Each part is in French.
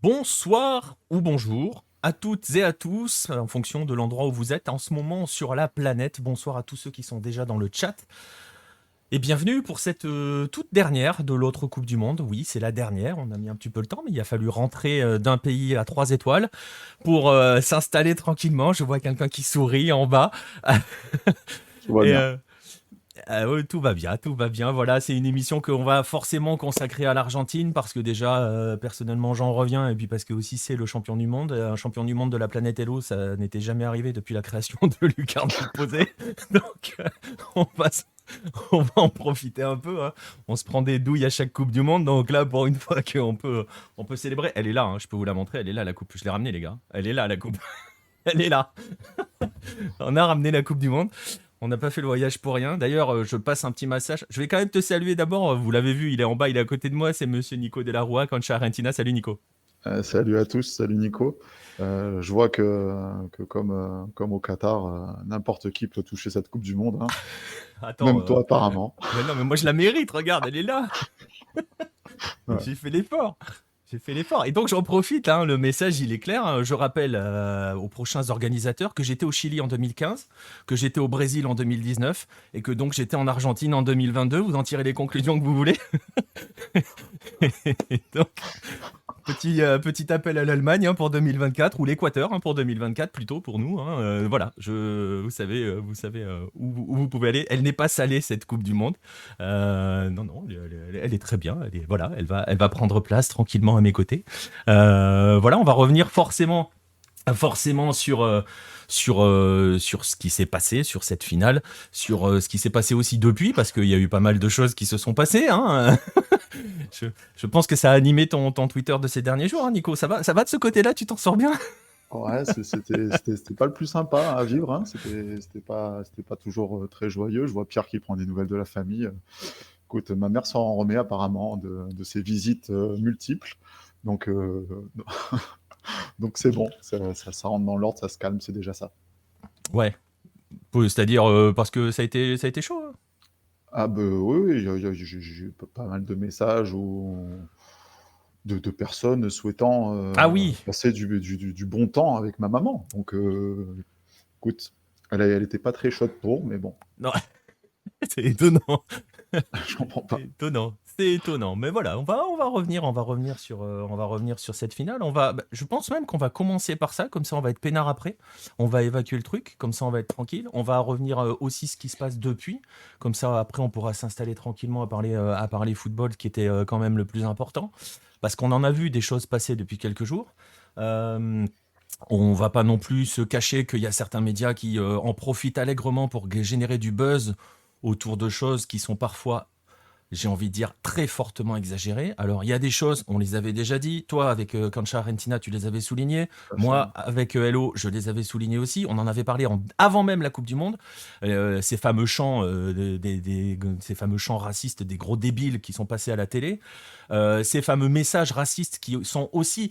Bonsoir ou bonjour à toutes et à tous, en fonction de l'endroit où vous êtes en ce moment sur la planète. Bonsoir à tous ceux qui sont déjà dans le chat. Et bienvenue pour cette toute dernière de l'autre Coupe du Monde. Oui, c'est la dernière, on a mis un petit peu le temps, mais il a fallu rentrer d'un pays à 3 étoiles pour s'installer tranquillement. Je vois quelqu'un qui sourit en bas. Tout va Et, bien. ouais, tout va bien, tout va bien. Voilà, c'est une émission qu'on va forcément consacrer à l'Argentine parce que déjà, personnellement, j'en reviens et puis parce que aussi c'est le champion du monde. Un champion du monde de la planète Hello, ça n'était jamais arrivé depuis la création de Lucarne Posé. Donc, on va, s- on va en profiter un peu, hein. On se prend des douilles à chaque Coupe du Monde. Donc là, pour une fois on peut célébrer. Elle est là, hein, je peux vous la montrer. Elle est là, la coupe. Je l'ai ramenée, les gars. Elle est là, la coupe. Elle est là. On a ramené la Coupe du Monde. On n'a pas fait le voyage pour rien. D'ailleurs, je passe un petit massage. Je vais quand même te saluer d'abord. Vous l'avez vu, il est en bas, il est à côté de moi. C'est monsieur Nico Delarua, Cancha Argentina. Salut Nico. Salut à tous, salut Nico. Je vois que comme au Qatar, n'importe qui peut toucher cette Coupe du Monde, hein. Attends. Même toi apparemment. Mais non, mais moi je la mérite. Regarde, elle est là. Ouais. J'ai fait l'effort. J'ai fait l'effort. Et donc j'en profite, hein, le message il est clair. Je rappelle aux prochains organisateurs que j'étais au Chili en 2015, que j'étais au Brésil en 2019 et que donc j'étais en Argentine en 2022. Vous en tirez les conclusions que vous voulez. Et donc, petit appel à l'Allemagne, hein, pour 2024 ou l'Équateur, hein, pour 2024 plutôt pour nous, hein. Voilà, vous savez, où vous pouvez aller. Elle n'est pas salée cette Coupe du Monde. Non, non, elle est très bien. Voilà, elle va prendre place tranquillement à mes côtés. Voilà, on va revenir forcément sur ce qui s'est passé, sur cette finale, sur ce qui s'est passé aussi depuis, parce qu'il y a eu pas mal de choses qui se sont passées, hein. Je pense que ça a animé ton Twitter de ces derniers jours, hein, Nico. Ça va de ce côté-là, tu t'en sors bien? Ouais, c'était pas le plus sympa à vivre, hein. C'était pas toujours très joyeux. Je vois Pierre qui prend des nouvelles de la famille. Écoute, ma mère s'en remet apparemment de ses visites multiples. Donc, donc c'est bon, ça rentre dans l'ordre, ça se calme, c'est déjà ça. Ouais, c'est-à-dire parce que ça a été chaud, hein. Ah bah oui, oui, j'ai eu pas mal de messages de personnes souhaitant Ah oui, passer du bon temps avec ma maman. Donc écoute, elle était pas très chaude pour, mais bon, non, c'est étonnant. je comprends C'est pas. étonnant, c'est étonnant. Mais voilà, on va revenir sur cette finale. Je pense même qu'on va commencer par ça, comme ça on va être peinard après. On va évacuer le truc, comme ça on va être tranquille. On va revenir aussi ce qui se passe depuis, comme ça après on pourra s'installer tranquillement à parler football, qui était quand même le plus important, parce qu'on en a vu des choses passer depuis quelques jours. Euh, on va pas non plus se cacher qu'il y a certains médias qui en profitent allègrement pour générer du buzz autour de choses qui sont parfois, j'ai envie de dire, très fortement exagérées. Alors, il y a des choses, on les avait déjà dit. Toi, avec Cancha Argentina, tu les avais soulignés. Tout à Moi, fait. avec Hello, je les avais soulignés aussi. On en avait parlé avant même la Coupe du Monde. Ces fameux chants, ces fameux chants racistes des gros débiles qui sont passés à la télé. Ces fameux messages racistes qui sont aussi...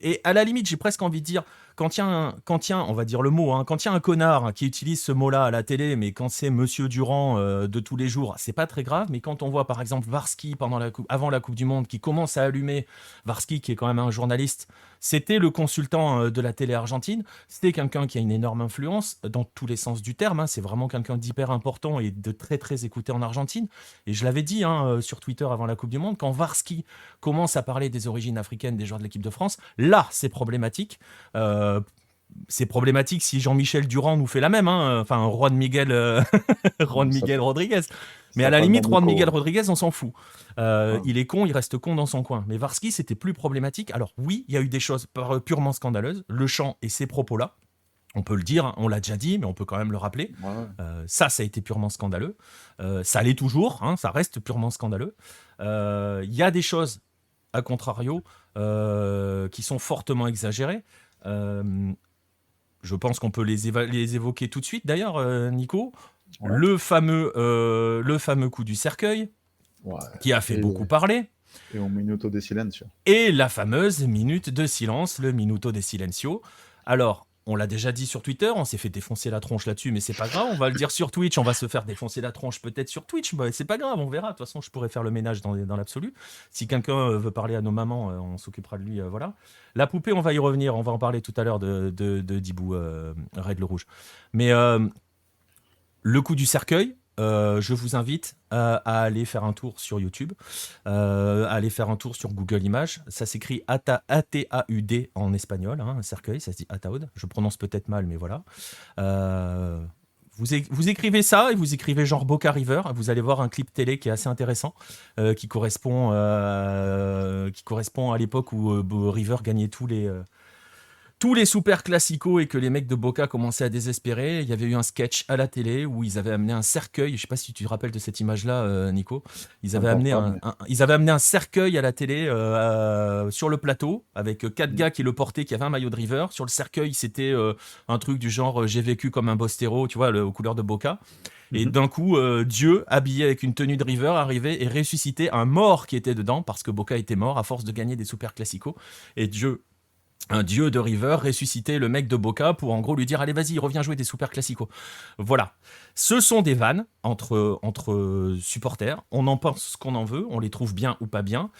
Et à la limite, j'ai presque envie de dire, on va dire le mot, hein, quand il y a un connard qui utilise ce mot-là à la télé, mais quand c'est Monsieur Durand de tous les jours, c'est pas très grave. Mais quand on voit par exemple Varsky avant la Coupe du Monde qui commence à allumer, Varsky qui est quand même un journaliste, c'était le consultant de la télé argentine, c'était quelqu'un qui a une énorme influence dans tous les sens du terme, hein. C'est vraiment quelqu'un d'hyper important et de très très écouté en Argentine. Et je l'avais dit, hein, sur Twitter avant la Coupe du Monde, quand Varsky commence à parler des origines africaines des joueurs de l'équipe de France, là c'est problématique. Euh, c'est problématique si Jean-Michel Durand nous fait la même, hein. Enfin, Juan Miguel, Juan Ça Miguel peut, Rodriguez. Mais à la Certainement limite, Juan Miguel Nico. Rodriguez, on s'en fout. Ouais. Il est con, il reste con dans son coin. Mais Varski, c'était plus problématique. Alors oui, il y a eu des choses purement scandaleuses. Le chant et ces propos-là, on peut le dire, hein, on l'a déjà dit, mais on peut quand même le rappeler. Ouais. Ça a été purement scandaleux. Ça l'est toujours, hein, ça reste purement scandaleux. Il y a des choses, à contrario, qui sont fortement exagérées. Euh, je pense qu'on peut les évoquer tout de suite, d'ailleurs, Nico. Ouais. Le fameux coup du cercueil, Ouais. qui a fait Et, beaucoup parler. et un minuto de silencio. Et la fameuse minute de silence, le minuto de silencio. Alors, on l'a déjà dit sur Twitter, on s'est fait défoncer la tronche là-dessus, mais c'est pas grave, on va le dire sur Twitch, on va se faire défoncer la tronche peut-être sur Twitch, bah, c'est pas grave, on verra, de toute façon je pourrais faire le ménage dans l'absolu. Si quelqu'un veut parler à nos mamans, on s'occupera de lui, voilà. La poupée, on va y revenir, on va en parler tout à l'heure de Dibou, Règle Rouge. Mais le coup du cercueil, je vous invite à aller faire un tour sur YouTube, à aller faire un tour sur Google Images. Ça s'écrit Ataud en espagnol, hein, un cercueil, ça se dit Ataud. Je prononce peut-être mal, mais voilà. Euh, vous écrivez ça et vous écrivez genre Boca River. Vous allez voir un clip télé qui est assez intéressant, qui correspond à l'époque où River gagnait tous les super classicos et que les mecs de Boca commençaient à désespérer. Il y avait eu un sketch à la télé où ils avaient amené un cercueil. Je sais pas si tu te rappelles de cette image-là, Nico. Ils Ça me avaient parle amené pas, mais. ils avaient amené un cercueil à la télé sur le plateau avec quatre gars qui le portaient, qui avaient un maillot de River. Sur le cercueil, c'était un truc du genre j'ai vécu comme un bostero, tu vois, aux couleurs de Boca. Et Mhm. d'un coup, Dieu, habillé avec une tenue de River, arrivait et ressuscitait un mort qui était dedans parce que Boca était mort à force de gagner des super classicos. Et un dieu de River ressuscitait le mec de Boca pour en gros lui dire allez vas-y reviens jouer des super classicos. Voilà, ce sont des vannes entre supporters, on en pense ce qu'on en veut, on les trouve bien ou pas bien.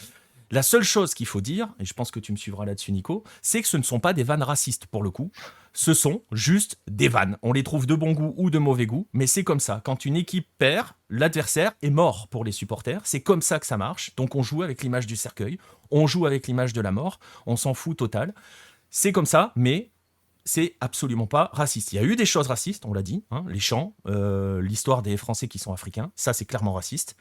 La seule chose qu'il faut dire, et je pense que tu me suivras là-dessus Nico, c'est que ce ne sont pas des vannes racistes pour le coup, ce sont juste des vannes. On les trouve de bon goût ou de mauvais goût, mais c'est comme ça. Quand une équipe perd, l'adversaire est mort pour les supporters, c'est comme ça que ça marche. Donc on joue avec l'image du cercueil, on joue avec l'image de la mort, on s'en fout total. C'est comme ça, mais c'est absolument pas raciste. Il y a eu des choses racistes, on l'a dit, hein, les chants, l'histoire des Français qui sont africains, ça c'est clairement raciste.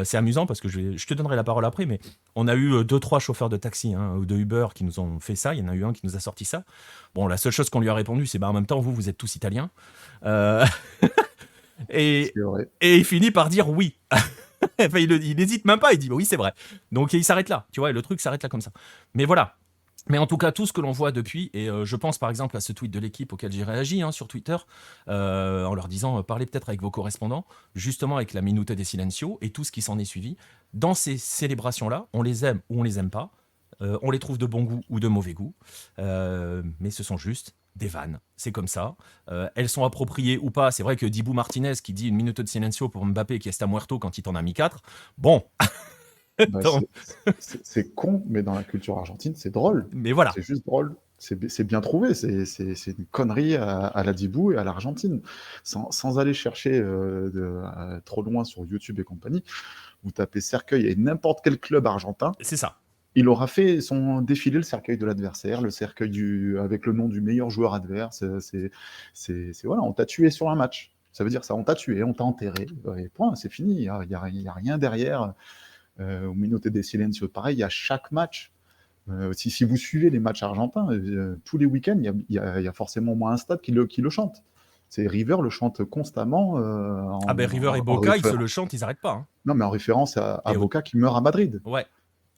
C'est amusant parce que je te donnerai la parole après, mais on a eu deux, trois chauffeurs de taxi hein, ou de Uber qui nous ont fait ça. Il y en a eu un qui nous a sorti ça. Bon, la seule chose qu'on lui a répondu, c'est bah en même temps, vous êtes tous italiens. Euh, et, C'est vrai. et il finit par dire oui. Enfin, il n'hésite même pas, il dit bah oui, c'est vrai. Donc il s'arrête là, tu vois, et le truc s'arrête là comme ça. Mais voilà, mais en tout cas, tout ce que l'on voit depuis, et je pense par exemple à ce tweet de l'équipe auquel j'ai réagi hein, sur Twitter, en leur disant parlez peut-être avec vos correspondants, justement avec la Minuta des Silencio et tout ce qui s'en est suivi. Dans ces célébrations-là, on les aime ou on les aime pas, on les trouve de bon goût ou de mauvais goût, mais ce sont juste des vannes. C'est comme ça. Elles sont appropriées ou pas. C'est vrai que Dibou Martinez qui dit une Minuta de Silencio pour Mbappé qui est à muerto quand il t'en a mis 4. Bon, Bah, donc, c'est con, mais dans la culture argentine, c'est drôle. mais voilà. C'est juste drôle. C'est bien trouvé. C'est une connerie à la Dibou et à l'Argentine. Sans aller chercher trop loin sur YouTube et compagnie, vous tapez cercueil et n'importe quel club argentin, C'est ça. il aura fait son défilé le cercueil de l'adversaire, le cercueil avec le nom du meilleur joueur adverse. Voilà, on t'a tué sur un match. Ça veut dire ça, on t'a tué, on t'a enterré. Et point, c'est fini. Il y a rien derrière. Au Minuto des Silencio, pareil, à chaque match. Si vous suivez les matchs argentins, tous les week-ends, il y a forcément au moins un stade qui le chante. C'est River le chante constamment Ah ben River et Boca, ils se le chantent, ils n'arrêtent pas. Hein. non, mais en référence à Et oui. Boca qui meurt à Madrid. Ouais.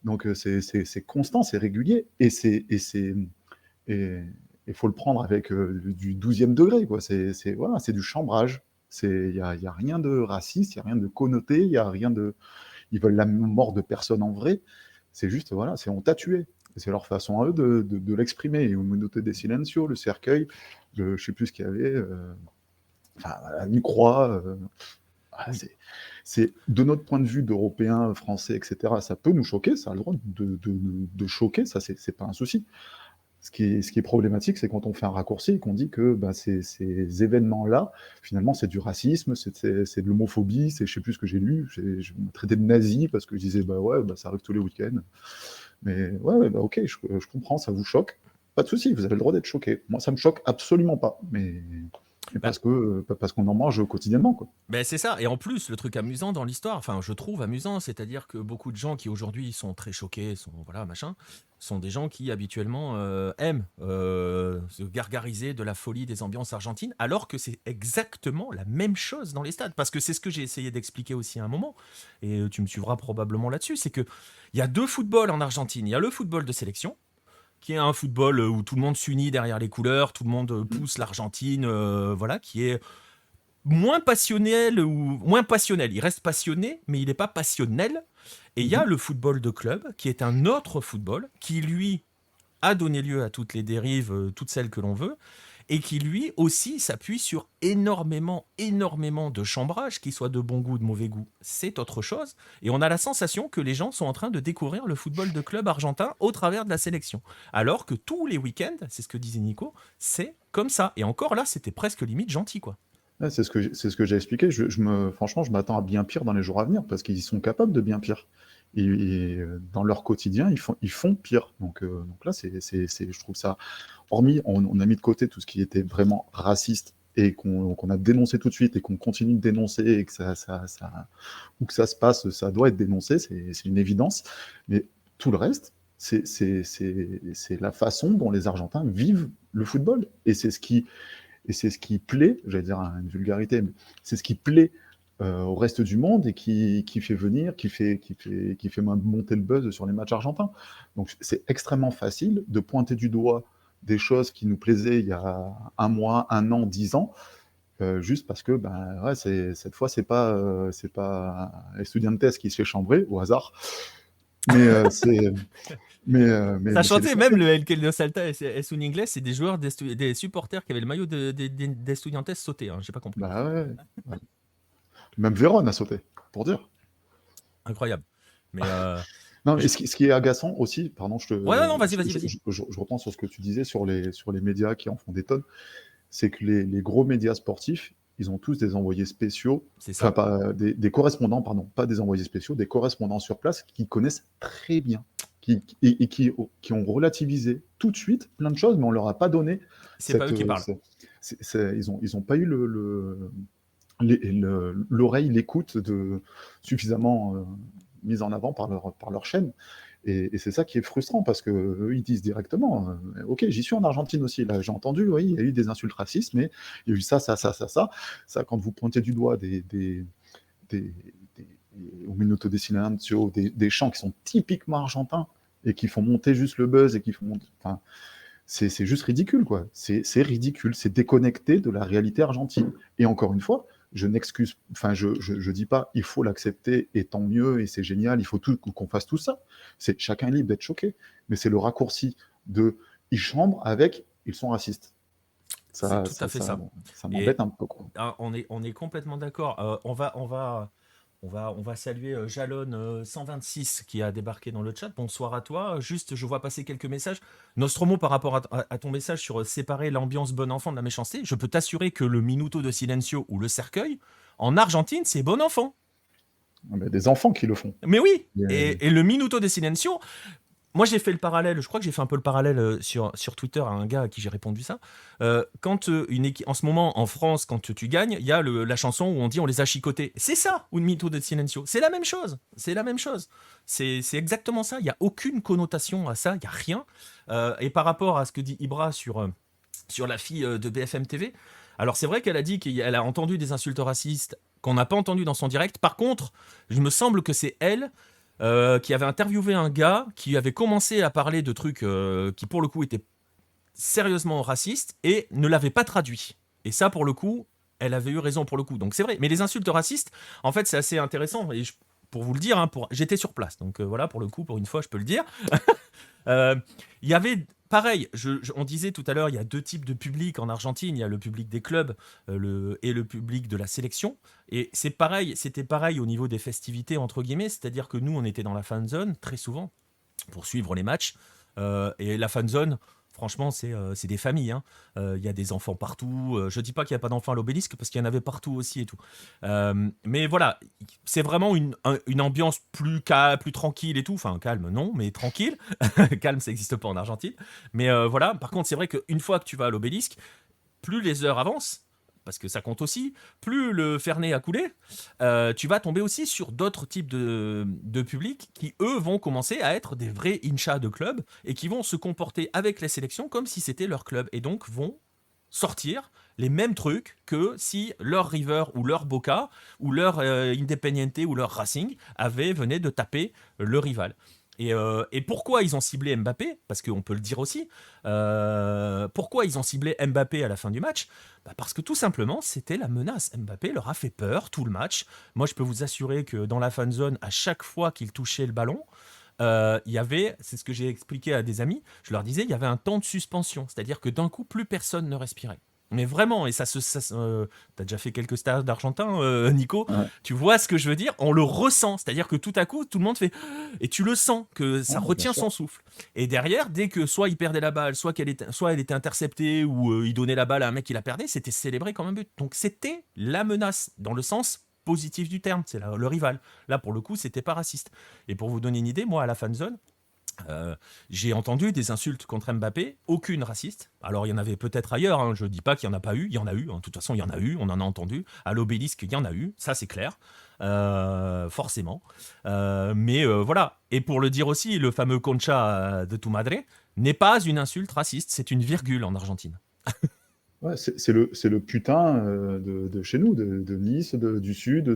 Donc c'est constant, c'est régulier et faut le prendre avec du 12e degré quoi. Voilà, c'est du chambrage. Il y a rien de raciste, il y a rien de connoté, il y a rien de ils veulent la mort de personne en vrai. C'est juste voilà, c'est on t'a tué. Et c'est leur façon à eux de l'exprimer. Et au Minuto des Silencio, le cercueil, je sais plus ce qu'il y avait, enfin une croix. Ah, c'est de notre point de vue d'Européens, Français, etc. Ça peut nous choquer, ça a le droit de choquer, ça c'est pas un souci. Ce qui est problématique, c'est quand on fait un raccourci et qu'on dit que bah, ces événements-là, finalement, c'est du racisme, c'est de l'homophobie, c'est je sais plus ce que j'ai lu, je me traitais de nazi parce que je disais bah ouais, bah, ça arrive tous les week-ends. Mais ouais, bah, ok, je comprends, ça vous choque, pas de souci, vous avez le droit d'être choqué. Moi, ça me choque absolument pas. Mais Et Bah, parce qu'on en mange quotidiennement, quoi. ben c'est ça. Et en plus, le truc amusant dans l'histoire, enfin, je trouve amusant, c'est-à-dire que beaucoup de gens qui aujourd'hui sont très choqués, sont voilà, machin, sont des gens qui habituellement aiment se gargariser de la folie des ambiances argentines, alors que c'est exactement la même chose dans les stades. Parce que c'est ce que j'ai essayé d'expliquer aussi à un moment, et tu me suivras probablement là-dessus, c'est que il y a deux footballs en Argentine. Il y a le football de sélection, qui est un football où tout le monde s'unit derrière les couleurs, tout le monde Mhm. pousse l'Argentine, voilà, qui est moins passionnel ou moins passionnel. Il reste passionné, mais il n'est pas passionnel. Et il y a Mhm. le football de club, qui est un autre football, qui lui a donné lieu à toutes les dérives, toutes celles que l'on veut, et qui lui aussi s'appuie sur énormément, énormément de chambrage, qu'il soit de bon goût ou de mauvais goût, c'est autre chose. Et on a la sensation que les gens sont en train de découvrir le football de club argentin au travers de la sélection. Alors que tous les week-ends, c'est ce que disait Nico, c'est comme ça. Et encore là, c'était presque limite gentil, quoi. Ouais, c'est ce que j'ai expliqué. Franchement, je m'attends à bien pire dans les jours à venir parce qu'ils sont capables de bien pire. Dans leur quotidien, ils font pire. Donc là, je trouve ça. Hormis, on a mis de côté tout ce qui était vraiment raciste et qu'on a dénoncé tout de suite et qu'on continue de dénoncer et que où que ça se passe, ça doit être dénoncé, c'est une évidence. Mais tout le reste, c'est la façon dont les Argentins vivent le football. Et c'est ce qui plaît, j'allais dire une vulgarité, mais c'est ce qui plaît au reste du monde et qui fait venir, qui fait monter le buzz sur les matchs argentins. Donc c'est extrêmement facile de pointer du doigt des choses qui nous plaisaient il y a un mois, un an, 10 ans, juste parce que ouais, cette fois c'est pas Estudiantes qui se fait chambrer au hasard, mais mais Ça c'est chantait même l'essentiel. le El que no Salta es un inglés, c'est des joueurs, des supporters qui avaient le maillot d'Estudiantes sauté, hein, j'ai pas compris. Bah ouais, ouais. Même Véron a sauté, pour dire. Incroyable. Mais Non, et je- ce qui est agaçant aussi, pardon, ouais, non, non, vas-y, vas-y, vas-y. je reprends sur ce que tu disais sur les médias qui en font des tonnes, c'est que les gros médias sportifs, ils ont tous des envoyés spéciaux, C'est enfin ça. pas des correspondants, pardon, pas des envoyés spéciaux, des correspondants sur place qui connaissent très bien, qui ont relativisé tout de suite plein de choses, mais on leur a pas donné C'est pas eux qui parlent. ils ont pas eu l'oreille, l'écoute suffisamment mise en avant par leur chaîne. Et c'est ça qui est frustrant parce qu'eux, ils disent directement ok, j'y suis en Argentine aussi. Là, j'ai entendu, oui, il y a eu des insultes racistes, mais il y a eu ça, ça, ça, ça, ça. Ça, quand vous pointez du doigt des, des, au minuto de silencio, des chants qui sont typiquement argentins et qui font monter juste le buzz et qui font monter. Enfin, c'est juste ridicule, quoi. C'est ridicule, c'est déconnecté de la réalité argentine. Et encore une fois, je n'excuse, enfin, je dis pas, il faut l'accepter et tant mieux et c'est génial, il faut qu'on fasse tout ça. C'est chacun est libre d'être choqué, mais c'est le raccourci de ils chambrent avec ils sont racistes. C'est Ça, tout à ça, fait ça, ça. ça Et m'embête un peu, quoi. on est complètement d'accord. On va saluer Jalon 126 qui a débarqué dans le chat. Bonsoir à toi. Juste, je vois passer quelques messages. Nostromo, par rapport à ton message sur séparer l'ambiance bon enfant de la méchanceté, je peux t'assurer que le minuto de silencio ou le cercueil, en Argentine, c'est bon enfant. Mais des enfants qui le font. Mais oui, Et- et le minuto de silencio, moi j'ai fait le parallèle, je crois que j'ai fait un peu le parallèle sur Twitter à un gars à qui j'ai répondu ça. Quand une équipe, en ce moment en France, quand tu gagnes, il y a la chanson où on dit on les a chicotés. C'est ça, un minuto de silencio. C'est la même chose. C'est la même chose. C'est exactement ça. Il n'y a aucune connotation à ça, il n'y a rien. Et par rapport à ce que dit Ibra sur la fille de BFM TV, alors c'est vrai qu'elle a dit qu'elle a entendu des insultes racistes qu'on n'a pas entendu dans son direct. Par contre, il me semble que c'est elle qui avait interviewé un gars qui avait commencé à parler de trucs qui pour le coup étaient sérieusement racistes et ne l'avait pas traduit. Et ça pour le coup, elle avait eu raison pour le coup. Donc c'est vrai. Mais les insultes racistes, en fait c'est assez intéressant. Et pour vous le dire, hein, j'étais sur place. Donc voilà, pour le coup, pour une fois, je peux le dire. Euh, Il y avait, pareil, on disait tout à l'heure, il y a deux types de public en Argentine. Il y a le public des clubs et le public de la sélection. Et c'est pareil, c'était pareil au niveau des festivités, entre guillemets. C'est-à-dire que nous, on était dans la fan zone très souvent pour suivre les matchs. Et la fan zone, franchement, c'est des familles, hein. Il y a des enfants partout. Je dis pas qu'il n'y a pas d'enfants à l'obélisque parce qu'il y en avait partout aussi et tout. Mais voilà, c'est vraiment une ambiance plus tranquille et tout. Enfin, calme, non, mais tranquille. Calme, ça n'existe pas en Argentine. Mais voilà, par contre, c'est vrai qu'une fois que tu vas à l'obélisque, plus les heures avancent, parce que ça compte aussi, plus le Fernet a coulé, tu vas tomber aussi sur d'autres types de publics qui, eux, vont commencer à être des vrais inchas de club et qui vont se comporter avec les sélections comme si c'était leur club et donc vont sortir les mêmes trucs que si leur River ou leur Boca ou leur Independiente ou leur Racing venait de taper le rival. Et pourquoi ils ont ciblé Mbappé? Parce qu'on peut le dire aussi. Pourquoi ils ont ciblé Mbappé à la fin du match? Parce que tout simplement, c'était la menace. Mbappé leur a fait peur tout le match. Moi, je peux vous assurer que dans la fan zone, à chaque fois qu'il touchait le ballon, il y avait, c'est ce que j'ai expliqué à des amis, je leur disais, il y avait un temps de suspension. C'est-à-dire que d'un coup, plus personne ne respirait. Mais vraiment, et t'as déjà fait quelques stages d'Argentin, Nico, Ouais. tu vois ce que je veux dire? On le ressent, c'est-à-dire que tout à coup, tout le monde fait, et tu le sens que ça Ouais, bien retient sûr. son souffle. Et derrière, dès que soit il perdait la balle, soit elle était interceptée, ou il donnait la balle à un mec qui la perdait, c'était célébré comme un but. Donc c'était la menace, dans le sens positif du terme, c'est le rival. Là, pour le coup, c'était pas raciste. Et pour vous donner une idée, moi, à la fanzone, euh, j'ai entendu des insultes contre Mbappé, aucune raciste. Alors il y en avait peut-être ailleurs, hein, je dis pas qu'il y en a pas eu, il y en a eu, hein, de toute façon il y en a eu, on en a entendu. À l'obélisque, il y en a eu, ça c'est clair, forcément. Mais voilà, et pour le dire aussi, le fameux concha de tu madre n'est pas une insulte raciste, c'est une virgule en Argentine. Ouais, c'est le putain de chez nous, de Nice, du Sud.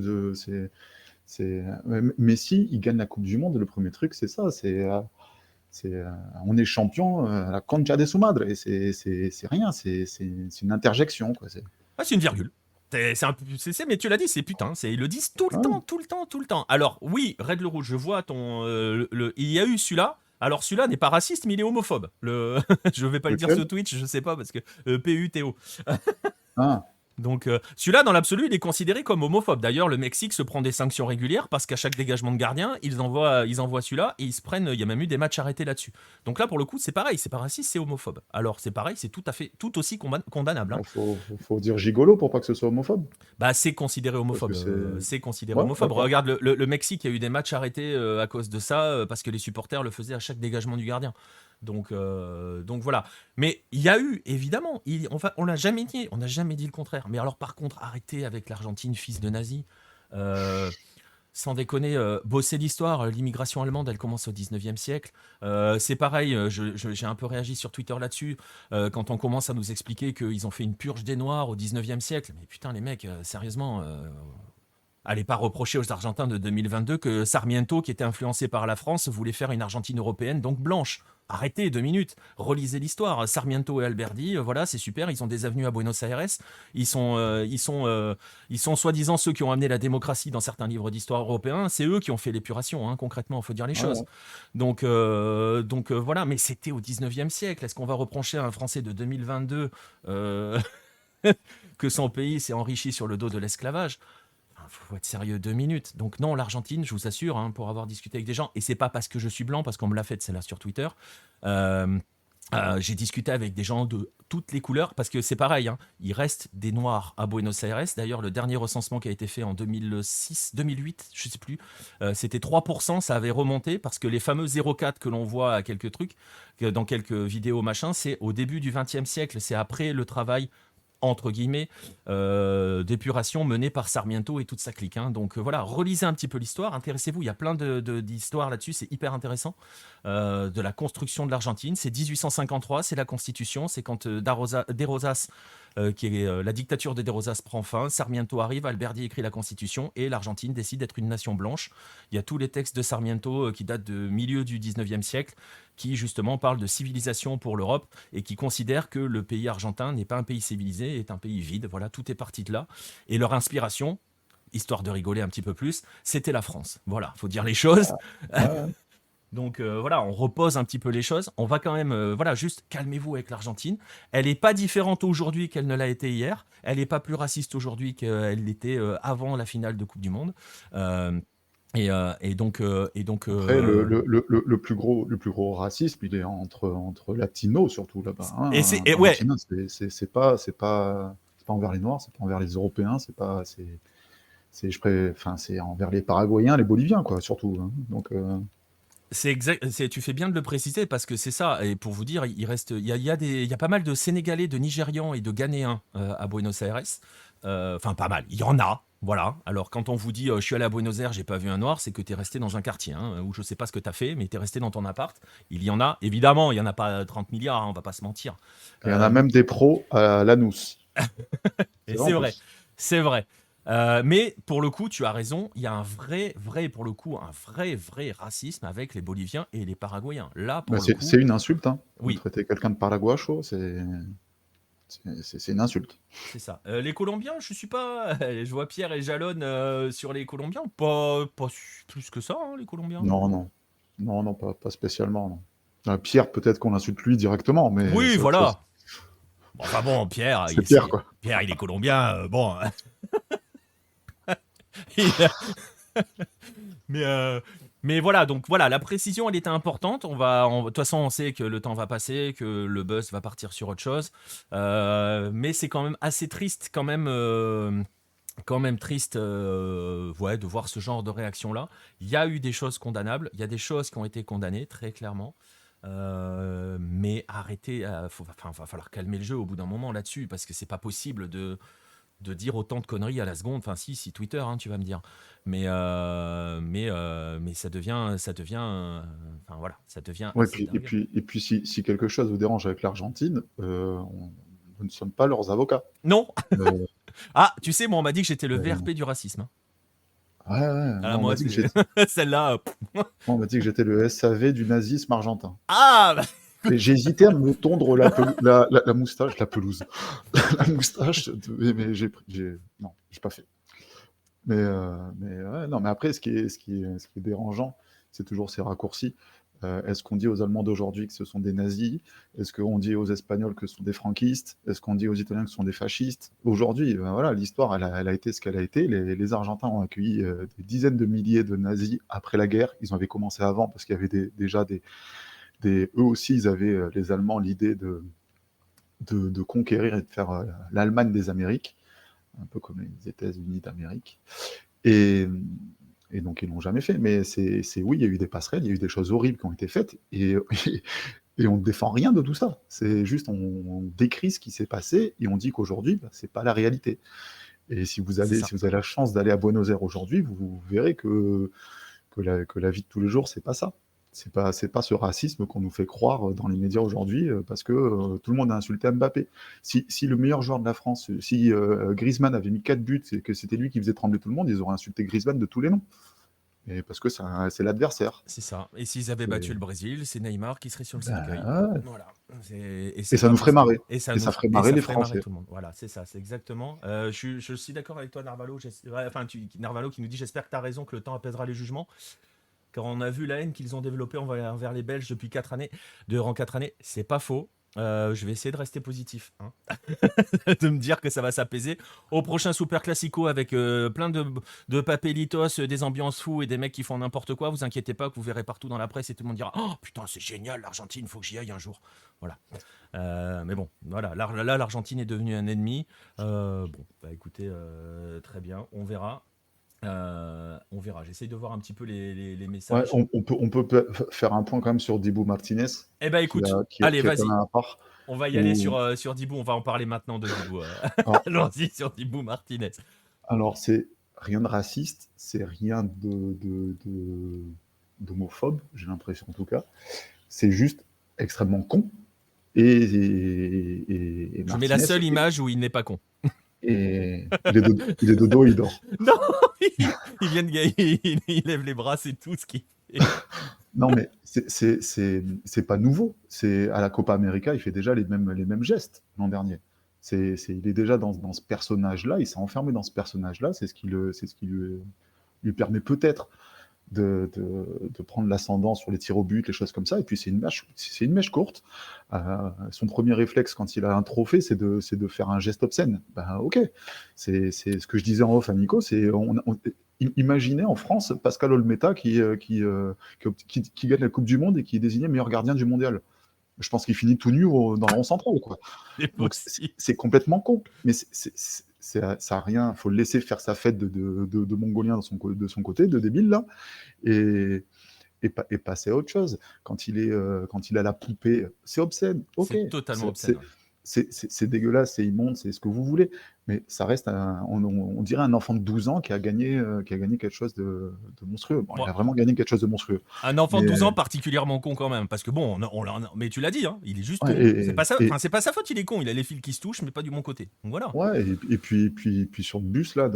Messi, il gagne la Coupe du Monde. Le premier truc, c'est ça. On est champion à la concha de su madre. Et c'est rien. C'est une interjection, quoi. Ah, c'est une virgule. Mais tu l'as dit, c'est putain. Ils le disent tout le Ouais, temps, tout le temps, tout le temps. Alors, oui, Règle Rouge, je vois il y a eu celui-là. Alors, celui-là n'est pas raciste, mais il est homophobe. Je vais pas le dire lequel? sur Twitch, je sais pas, parce que PUTO. Ah, Donc, celui-là, dans l'absolu, il est considéré comme homophobe. D'ailleurs, le Mexique se prend des sanctions régulières parce qu'à chaque dégagement de gardien, ils envoient celui-là et ils se prennent. Il y a même eu des matchs arrêtés là-dessus. Donc là, pour le coup, c'est pareil, c'est pas raciste, c'est homophobe. Alors, c'est pareil, c'est tout aussi condamnable, hein. il faut dire gigolo pour pas que ce soit homophobe. Bah, c'est considéré Parce que homophobe. c'est. C'est considéré Ouais, homophobe. d'accord. Regarde, le Mexique, il y a eu des matchs arrêtés à cause de ça, parce que les supporters le faisaient à chaque dégagement du gardien. Donc voilà. Mais il y a eu, évidemment, on l'a jamais dit, on n'a jamais dit le contraire. Mais alors, par contre, arrêtez avec l'Argentine, fils de nazi. Euh, Sans déconner, bosser l'histoire, l'immigration allemande, elle commence au 19e siècle. C'est pareil, j'ai un peu réagi sur Twitter là-dessus, quand on commence à nous expliquer qu'ils ont fait une purge des Noirs au 19e siècle. Mais putain, les mecs, sérieusement, allez pas reprocher aux Argentins de 2022 que Sarmiento, qui était influencé par la France, voulait faire une Argentine européenne, donc blanche. Arrêtez 2 minutes, relisez l'histoire. Sarmiento et Alberdi, voilà, c'est super. Ils ont des avenues à Buenos Aires. Ils sont soi-disant ceux qui ont amené la démocratie dans certains livres d'histoire européens. C'est eux qui ont fait l'épuration, hein, concrètement, il faut dire les Ouais, choses. ouais. Donc voilà, mais c'était au 19e siècle. Est-ce qu'on va reprocher à un Français de 2022 euh, que son pays s'est enrichi sur le dos de l'esclavage? Faut être sérieux 2 minutes. Donc non, l'Argentine, je vous assure, hein, pour avoir discuté avec des gens, et c'est pas parce que je suis blanc, parce qu'on me l'a fait celle-là sur Twitter. euh, j'ai discuté avec des gens de toutes les couleurs, parce que c'est pareil, hein, il reste des noirs à Buenos Aires. D'ailleurs, le dernier recensement qui a été fait en 2006, 2008, je sais plus, c'était 3%, ça avait remonté, parce que les fameux 0,4 que l'on voit à quelques trucs, dans quelques vidéos machin, c'est au début du XXe siècle, c'est après le travail entre guillemets, d'épuration menée par Sarmiento et toute sa clique, hein. Donc voilà, relisez un petit peu l'histoire, intéressez-vous, il y a plein d'histoires là-dessus, c'est hyper intéressant. De la construction de l'Argentine, c'est 1853, c'est la Constitution, c'est quand De Rosas, qui est la dictature de De Rosas prend fin, Sarmiento arrive, Alberdi écrit la Constitution et l'Argentine décide d'être une nation blanche. Il y a tous les textes de Sarmiento qui datent de milieu du 19e siècle, qui justement parlent de civilisation pour l'Europe et qui considèrent que le pays argentin n'est pas un pays civilisé, est un pays vide. Voilà, tout est parti de là. Et leur inspiration, histoire de rigoler un petit peu plus, c'était la France. Voilà, faut dire les choses. Ouais, ouais. Donc voilà, on repose un petit peu les choses. On va quand même, voilà, juste calmez-vous avec l'Argentine. Elle n'est pas différente aujourd'hui qu'elle ne l'a été hier. Elle n'est pas plus raciste aujourd'hui qu'elle l'était avant la finale de Coupe du Monde. Euh, Après, le plus gros racisme, il est entre latinos, surtout là-bas, hein. ouais, Argentin, c'est pas envers les Noirs, c'est pas envers les Européens, enfin, c'est envers les Paraguayens, les Boliviens, quoi, surtout, hein. Donc, C'est exact, tu fais bien de le préciser parce que c'est ça. Et pour vous dire, il y a pas mal de Sénégalais, de Nigérians et de Ghanéens à Buenos Aires. Enfin, pas mal. Il y en a. Voilà. Alors, quand on vous dit je suis allé à Buenos Aires, j'ai pas vu un noir, c'est que tu es resté dans un quartier, hein, où je sais pas ce que tu as fait, mais tu es resté dans ton appart. Il y en a. Évidemment, il y en a pas 30 milliards, hein, on va pas se mentir. Il y en a Euh, même des pros à Lanús. et C'est vrai en c'est vrai. plus. C'est vrai. Mais pour le coup, tu as raison, il y a un pour le coup, un vrai racisme avec les Boliviens et les Paraguayens. Là, Bah, pour le c'est coup, une insulte, hein. Vous oui, traitez quelqu'un de paraguacho, c'est une insulte. c'est ça. Les Colombiens, je suis pas. Je vois Pierre et Jalonne sur les Colombiens. Pas plus que ça, hein, les Colombiens. Non, non. Non, non, pas spécialement, non. Pierre, peut-être qu'on l'insulte lui directement, mais Oui, c'est autre chose. voilà. Bon, enfin bon, Pierre, C'est Pierre, quoi. Pierre, il est colombien. Bon, il- mais voilà. Donc voilà, la précision, elle était importante. De toute façon, on sait que le temps va passer, que le buzz va partir sur autre chose. Mais c'est quand même assez triste, quand même triste ouais, de voir ce genre de réaction-là. Il y a eu des choses condamnables, il y a des choses qui ont été condamnées, très clairement. Mais arrêtez, enfin, va falloir calmer le jeu au bout d'un moment là-dessus, parce que c'est pas possible de dire autant de conneries à la seconde. Enfin, si Twitter, hein, tu vas me dire. Mais enfin voilà, ça devient Ouais, assez dingue. et puis si quelque chose vous dérange avec l'Argentine, nous ne sommes pas leurs avocats. Non. Euh, Ah, tu sais, moi, on m'a dit que j'étais le euh, VRP du racisme, hein. ouais, ouais, Ah, moi, c'est celle-là. moi, on m'a dit que j'étais le SAV du nazisme argentin. Ah, bah, Et j'ai hésité à me tondre la moustache, la pelouse, la moustache, mais non, j'ai pas fait. Mais ouais, non, mais après, ce qui est dérangeant, c'est toujours ces raccourcis. Est-ce qu'on dit aux Allemands d'aujourd'hui que ce sont des nazis? Est-ce qu'on dit aux Espagnols que ce sont des franquistes? Est-ce qu'on dit aux Italiens que ce sont des fascistes? Aujourd'hui, ben voilà, l'histoire, elle a été ce qu'elle a été. Les Argentins ont accueilli des dizaines de milliers de nazis après la guerre. Ils avaient commencé avant parce qu'il y avait déjà eux aussi, ils avaient, les Allemands, l'idée de conquérir et de faire l'Allemagne des Amériques, un peu comme les États-Unis d'Amérique. Et, et donc, ils l'ont jamais fait. Mais oui, il y a eu des passerelles, il y a eu des choses horribles qui ont été faites, et on ne défend rien de tout ça. C'est juste, on décrit ce qui s'est passé, et on dit qu'aujourd'hui, bah, c'est pas la réalité. Et c'est ça. si vous avez la chance d'aller à Buenos Aires aujourd'hui, vous verrez que la vie de tous les jours, c'est pas ça. C'est pas ce racisme qu'on nous fait croire dans les médias aujourd'hui, parce que tout le monde a insulté Mbappé. Si le meilleur joueur de la France, si Griezmann avait mis 4 buts et que c'était lui qui faisait trembler tout le monde, ils auraient insulté Griezmann de tous les noms. Et parce que c'est l'adversaire. C'est ça. Et s'ils avaient battu C'est- le Brésil, c'est Neymar qui serait sur le cercueil. Ben, ouais. Voilà. Et Et c'est ça pas nous ferait possible. marrer. Et ça ferait Et marrer ça les ferait marrer Français. tout le monde. Voilà, c'est ça, c'est exactement. Je suis d'accord avec toi, Narvalo. Ouais, enfin, Narvalo qui nous dit j'espère que tu as raison, que le temps apaisera les jugements. Car on a vu la haine qu'ils ont développée envers les Belges depuis 4 années, durant 4 années. C'est pas faux. Je vais essayer de rester positif, hein. De me dire que ça va s'apaiser. Au prochain Super Classico avec plein de papelitos, des ambiances fous et des mecs qui font n'importe quoi, vous inquiétez pas que vous verrez partout dans la presse et tout le monde dira oh putain c'est génial l'Argentine, faut que j'y aille un jour. Voilà. Mais bon, voilà, là l'Argentine est devenue un ennemi. Bon, bah écoutez, très bien, on verra. On verra. J'essaye de voir un petit peu les Ouais, messages. on peut faire un point quand même sur Dibou Martinez, Eh ben écoute, allez, qui a quand vas-y. même un part. On va y aller Où, sur Dibou. On va en parler maintenant de Dibou. alors, Allons-y sur Dibou Martinez. Alors, c'est rien de raciste, c'est rien d'homophobe, j'ai l'impression en tout cas. C'est juste extrêmement con. Et Je mets la Martinez, seule image où il n'est pas con. il est dodo, il dort. Non, il vient de il lève les bras, c'est tout ce qui. Non, mais c'est pas nouveau. C'est à la Copa América, il fait déjà les mêmes gestes l'an dernier. Il est déjà dans ce personnage-là, il s'est enfermé dans ce personnage-là, c'est ce qui lui permet peut-être de prendre l'ascendant sur les tirs au but, les choses comme ça. Et puis c'est une mèche courte. Son premier réflexe quand il a un trophée, c'est de faire un geste obscène. Ben ok, c'est ce que je disais en off à Nico. Imaginez en France Pascal Olmeta qui gagne la Coupe du Monde et qui est désigné meilleur gardien du mondial. Je pense qu'il finit tout nu dans le rond central, quoi. C'est Donc possible. c'est complètement con, mais ça a rien. Faut le laisser faire sa fête de Mongolien de son côté, de débile là. Et, et passer à autre chose. Quand il a la poupée, c'est obscène, ok, C'est totalement c'est obscène. c'est- c'est dégueulasse, c'est immonde, c'est ce que vous voulez, mais ça reste on dirait un enfant de 12 ans qui a gagné quelque chose de monstrueux. Bon, il Moi, a vraiment gagné quelque chose de monstrueux. un enfant de Mais 12 ans particulièrement con quand même, parce que bon, mais tu l'as dit, hein, il est juste ouais, con. C'est pas ça, et, enfin c'est pas sa faute, il est con. Il a les fils qui se touchent, mais pas du bon côté. Donc voilà. ouais, puis sur le bus, là,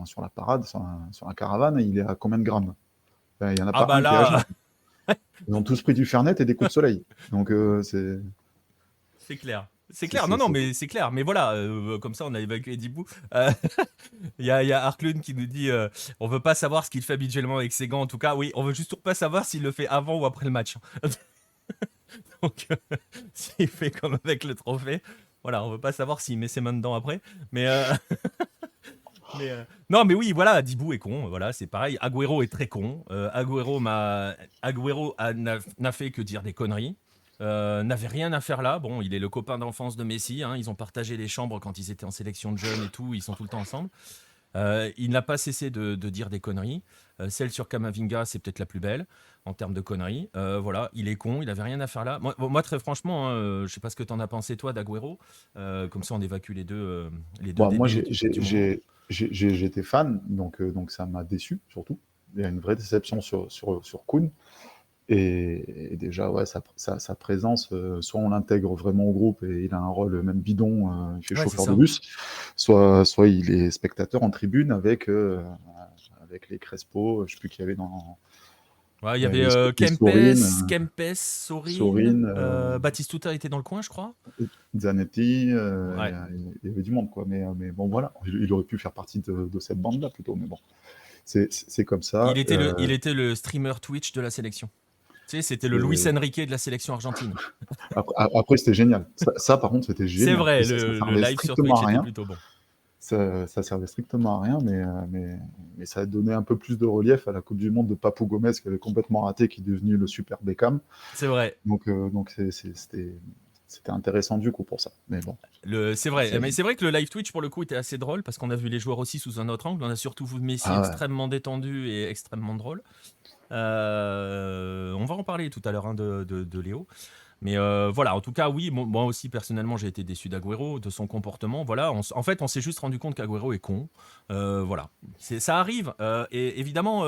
sur la parade, sur la caravane, il est à combien de grammes? Il n'y en a Ah pas bah un qui est à jeun. là, Ils ont tous pris du Fernet et des coups de soleil. Donc, c'est clair. C'est c'est, clair, c'est, non, c'est- mais c'est clair. Mais voilà, comme ça, on a évacué Dibou. Euh, il y a Arclune qui nous dit on veut pas savoir ce qu'il fait habituellement avec ses gants. En tout cas, oui, on veut juste pas savoir s'il le fait avant ou après le match. Donc, s'il fait comme avec le trophée, voilà, on veut pas savoir s'il met ses mains dedans après. Mais, non, mais oui, voilà, Dibou est con. Voilà, c'est pareil. Agüero est très con. Agüero n'a fait que dire des conneries. N'avait rien à faire là. Bon, il est le copain d'enfance de Messi, hein. Ils ont partagé les chambres quand ils étaient en sélection de jeunes et tout. Ils sont tout le temps ensemble. Il n'a pas cessé de dire des conneries. Celle sur Kamavinga, c'est peut-être la plus belle en termes de conneries. Voilà, il est con, il avait rien à faire là. Moi, très franchement, hein, je sais pas ce que t'en as pensé toi d'Agüero. Comme ça, on évacue les deux bon, moi, débiles du Coupe du Monde. j'étais fan, donc ça m'a déçu, surtout. Il y a une vraie déception sur Kun. Et déjà, ouais, sa présence, soit on l'intègre vraiment au groupe et il a un rôle même bidon, il fait Ouais, c'est chauffeur de ça. bus, soit il est spectateur en tribune avec les Crespo, je sais plus qui y avait Ouais, il y avait les Kempes, Sorin, Sorin, Batistuta était dans le coin, je crois. Zanetti, Ouais. il y avait du monde, quoi. Mais bon, voilà, il aurait pu faire partie de cette bande-là plutôt, mais bon, c'est comme Il ça. était le streamer Twitch de la sélection. Tu sais, c'était le Luis C'est- Enrique de la sélection argentine. après, c'était génial. Par contre, c'était C'est génial. Et vrai, ça le servait live sur strictement Twitch à était rien. plutôt bon. Ça servait strictement à rien, mais ça a donné un peu plus de relief à la Coupe du Monde de Papou Gomez qui avait complètement raté, qui est devenu le super Beckham. C'est vrai. Donc c'était intéressant du coup pour ça. Mais bon, C'est vrai, c'est- mais c'est vrai que le live Twitch pour le coup était assez drôle parce qu'on a vu les joueurs aussi sous un autre angle. On a surtout vu Messi ah ouais. extrêmement détendu et extrêmement drôle. On va en parler tout à l'heure hein, de Léo. Mais voilà, en tout cas, oui, moi aussi personnellement j'ai été déçu d'Agüero, de son comportement. Voilà, en fait, on s'est juste rendu compte qu'Agüero est con. Voilà, ça arrive. Et évidemment.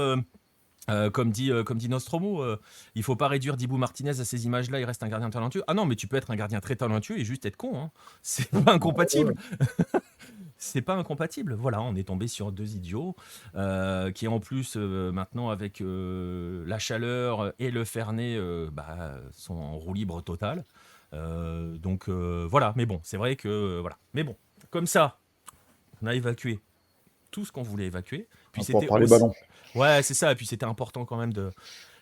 Comme dit Nostromo, il faut pas réduire Dibou Martinez à ces images-là, il reste un gardien talentueux. Ah non, mais tu peux être un gardien très talentueux et juste être con, hein. C'est pas Ouais, incompatible. C'est pas incompatible. Voilà, on est tombé sur deux idiots qui en plus maintenant avec la chaleur et le Fernet sont en roue libre totale. Donc voilà, mais bon, c'est vrai que voilà. Mais bon, comme ça, on a évacué tout ce qu'on voulait évacuer. Puis on va pouvoir c'était parler aussi ballon. Ouais, c'est ça. Et puis c'était important quand même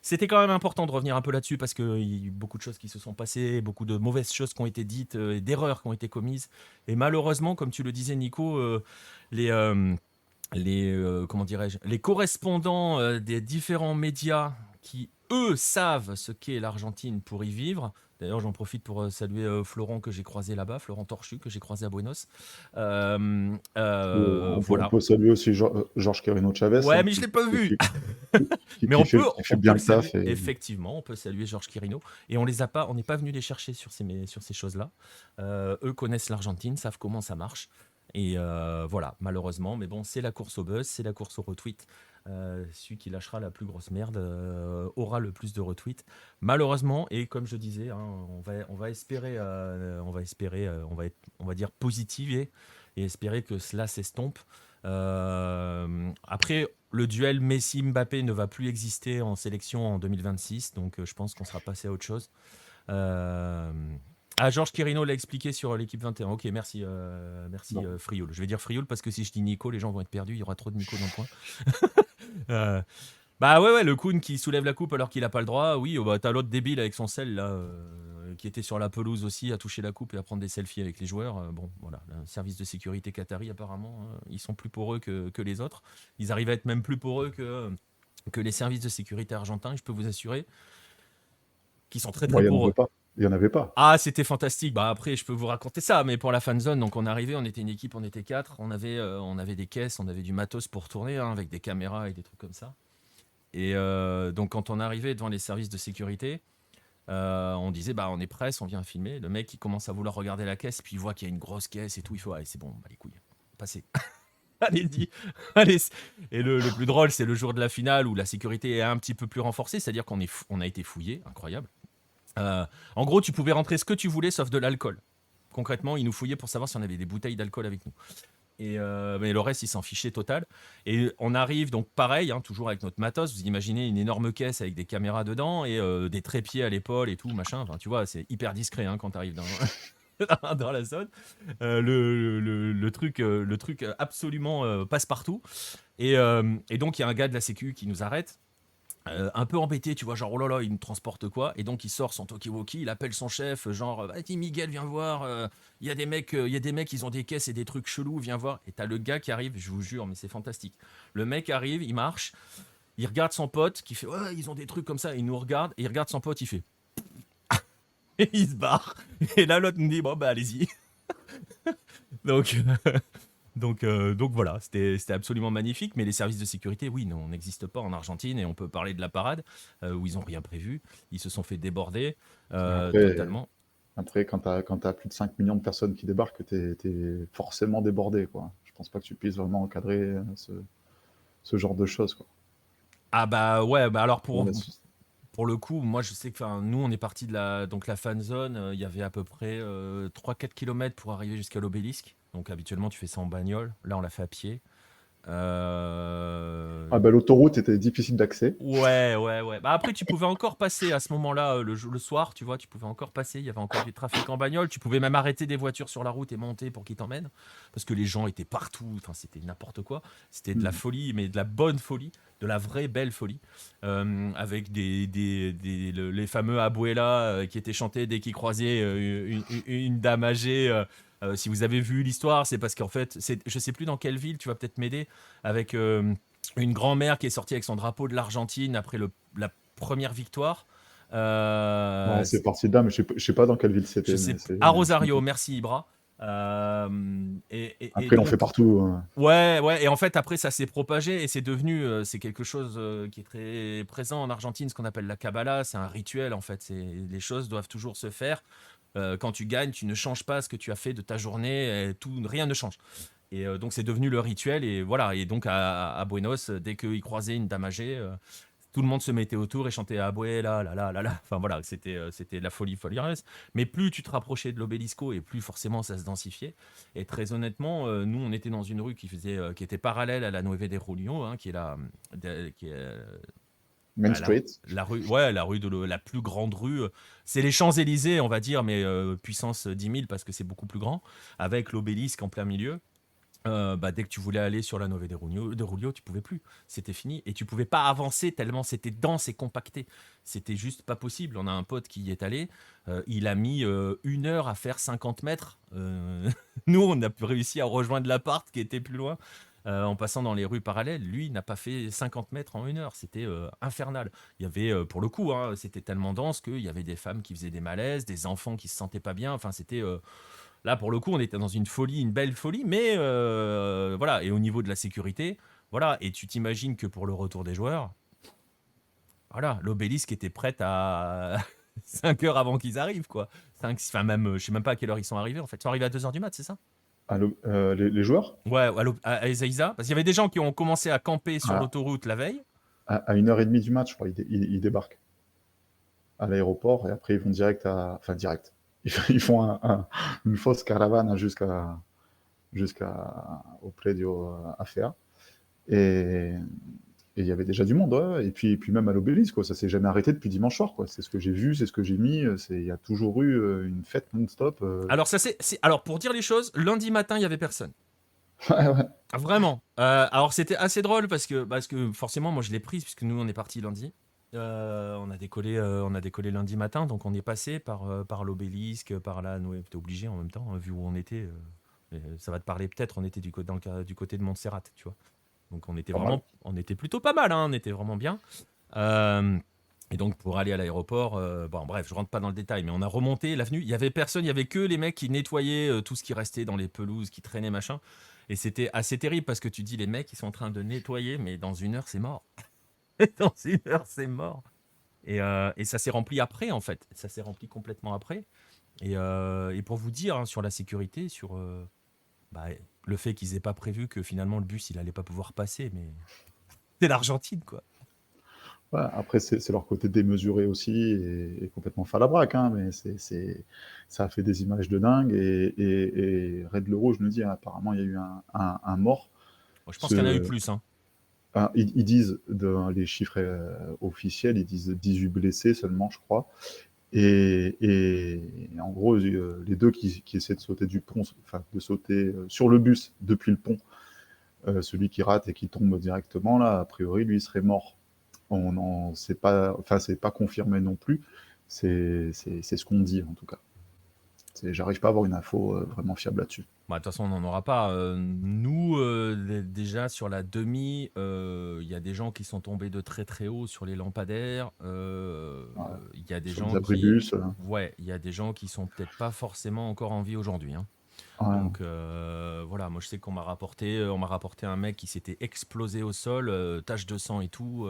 C'était quand même important de revenir un peu là-dessus parce qu'il y a eu beaucoup de choses qui se sont passées, beaucoup de mauvaises choses qui ont été dites, et d'erreurs qui ont été commises. Et malheureusement, comme tu le disais, Nico, les, euh, comment dirais-je, les correspondants des différents médias qui, eux, savent ce qu'est l'Argentine pour y vivre. D'ailleurs, j'en profite pour saluer Florent que j'ai croisé là-bas, Florent Torchu que j'ai croisé à Buenos. On Voilà. peut saluer aussi Georges Quirino Chavez, Ouais, hein, mais je l'ai pas vu. Mais qui fait on bien peut le le saluer. taf. Et... Effectivement, on peut saluer Georges Quirino. Et on n'est pas venu les chercher sur ces choses-là. Eux connaissent l'Argentine, savent comment ça marche. Et voilà, malheureusement. Mais bon, c'est la course au buzz, c'est la course au retweet. Celui qui lâchera la plus grosse merde aura le plus de retweets. Malheureusement, et comme je disais, hein, on va espérer, on va dire positiver et espérer que cela s'estompe. Après, le duel Messi-Mbappé ne va plus exister en sélection en 2026, donc je pense qu'on sera passé à autre chose. Euh, Georges Quirino l'a expliqué sur l'équipe 21. Ok, merci Bon. Frioul. Je vais dire Frioul parce que si je dis Nico, les gens vont être perdus. Il y aura trop de Nico dans le coin. Euh, Bah ouais, le Kun qui soulève la coupe alors qu'il a pas le droit. Oui, bah t'as l'autre débile avec son sel là, qui était sur la pelouse aussi, à toucher la coupe et à prendre des selfies avec les joueurs. Bon, voilà, le service de sécurité qatari apparemment, ils sont plus poreux que les autres. Ils arrivent à être même plus poreux que les services de sécurité argentins. Je peux vous assurer qu'ils sont très Bon, très il n'y en poreux. avait pas. Il y en avait pas. Ah, c'était fantastique. Bah après, je peux vous raconter ça, mais pour la fanzone, donc on est arrivé, on était une équipe, on était quatre, on avait des caisses, on avait du matos pour tourner, hein, avec des caméras et des trucs comme ça. Et donc, quand on arrivait devant les services de sécurité, on disait, bah, on est presse, on vient filmer. Le mec, il commence à vouloir regarder la caisse, puis il voit qu'il y a une grosse caisse et tout. Il faut, allez, c'est bon, bah, les couilles, passez. Allez-y, allez. Et le plus drôle, c'est le jour de la finale où la sécurité est un petit peu plus renforcée, c'est-à-dire on a été fouillé, incroyable. En gros, tu pouvais rentrer ce que tu voulais, sauf de l'alcool. Concrètement, ils nous fouillaient pour savoir si on avait des bouteilles d'alcool avec nous. Et mais le reste, ils s'en fichaient total. Et on arrive donc pareil, hein, toujours avec notre matos. Vous imaginez une énorme caisse avec des caméras dedans et des trépieds à l'épaule et tout, machin. Enfin, tu vois, c'est hyper discret hein, quand tu arrives dans la zone. Le truc absolument passe-partout. Et donc, il y a un gars de la sécu qui nous arrête. Un peu embêté, tu vois, genre oh là là, il nous transporte quoi? Et donc il sort son talkie-walkie, il appelle son chef, genre vas-y Miguel, viens voir, il y a des mecs, ils ont des caisses et des trucs chelous, viens voir. Et t'as le gars qui arrive, je vous jure, mais c'est fantastique. Le mec arrive, il marche, il regarde son pote qui fait ouais, ils ont des trucs comme ça, il nous regarde, et il regarde son pote, il fait et il se barre. Et là l'autre nous dit bon bah allez-y. Donc donc voilà, c'était absolument magnifique, mais les services de sécurité, oui, non, n'existent pas en Argentine et on peut parler de la parade où ils n'ont rien prévu, ils se sont fait déborder Après, totalement. après quand t'as plus de 5 millions de personnes qui débarquent, t'es forcément débordé, quoi. Je pense pas que tu puisses vraiment encadrer ce genre de choses, quoi. Ah bah ouais, bah alors Bon, pour le coup, moi je sais que nous on est parti de la fan zone, il y avait à peu près 3-4 km pour arriver jusqu'à l'obélisque. Donc habituellement tu fais ça en bagnole, là on l'a fait à pied. ah Euh, bah, l'autoroute était difficile d'accès. Ouais, ouais, ouais. Bah après, tu pouvais encore passer à ce moment-là, le soir, tu vois, tu pouvais encore passer. Il y avait encore du trafic en bagnole. Tu pouvais même arrêter des voitures sur la route et monter pour qu'ils t'emmènent. Parce que les gens étaient partout. Enfin, c'était n'importe quoi. C'était de la Hmm. folie, mais de la bonne folie, de la vraie belle folie. Avec les fameux Abuela qui étaient chantés dès qu'ils croisaient une dame âgée. Si vous avez vu l'histoire, c'est parce qu'en fait, je sais plus dans quelle ville, tu vas peut-être m'aider, avec une grand-mère qui est sortie avec son drapeau de l'Argentine après la première victoire. Ouais, Euh, c'est parti de là, mais je sais pas dans quelle ville je c'était, sais mais c'est. à Rosario, merci Ibra. Et Après, on fait donc partout, hein. ouais, ouais, et en fait après ça s'est propagé et c'est devenu c'est quelque chose qui est très présent en Argentine, ce qu'on appelle la Kabbalah, c'est un rituel en fait, les choses doivent toujours se faire. Quand tu gagnes, tu ne changes pas ce que tu as fait de ta journée, et rien ne change. Et donc c'est devenu le rituel et voilà. Et donc à Buenos, dès qu'ils croisaient une dame âgée, tout le monde se mettait autour et chantait Abuela, là là là là. Enfin voilà, c'était de la folie folieuse. Mais plus tu te rapprochais de l'obélisco et plus forcément ça se densifiait. Et très honnêtement, nous on était dans une rue qui était parallèle à la Nueve de Julio, hein, qui est qui est Main bah, Street. la rue, ouais, la rue la plus grande rue. C'est les Champs-Élysées, on va dire, mais puissance 10 000 parce que c'est beaucoup plus grand, avec l'obélisque en plein milieu. Bah, dès que tu voulais aller sur la Nové de Rulio, tu pouvais plus. C'était fini. Et tu pouvais pas avancer tellement c'était dense et compacté. C'était juste pas possible. On a un pote qui y est allé. Il a mis 1 heure à faire 50 mètres. Nous, on a réussi à rejoindre l'appart qui était plus loin. En passant dans les rues parallèles, lui il n'a pas fait 50 mètres en 1 heure, c'était infernal. Il y avait, pour le coup, hein, c'était tellement dense qu'il y avait des femmes qui faisaient des malaises, des enfants qui se sentaient pas bien, enfin c'était là, pour le coup, on était dans une folie, une belle folie, mais voilà. Et au niveau de la sécurité, voilà. Et tu t'imagines que pour le retour des joueurs, voilà, l'obélisque était prête à 5 heures avant qu'ils arrivent, quoi. Enfin, même, je sais même pas à quelle heure ils sont arrivés, en fait. Ils sont arrivés à 2 heures du mat, c'est ça? Allô, les joueurs, Ouais, à Ezeiza. Parce qu'il y avait des gens qui ont commencé à camper sur à, l'autoroute la veille. à 1h30 du match, je crois, ils débarquent à l'aéroport et après ils vont direct à. Enfin, direct. Ils font une fausse caravane jusqu'à au Predio AFEA. Et et il y avait déjà du monde, ouais. Et puis même à l'obélisque, quoi, ça s'est jamais arrêté depuis dimanche soir, quoi. C'est ce que j'ai vu, c'est ce que j'ai mis. Il y a toujours eu une fête non-stop. Alors, alors, pour dire les choses, lundi matin, il y avait personne. Ouais, ouais. Ah, vraiment. Alors c'était assez drôle parce que forcément moi je l'ai prise puisque nous on est parti lundi. On a décollé lundi matin, donc on est passé par l'obélisque, par là, nous t'es obligé en même temps, hein, vu où on était. Mais ça va te parler peut-être, on était du côté de Montserrat, tu vois. Donc Pas mal. on était plutôt pas mal, hein, on était vraiment bien. Euh, et donc pour aller à l'aéroport, bon bref, je rentre pas dans le détail, mais on a remonté l'avenue. Il y avait personne, il y avait que les mecs qui nettoyaient tout ce qui restait dans les pelouses, qui traînaient machin. Et c'était assez terrible parce que tu dis les mecs ils sont en train de nettoyer, mais dans 1 heure c'est mort. Dans une heure, c'est mort. Et ça s'est rempli après, en fait. Ça s'est rempli complètement après. Et pour vous dire, hein, sur la sécurité, sur bah, le fait qu'ils aient pas prévu que finalement le bus, il allait pas pouvoir passer, mais c'est l'Argentine, quoi. Ouais, après, c'est leur côté démesuré aussi et complètement falabraque, hein, mais ça a fait des images de dingue. Et Red Le Rouge nous dit, hein, apparemment, il y a eu un mort. Bon, je pense qu'il y en a eu Ce, plus, hein. ils disent, les chiffres officiels, ils disent 18 blessés seulement, je crois. Et en gros, les deux qui essaient de sauter du pont, enfin, de sauter sur le bus depuis le pont, celui qui rate et qui tombe directement, là, a priori, lui, il serait mort. On n'en sait pas, enfin, c'est pas confirmé non plus. C'est ce qu'on dit, en tout cas. J'arrive pas à avoir une info vraiment fiable là-dessus. Bah, de toute façon, on n'en aura pas. Nous, déjà sur la demi, il y a des gens qui sont tombés de très très haut sur les lampadaires. Ouais. Il y a des Sur les gens qui, abribus, ouais, il y a des gens qui sont peut-être pas forcément encore en vie aujourd'hui, hein. ouais. Donc voilà, moi je sais on m'a rapporté un mec qui s'était explosé au sol, tache de sang et tout.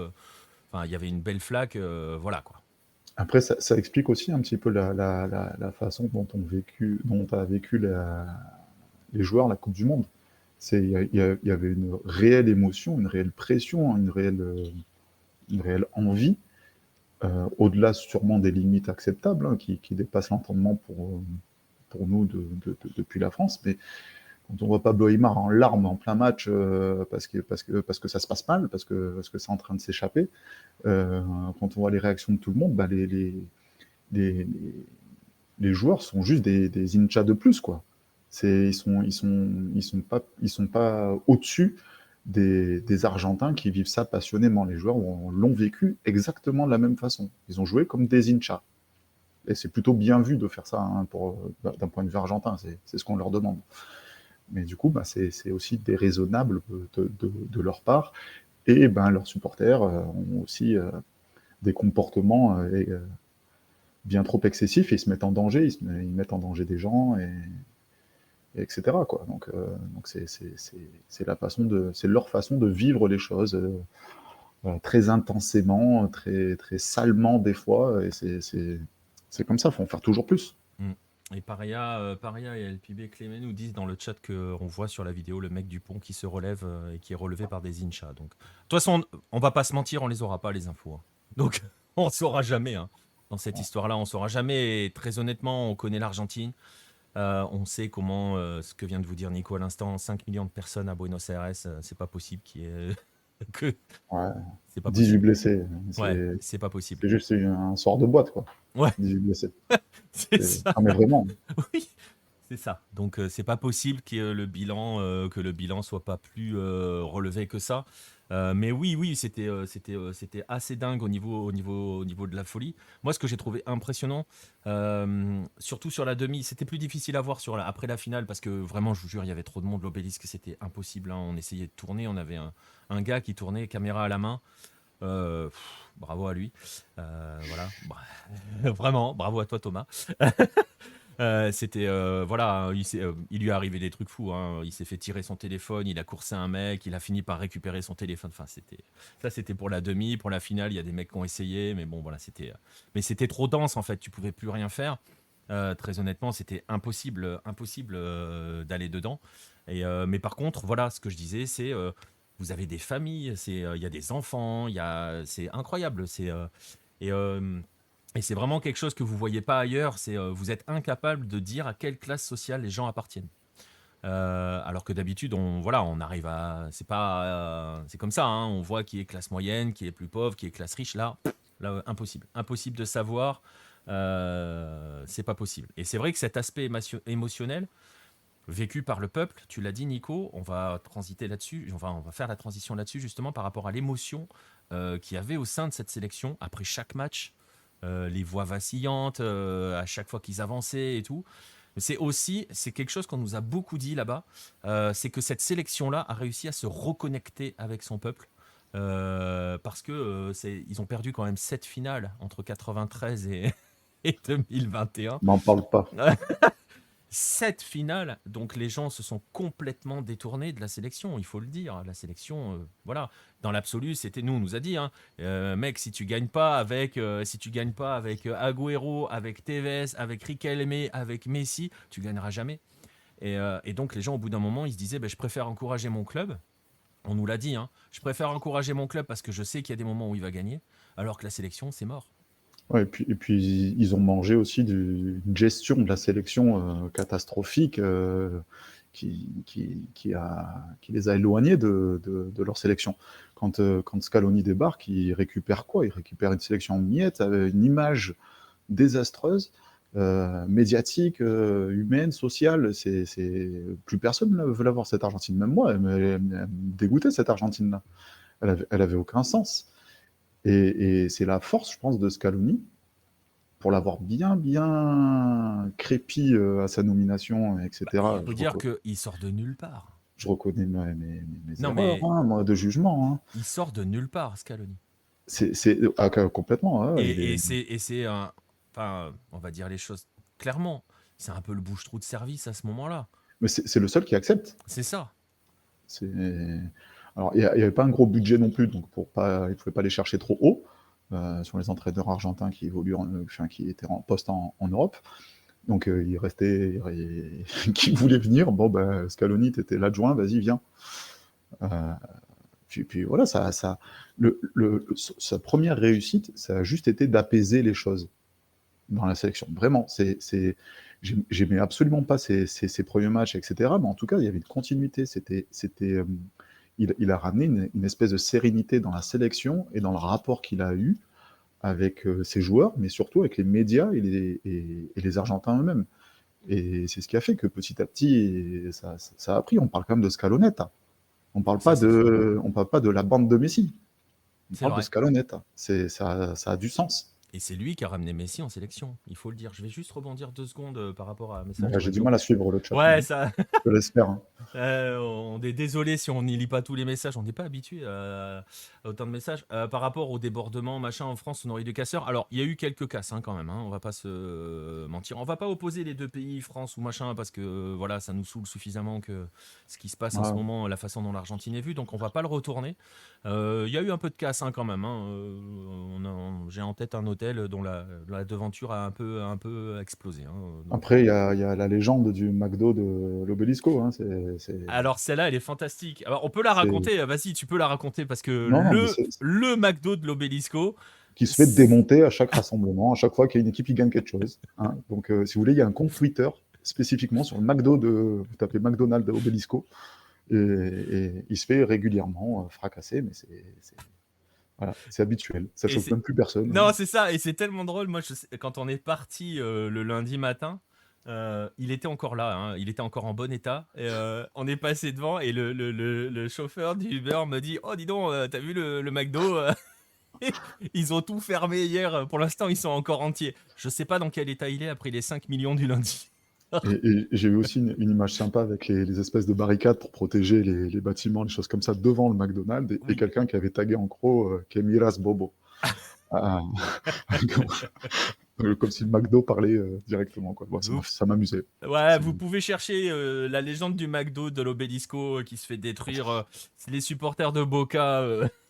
Enfin, il y avait une belle flaque, voilà quoi. Après, ça explique aussi un petit peu la façon dont a vécu les joueurs la Coupe du Monde. Il y avait une réelle émotion, une réelle pression, une réelle envie, au-delà sûrement des limites acceptables, hein, qui dépassent l'entendement pour nous depuis la France. Mais quand on voit Pablo Aimar en larmes en plein match parce que ça se passe mal, parce que c'est en train de s'échapper, quand on voit les réactions de tout le monde, bah les, les joueurs sont juste des inchas de plus, quoi. Ils sont pas au-dessus des Argentins qui vivent ça passionnément. Les joueurs l'ont vécu exactement de la même façon. Ils ont joué comme des inchas. Et c'est plutôt bien vu de faire ça, hein, d'un point de vue argentin. C'est ce qu'on leur demande. Mais du coup, bah, c'est aussi déraisonnable de leur part. Et ben, leurs supporters ont aussi des comportements bien trop excessifs. Ils se mettent en danger, ils mettent en danger des gens, et etc. Quoi. Donc c'est leur façon de vivre les choses très intensément, très salement des fois. Et c'est comme ça, il faut en faire toujours plus. Mm. Et Paria et LPB Clément nous disent dans le chat qu'on voit sur la vidéo le mec du pont qui se relève et qui est relevé par des inchas. Donc, de toute façon, on va pas se mentir, on les aura pas les infos, hein. Donc, on saura jamais, hein. Dans cette histoire-là, on saura jamais. Et très honnêtement, on connaît l'Argentine. On sait comment, ce que vient de vous dire Nico à l'instant, 5 millions de personnes à Buenos Aires, c'est pas possible qu'il y ait que Ouais. c'est pas 18 possible. blessés, Ouais, c'est pas possible. c'est juste un sort de boîte, quoi. Ouais, 18 blessés. c'est ça. Non, mais vraiment. Oui, c'est ça. Donc c'est pas possible que le bilan soit pas plus relevé que ça. Mais oui, oui, c'était assez dingue au niveau de la folie. Moi, ce que j'ai trouvé impressionnant, surtout sur la demi, c'était plus difficile à voir après la finale parce que vraiment, je vous jure, il y avait trop de monde. L'obélisque, c'était impossible, hein. On essayait de tourner, on avait un gars qui tournait, caméra à la main. Bravo à lui. Voilà. Vraiment, bravo à toi, Thomas. C'était voilà, il lui est arrivé des trucs fous, hein. Il s'est fait tirer son téléphone, il a coursé un mec, il a fini par récupérer son téléphone. Enfin, c'était pour la demi, pour la finale. Il y a des mecs qui ont essayé, mais bon, voilà, mais c'était trop dense en fait. Tu pouvais plus rien faire. Très honnêtement, c'était impossible d'aller dedans. Mais par contre, voilà, ce que je disais, c'est vous avez des familles, il y a des enfants, c'est incroyable, et euh, et c'est vraiment quelque chose que vous voyez pas ailleurs. Vous êtes incapable de dire à quelle classe sociale les gens appartiennent. Alors que d'habitude, on arrive à, c'est pas, c'est comme ça, hein, on voit qui est classe moyenne, qui est plus pauvre, qui est classe riche. Là, impossible de savoir. C'est pas possible. Et c'est vrai que cet aspect émotionnel vécu par le peuple, tu l'as dit, Nico, on va transiter là-dessus. On va faire la transition là-dessus justement par rapport à l'émotion qu'il y avait au sein de cette sélection après chaque match. Les voix vacillantes, à chaque fois qu'ils avançaient et tout. C'est quelque chose qu'on nous a beaucoup dit là-bas, c'est que cette sélection-là a réussi à se reconnecter avec son peuple, parce que ils ont perdu quand même 7 finales entre 93 et, et 2021. M'en parle pas. 7 finales, donc les gens se sont complètement détournés de la sélection, il faut le dire. La sélection, voilà, dans l'absolu, c'était nous, on nous a dit, hein, mec, si tu gagnes pas avec Agüero, avec Tevez, avec Riquelme, avec Messi, tu gagneras jamais. Et donc les gens, au bout d'un moment, ils se disaient, ben, je préfère encourager mon club. On nous l'a dit, hein, je préfère encourager mon club parce que je sais qu'il y a des moments où il va gagner, alors que la sélection, c'est mort. Ouais, et puis ils ont mangé aussi une gestion de la sélection catastrophique qui les a éloignés de leur sélection. Quand Scaloni débarque, il récupère quoi? Il récupère une sélection en miettes, une image désastreuse, médiatique, humaine, sociale. Plus personne ne veut l'avoir, cette Argentine. Même moi, elle me dégoûtait, cette Argentine-là. Elle avait aucun sens. Et c'est la force, je pense, de Scaloni, pour l'avoir bien crépi à sa nomination, Il etc. faut dire qu'il sort de nulle part. Je reconnais mes Non, erreurs, mais hein, moi, de jugement. Hein. il sort de nulle part, Scaloni. Complètement. Ouais, Et c'est un. Enfin, on va dire les choses clairement. C'est un peu le bouche-trou de service à ce moment-là. mais c'est le seul qui accepte. C'est ça. C'est... Alors, il n'y avait pas un gros budget non plus, donc il ne pouvait pas les chercher trop haut sur les entraîneurs argentins qui évoluent, qui étaient en poste en Europe. Donc, il restait qui voulait venir. Bon, ben, Scaloni, t'étais l'adjoint, vas-y, viens. Euh, puis voilà, sa première réussite, ça a juste été d'apaiser les choses dans la sélection. Vraiment, j'aimais absolument pas ses premiers matchs, etc. Mais en tout cas, il y avait une continuité. Il a ramené une espèce de sérénité dans la sélection et dans le rapport qu'il a eu avec ses joueurs, mais surtout avec les médias et les Argentins eux-mêmes. Et c'est ce qui a fait que petit à petit, ça a pris. On parle quand même de Scalonetta. On parle Ça, pas c'est fort. on parle pas de la bande de Messi. On C'est parle de vrai. Scalonetta. Ça a du sens. Et c'est lui qui a ramené Messi en sélection. Il faut le dire. Je vais juste rebondir 2 secondes par rapport à un Bon, message là, de j'ai du Renzo. mal à suivre le chat, Ouais, mais ça. je l'espère. Hein. On est désolé si on n'y lit pas tous les messages. On n'est pas habitué à autant de messages. Par rapport au débordement, machin, en France, on aurait eu des casseurs. Alors, il y a eu quelques casses quand même. On va pas se mentir. On va pas opposer les deux pays, France ou machin, parce que voilà, ça nous saoule suffisamment que ce qui se passe en ce Ouais. moment, la façon dont l'Argentine est vue. Donc, on va pas le retourner. Il y a eu un peu de casse quand même. J'ai en tête un hôtel dont la devanture a un peu explosé. Donc, Après, il y a la légende du McDo de l'Obélisco. Hein. alors celle-là, elle est fantastique. Alors on peut la C'est- raconter, vas-y, tu peux la raconter parce que Non, non, mais le McDo de l'Obélisco, qui se fait démonter à chaque rassemblement, à chaque fois qu'il y a une équipe qui gagne quelque chose. Hein. Donc, si vous voulez, il y a un compte Twitter spécifiquement sur le McDo vous tapez McDonald's Obélisco, et il se fait régulièrement fracasser, mais voilà, c'est habituel. Ça et choque c'est même plus personne. Hein. non, c'est ça, et c'est tellement drôle. Moi, quand on est parti le lundi matin, il était encore là, il était encore en bon état. Et, on est passé devant et le chauffeur du Uber me dit, oh dis donc, t'as vu le McDo ils ont tout fermé hier. Pour l'instant, ils sont encore entiers. Je sais pas dans quel état il est après les 5 millions du lundi. Et j'ai eu aussi une image sympa avec les espèces de barricades pour protéger les bâtiments, les choses comme ça, devant le McDonald's, et Oui. quelqu'un qui avait tagué en gros Que miras Bobo. Ah, comme si le McDo parlait directement. Quoi. Bon, Vous ça m'amusait. Ouais, C'est- vous pouvez chercher la légende du McDo de l'Obélisco qui se fait détruire. Les supporters de Boca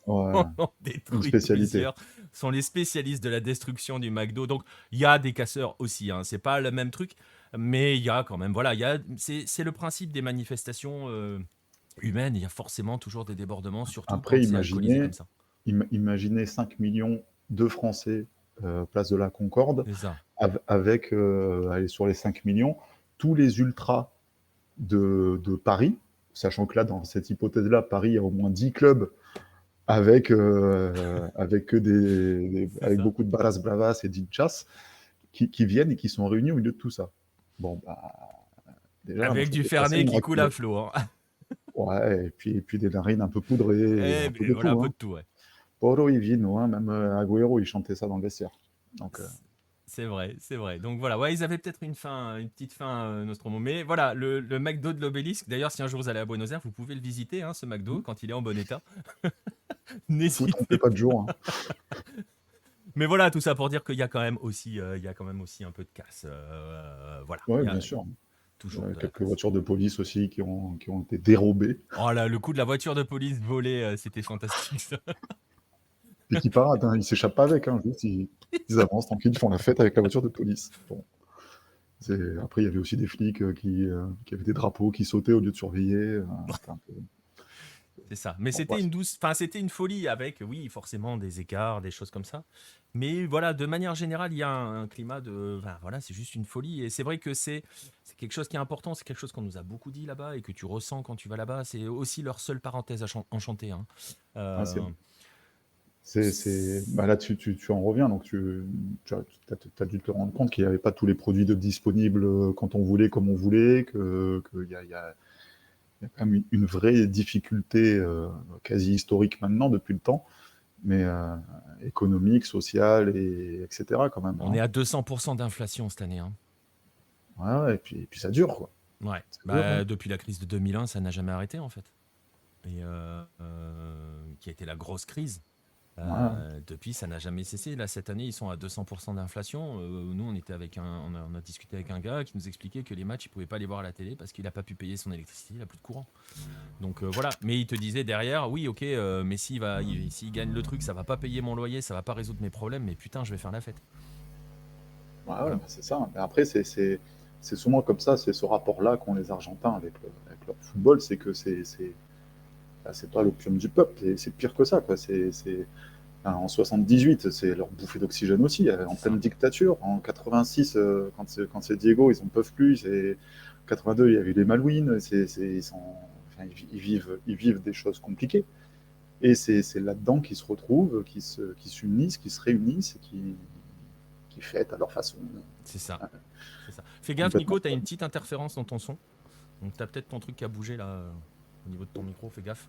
Ouais, en ont une détruit spécialité. plusieurs. Sont les spécialistes de la destruction du McDo. Donc, il y a des casseurs aussi. C'est pas le même truc, mais il y a quand même. Voilà, c'est le principe des manifestations humaines. Il y a forcément toujours des débordements, surtout Après, quand c'est alcoolisé comme ça. imaginez 5 millions de Français place de la Concorde, C'est ça. avec, allez, sur les 5 millions, tous les ultras de Paris, sachant que là, dans cette hypothèse-là, Paris a au moins 10 clubs avec que C'est avec ça. beaucoup de barras bravas et d'hinchas qui viennent et qui sont réunis au milieu de tout ça. Bon, bah, déjà, moi, Avec je trouve du que la Fernet scène qui coule à raconte. flot. Ouais, et puis des narines un peu poudrées, et un peu Mais de voilà, un tout. peu Hein. de tout, ouais. Poro y vino, hein, même Agüero, il chantait ça dans le vestiaire. Donc, C'est vrai, c'est vrai. Donc voilà, ouais, ils avaient peut-être une petite fin, Nostromo. Mais voilà, le McDo de l'Obélisque. D'ailleurs, si un jour vous allez à Buenos Aires, vous pouvez le visiter, ce McDo, quand il est en bon état. vous ne trompez N'hésitez. pas de jour. Hein. Mais voilà, tout ça pour dire qu'il y a quand même aussi, il y a quand même aussi un peu de casse. Voilà. Ouais, bien sûr. Toujours de la Quelques classe. voitures de police aussi qui ont été dérobées Oh là, le coup de la voiture de police volée, c'était fantastique ça. et qui paradent, hein. Ils s'échappent pas avec, hein, juste ils avancent tranquille, ils font la fête avec la voiture de police. Bon, après il y avait aussi des flics, qui avaient des drapeaux, qui sautaient au lieu de surveiller, c'était un peu C'est ça. Mais bon c'était bref. une douce, enfin c'était une folie avec, oui, forcément des écarts, des choses comme ça. Mais voilà, de manière générale, il y a un climat de, enfin, voilà, c'est juste une folie. Et c'est vrai que c'est quelque chose qui est important, c'est quelque chose qu'on nous a beaucoup dit là-bas et que tu ressens quand tu vas là-bas. C'est aussi leur seule parenthèse enchantée, hein. Ah, Euh, bah là, tu en reviens, donc tu as dû te rendre compte qu'il n'y avait pas tous les produits disponibles quand on voulait, comme on voulait, qu'il y a quand même une vraie difficulté quasi historique maintenant, depuis le temps, mais économique, sociale, etc. quand même, on hein. est à 200% d'inflation cette année, hein. Ouais, ouais, et puis ça dure, quoi. Ouais. Ça dure, hein. Bah, depuis la crise de 2001, ça n'a jamais arrêté en fait. Et qui a été la grosse crise. Ouais, Depuis, ça n'a jamais cessé. Là, cette année, ils sont à 200% d'inflation. Nous, on a discuté avec un gars qui nous expliquait que les matchs, il pouvait pas les voir à la télé parce qu'il n'a pas pu payer son électricité, il a plus de courant. Donc voilà. Mais il te disait derrière, oui, ok, mais s'il gagne le truc, ça va pas payer mon loyer, ça va pas résoudre mes problèmes, mais putain, je vais faire la fête. ouais, ouais, Voilà. bah, c'est ça. Mais après, c'est souvent comme ça, c'est ce rapport-là qu'ont les Argentins avec leur football, c'est que c'est pas l'opium du peuple, c'est pire que ça, quoi. Enfin, en 78, c'est leur bouffée d'oxygène aussi, en C'est pleine ça. dictature. En 86, quand c'est Diego, ils en peuvent plus. 82, il y a eu les Malouines. Enfin, ils vivent des choses compliquées. Et c'est là-dedans qu'ils se retrouvent, qui s'unissent, qui se réunissent, et qui fêtent à leur façon. C'est ça. C'est ça. Fais gaffe, Complètement. Nico, t'as une petite interférence dans ton son. Donc t'as peut-être ton truc qui a bougé là au niveau de ton micro, fais gaffe.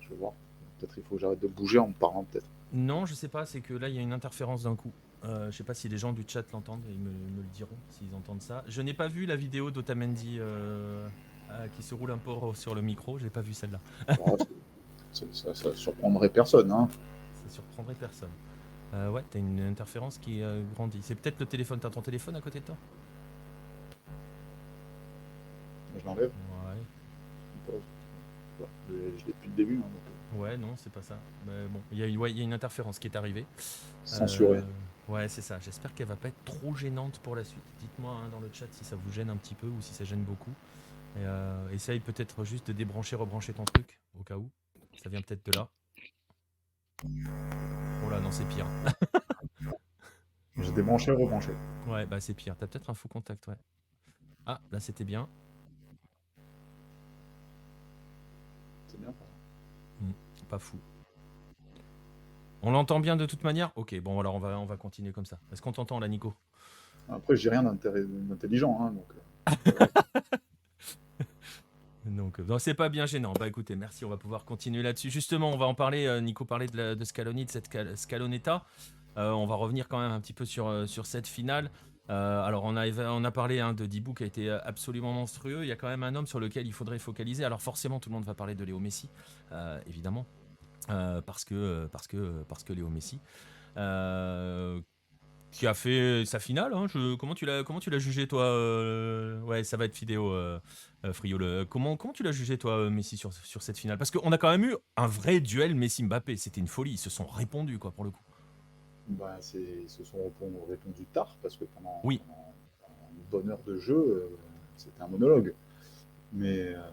Je vais voir. Peut-être il faut que j'arrête de bouger en me parlant, peut-être. Non, je sais pas, c'est que là il y a une interférence d'un coup. Je sais pas si les gens du chat l'entendent, ils me le diront s'ils entendent ça. Je n'ai pas vu la vidéo d'Otamendi qui se roule un peu sur le micro, j'ai pas vu celle-là. Voilà, ça surprendrait personne, hein. Ça surprendrait personne. Ouais, t'as une interférence qui grandit. C'est peut-être le téléphone, t'as ton téléphone à côté de toi? Je l'enlève. Ouais. Voilà. Je l'ai depuis le début, hein, donc, Ouais, non, c'est pas ça. Mais bon, ouais, il y a une interférence qui est arrivée. censuré. Ouais, c'est ça. J'espère qu'elle va pas être trop gênante pour la suite. Dites-moi hein, dans le chat si ça vous gêne un petit peu ou si ça gêne beaucoup. Et essaye peut-être juste de débrancher, rebrancher ton truc, au cas où. Ça vient peut-être de là. Oh là, non, c'est pire. J'ai débranché et rebranché. Ouais, bah c'est pire. T'as peut-être un faux contact, ouais. Ah, là c'était bien. C'est bien. Hmm, pas fou. On l'entend bien de toute manière? Ok, bon alors on va continuer comme ça. Est-ce qu'on t'entend là, Nico? Après, je dis rien d'intelligent, hein, donc c'est pas grave. Donc, non, c'est pas bien gênant. Bah écoutez, merci, on va pouvoir continuer là-dessus. Justement, on va en parler. Nico parlait de Scaloni, de cette Scaloneta. On va revenir quand même un petit peu sur cette finale. Alors, on a parlé hein, de Dibou qui a été absolument monstrueux. Il y a quand même un homme sur lequel il faudrait focaliser. Alors, forcément, tout le monde va parler de Léo Messi, évidemment, parce que Léo Messi. Euh, qui a fait sa finale. Hein, comment tu l'as jugé, toi Ouais, ça va être vidéo, Friol. Comment tu l'as jugé, toi, Messi, sur cette finale? Parce qu'on a quand même eu un vrai duel Messi-Mbappé. C'était une folie. Ils se sont répondus, quoi, pour le coup. Bah, ils se sont répondu tard parce que pendant, Oui, pendant une bonne heure de jeu, c'était un monologue. Mais, euh,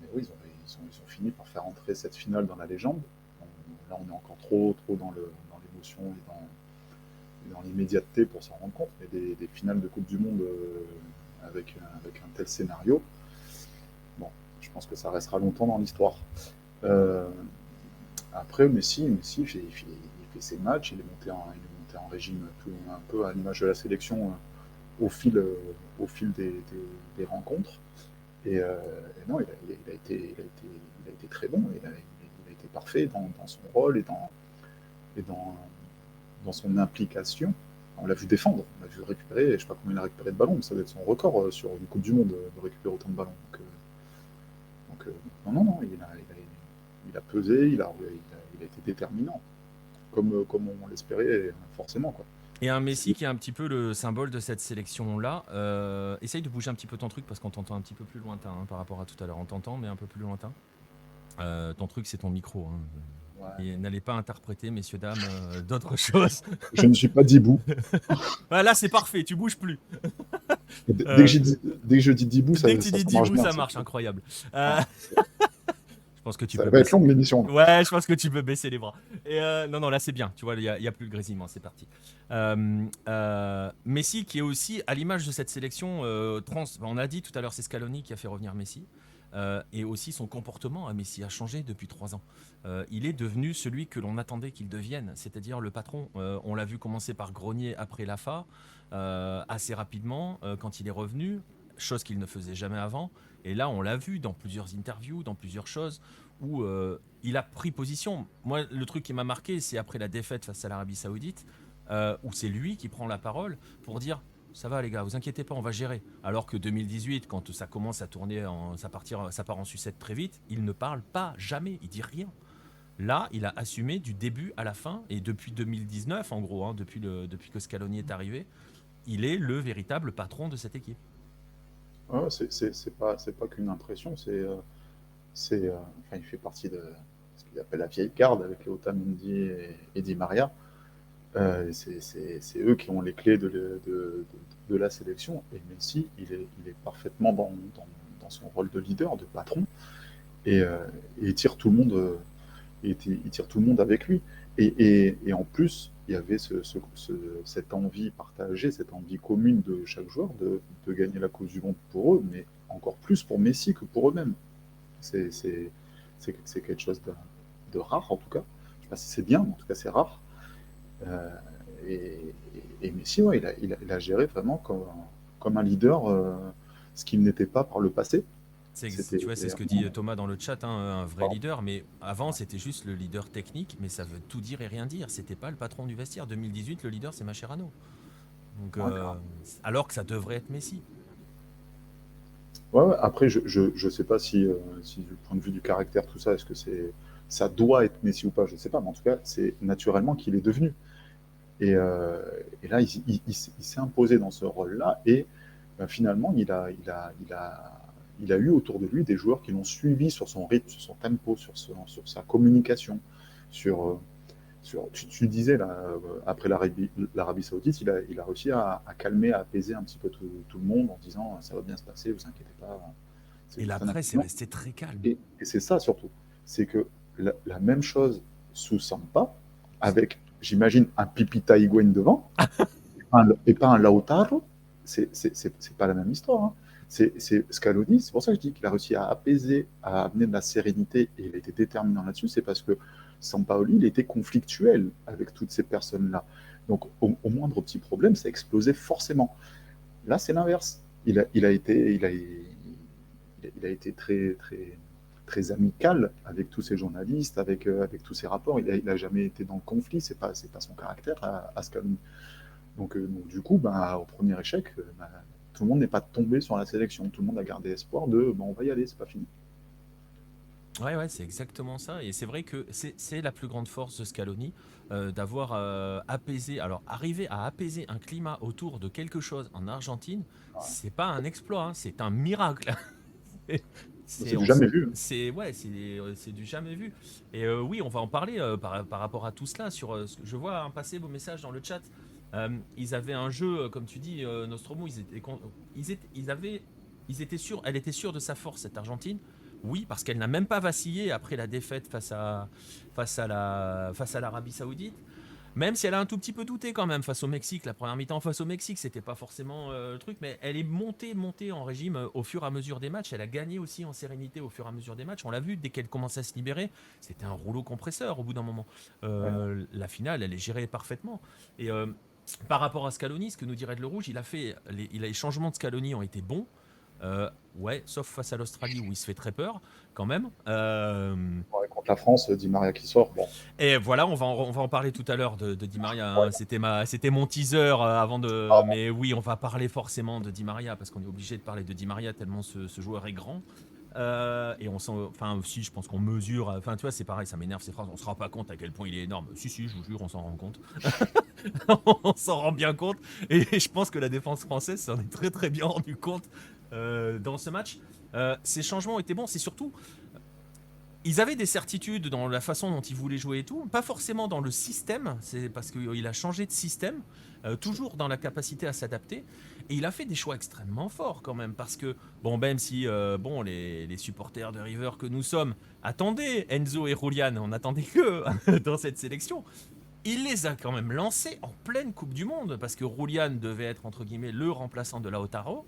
mais oui, ils ont fini par faire entrer cette finale dans la légende. Là, on est encore trop dans l'émotion et dans l'immédiateté pour s'en rendre compte. Mais des finales de Coupe du Monde avec un tel scénario, bon, je pense que ça restera longtemps dans l'histoire. Euh, Après, Messi il fait ses matchs, il est monté en régime un peu à l'image de la sélection au fil des rencontres. Et non, il a été très bon, il a été parfait dans son rôle et dans son implication. On l'a vu défendre, on l'a vu récupérer, je ne sais pas combien il a récupéré de ballons, mais ça doit être son record sur une Coupe du Monde de récupérer autant de ballons. Donc, non, il a pesé, il a été déterminant, comme on l'espérait forcément, quoi. Et un Messi C'est- qui est un petit peu le symbole de cette sélection-là. Essaye de bouger un petit peu ton truc parce qu'on t'entend un petit peu plus lointain hein, par rapport à tout à l'heure. On t'entend, mais un peu plus lointain. Ton truc, c'est ton micro. Hein. ouais. Et n'allez pas interpréter, messieurs, dames, d'autres choses. Je ne suis pas Dibou. Ah, là, c'est parfait, tu bouges plus. Dès que, Euh, dès que je dis Dibou, dès que tu ça dis marche Dibou, bien. ça marche, incroyable. Ah, Je pense que tu ça peux va être baisser. long l'émission, là. Ouais, je pense que tu peux baisser les bras. Et non, non, là c'est bien. Tu vois, il y a plus le grésillement, c'est parti. Messi qui est aussi à l'image de cette sélection on a dit tout à l'heure, c'est Scaloni qui a fait revenir Messi. Et aussi son comportement à Messi a changé depuis 3 ans. Il est devenu celui que l'on attendait qu'il devienne, c'est-à-dire le patron. On l'a vu commencer par grogner après l'AFA, assez rapidement quand il est revenu, chose qu'il ne faisait jamais avant. Et là, on l'a vu dans plusieurs interviews, dans plusieurs choses où il a pris position. Moi, le truc qui m'a marqué, c'est après la défaite face à l'Arabie Saoudite, où c'est lui qui prend la parole pour dire ça va les gars, vous inquiétez pas, on va gérer. Alors que 2018, quand ça commence à tourner, ça part en sucette très vite, il ne parle pas, jamais, il dit rien. Là, il a assumé du début à la fin, et depuis 2019, en gros, hein, depuis que Scaloni est arrivé, il est le véritable patron de cette équipe. Ouais, c'est pas qu'une impression, enfin, il fait partie de ce qu'il appelle la vieille garde avec les Otamendi et Di Maria. C'est eux qui ont les clés de la sélection. Et Messi, il est parfaitement dans son rôle de leader, de patron, et, et il tire tout le monde, il tire tout le monde avec lui. Et en plus, il y avait cette envie partagée, cette envie commune de chaque joueur de gagner la Coupe du Monde pour eux, mais encore plus pour Messi que pour eux-mêmes. C'est c'est- c'est quelque chose de rare, en tout cas. Je ne sais pas si c'est bien, mais en tout cas, c'est rare. Euh, et, et Messi, ouais, il a géré vraiment comme un leader, ce qu'il n'était pas par le passé. Tu C'était vois, c'est ce que dit vraiment. Thomas dans le chat, hein, un vrai Pardon. leader. Mais avant, c'était juste le leader technique, mais ça veut tout dire et rien dire. C'était pas le patron du vestiaire. 2018, le leader, c'est Mascherano. Donc, Ouais, grave. alors que ça devrait être Messi. Ouais, ouais. Après, je sais pas si du point de vue du caractère, tout ça, est-ce que ça doit être Messi ou pas, je ne sais pas, mais en tout cas, c'est naturellement qu'il est devenu. Et, euh, et là, il s'est imposé dans ce rôle-là, et finalement, il a eu autour de lui des joueurs qui l'ont suivi sur son rythme, sur son tempo, sur sa communication, sur, tu disais, là, après l'Arabie Saoudite, il a réussi à calmer, à apaiser un petit peu tout le monde en disant ça va bien se passer, vous inquiétez pas, c'est Et juste la un presse est accident. restée très calme. Et c'est ça surtout, c'est que la même chose sous Sampa, avec, j'imagine, un Pipita Higuaín devant, et pas un Lautaro, c'est pas la même histoire. Hein. C'est Scaloni, c'est pour ça que je dis qu'il a réussi à apaiser, à amener de la sérénité, et il a été déterminant là-dessus, c'est parce que Sampaoli, il était conflictuel avec toutes ces personnes-là. Donc, au moindre petit problème, ça explosait forcément. Là, c'est l'inverse. Il a été très, très, très amical avec tous ces journalistes, avec tous ces rapports. Il a jamais été dans le conflit, c'est pas son caractère à Scaloni. Donc du coup, au premier échec, tout le monde n'est pas tombé sur la sélection. Tout le monde a gardé espoir de on va y aller, c'est pas fini. Ouais, ouais, c'est exactement ça. Et c'est vrai que c'est la plus grande force de Scaloni, d'avoir apaisé. Alors, arriver à apaiser un climat autour de quelque chose en Argentine, c'est pas un exploit, hein, c'est un miracle. C'est du jamais vu. Hein. C'est du jamais vu. Et oui, on va en parler par rapport à tout cela. Je vois passer vos messages dans le chat. Ils avaient un jeu, comme tu dis, Nostromo. Ils étaient sûrs. Elle était sûre de sa force, cette Argentine. Oui, parce qu'elle n'a même pas vacillé après la défaite face à l'Arabie Saoudite. Même si elle a un tout petit peu douté quand même face au Mexique, la première mi-temps face au Mexique, c'était pas forcément le truc, mais elle est montée en régime au fur et à mesure des matchs. Elle a gagné aussi en sérénité au fur et à mesure des matchs. On l'a vu, dès qu'elle commençait à se libérer, c'était un rouleau compresseur au bout d'un moment. Ouais. La finale, elle est gérée parfaitement. Et par rapport à Scaloni, ce que nous dirait Le Rouge, les changements de Scaloni ont été bons. Ouais, sauf face à l'Australie où il se fait très peur quand même. Ouais, contre la France, Di Maria qui sort. Bon, Et voilà, on va en parler tout à l'heure de Di Maria. ouais, Hein. C'était mon teaser avant de. Mais oui, on va parler forcément de Di Maria parce qu'on est obligé de parler de Di Maria tellement ce joueur est grand. Et enfin aussi, je pense qu'on mesure. Enfin, tu vois, c'est pareil, ça m'énerve ces phrases. On se rend pas compte à quel point il est énorme. Si, si, je vous jure, on s'en rend compte. On s'en rend bien compte. Et je pense que la défense française s'en est très très bien rendu compte dans ce match. Ces changements étaient bons. C'est surtout, ils avaient des certitudes dans la façon dont ils voulaient jouer et tout, pas forcément dans le système, c'est parce qu'il a changé de système, toujours dans la capacité à s'adapter, et il a fait des choix extrêmement forts quand même, parce que, bon, même si, bon, les supporters de River que nous sommes, attendez Enzo et Julian, on attendait que dans cette sélection, il les a quand même lancés en pleine Coupe du Monde, parce que Julian devait être, entre guillemets, le remplaçant de Lautaro,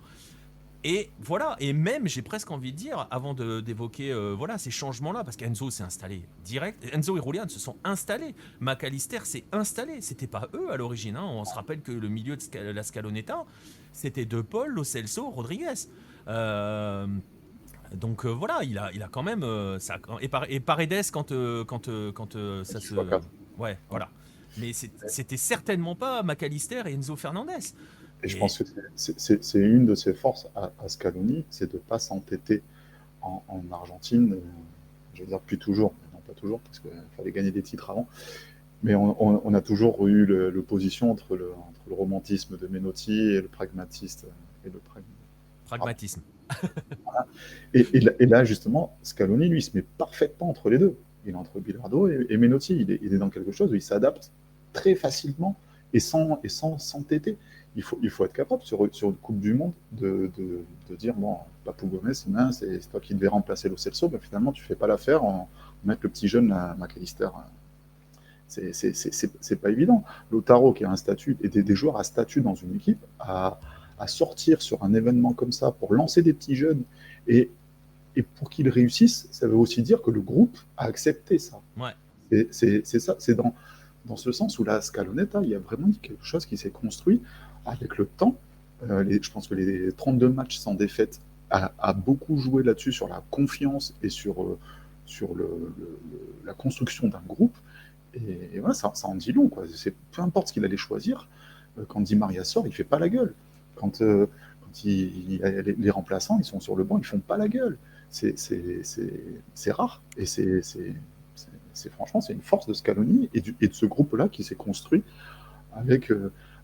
et voilà, et même j'ai presque envie de dire, avant d'évoquer voilà, ces changements-là, parce qu'Enzo s'est installé direct, Enzo et Julian se sont installés, McAllister s'est installé, c'était pas eux à l'origine, hein. On se rappelle que le milieu de la Scaloneta, c'était De Paul, Lo Celso, Rodriguez. Euh, voilà, il a quand même ça, et Paredes ça Du se, choix 4. ouais, Ouais. voilà. Mais c'était certainement pas McAllister et Enzo Fernandez. Et je Et pense que c'est une de ses forces à Scaloni, c'est de ne pas s'entêter en Argentine. Je veux dire, depuis toujours, non pas toujours, parce qu'il fallait gagner des titres avant, mais on a toujours eu l'opposition entre le romantisme de Menotti et le pragmatiste. Et le prag- Ah, pragmatisme. et là, justement, Scaloni, lui, il se met parfaitement entre les deux. Il est entre Bilardo et Menotti. Il est dans quelque chose où il s'adapte très facilement et sans s'entêter. Il faut être capable, sur une Coupe du Monde, de dire bon, Papou Gomez, c'est toi qui devais remplacer Lo Celso, mais finalement, tu fais pas l'affaire en mettre le petit jeune McAllister. C'est pas évident. Lautaro, qui a un statut, et des joueurs à statut dans une équipe, à sortir sur un événement comme ça pour lancer des petits jeunes et, et pour qu'ils réussissent, ça veut aussi dire que le groupe a accepté ça. Ouais. C'est ça, c'est dans ce sens où la Scaloneta, il y a vraiment quelque chose qui s'est construit avec le temps. Je pense que les 32 matchs sans défaite a beaucoup joué là-dessus, sur la confiance et sur la construction d'un groupe. Et voilà, ça en dit long, quoi. Peu importe ce qu'il allait choisir, quand Di Maria sort, il fait pas la gueule. Quand les remplaçants, ils sont sur le banc, ils font pas la gueule. C'est rare. Et franchement, c'est une force de Scaloni et de ce groupe-là qui s'est construit avec,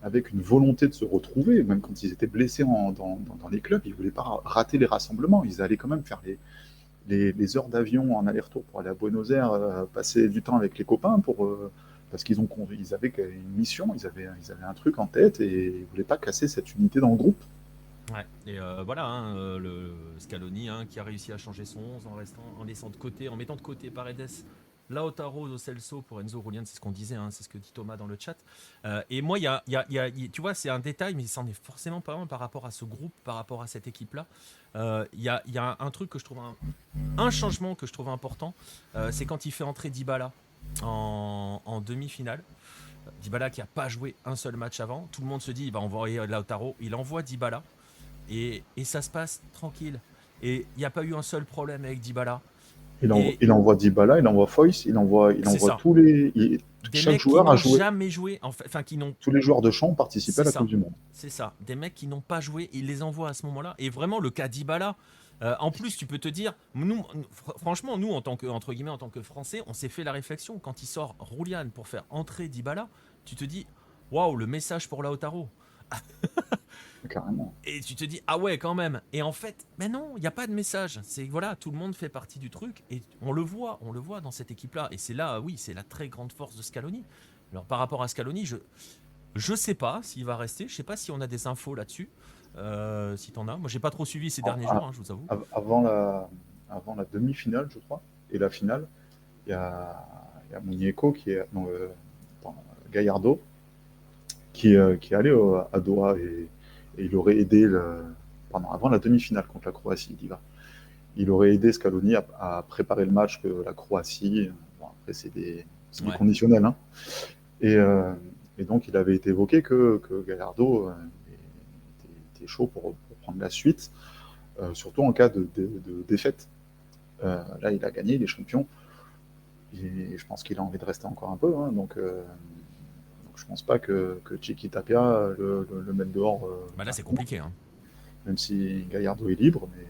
avec une volonté de se retrouver. Même quand ils étaient blessés dans les clubs, ils ne voulaient pas rater les rassemblements. Ils allaient quand même faire les heures d'avion en aller-retour pour aller à Buenos Aires, passer du temps avec les copains parce qu'ils avaient une mission, ils avaient un truc en tête et ils ne voulaient pas casser cette unité dans le groupe. Ouais. Et voilà, hein, le Scaloni, hein, qui a réussi à changer son 11 en laissant de côté, en mettant de côté Paredes, Lautaro, Lo Celso pour Enzo Julian, c'est ce qu'on disait, hein, c'est ce que dit Thomas dans le chat. Et moi, tu vois, c'est un détail, mais c'en est forcément pas un par rapport à ce groupe, par rapport à cette équipe-là. Il y a un truc que je trouve un changement que je trouve important, c'est quand il fait entrer Dybala en demi-finale. Dybala qui a pas joué un seul match avant, tout le monde se dit il va envoyer Lautaro, il envoie Dybala et ça se passe tranquille. Et il n'y a pas eu un seul problème avec Dybala. Et Il envoie Dybala, il envoie Foyce, il c'est envoie ça. tous les. Des Chaque mecs qui joueur a n'ont joué. jamais joué, enfin qui n'ont. Tous les joueurs de champ ont participé à C'est la Coupe ça. du Monde. C'est ça. Des mecs qui n'ont pas joué, il les envoie à ce moment-là. Et vraiment, le cas Dybala. En plus, tu peux te dire, franchement, nous, entre guillemets, en tant que Français, on s'est fait la réflexion. Quand il sort Roulian pour faire entrer Dybala, tu te dis, waouh, le message pour Lautaro. Carrément. Et tu te dis, ah ouais, quand même. Et en fait, mais non, il n'y a pas de message. C'est voilà, tout le monde fait partie du truc. Et on le voit dans cette équipe-là. Et c'est là, oui, c'est la très grande force de Scaloni. Alors par rapport à Scaloni, je sais pas s'il va rester. Je sais pas si on a des infos là-dessus. Si t'en as. Moi, j'ai pas trop suivi ces derniers jours, hein, je vous avoue. Avant la demi-finale, je crois, et la finale, il y a Muñeco qui est. Non, Gallardo, qui est allé à Doha et il aurait aidé avant la demi-finale contre la Croatie, il aurait aidé Scaloni à préparer le match que la Croatie. Bon, après, c'est des Ouais. conditionnels. Hein. Et, donc, il avait été évoqué que Gallardo était chaud pour prendre la suite, surtout en cas de défaite. Là, il a gagné, il est champion. Et je pense qu'il a envie de rester encore un peu. Hein, donc, je pense pas que Chiqui Tapia le mette dehors. Bah là, c'est compliqué. Hein. même si Gallardo est libre, mais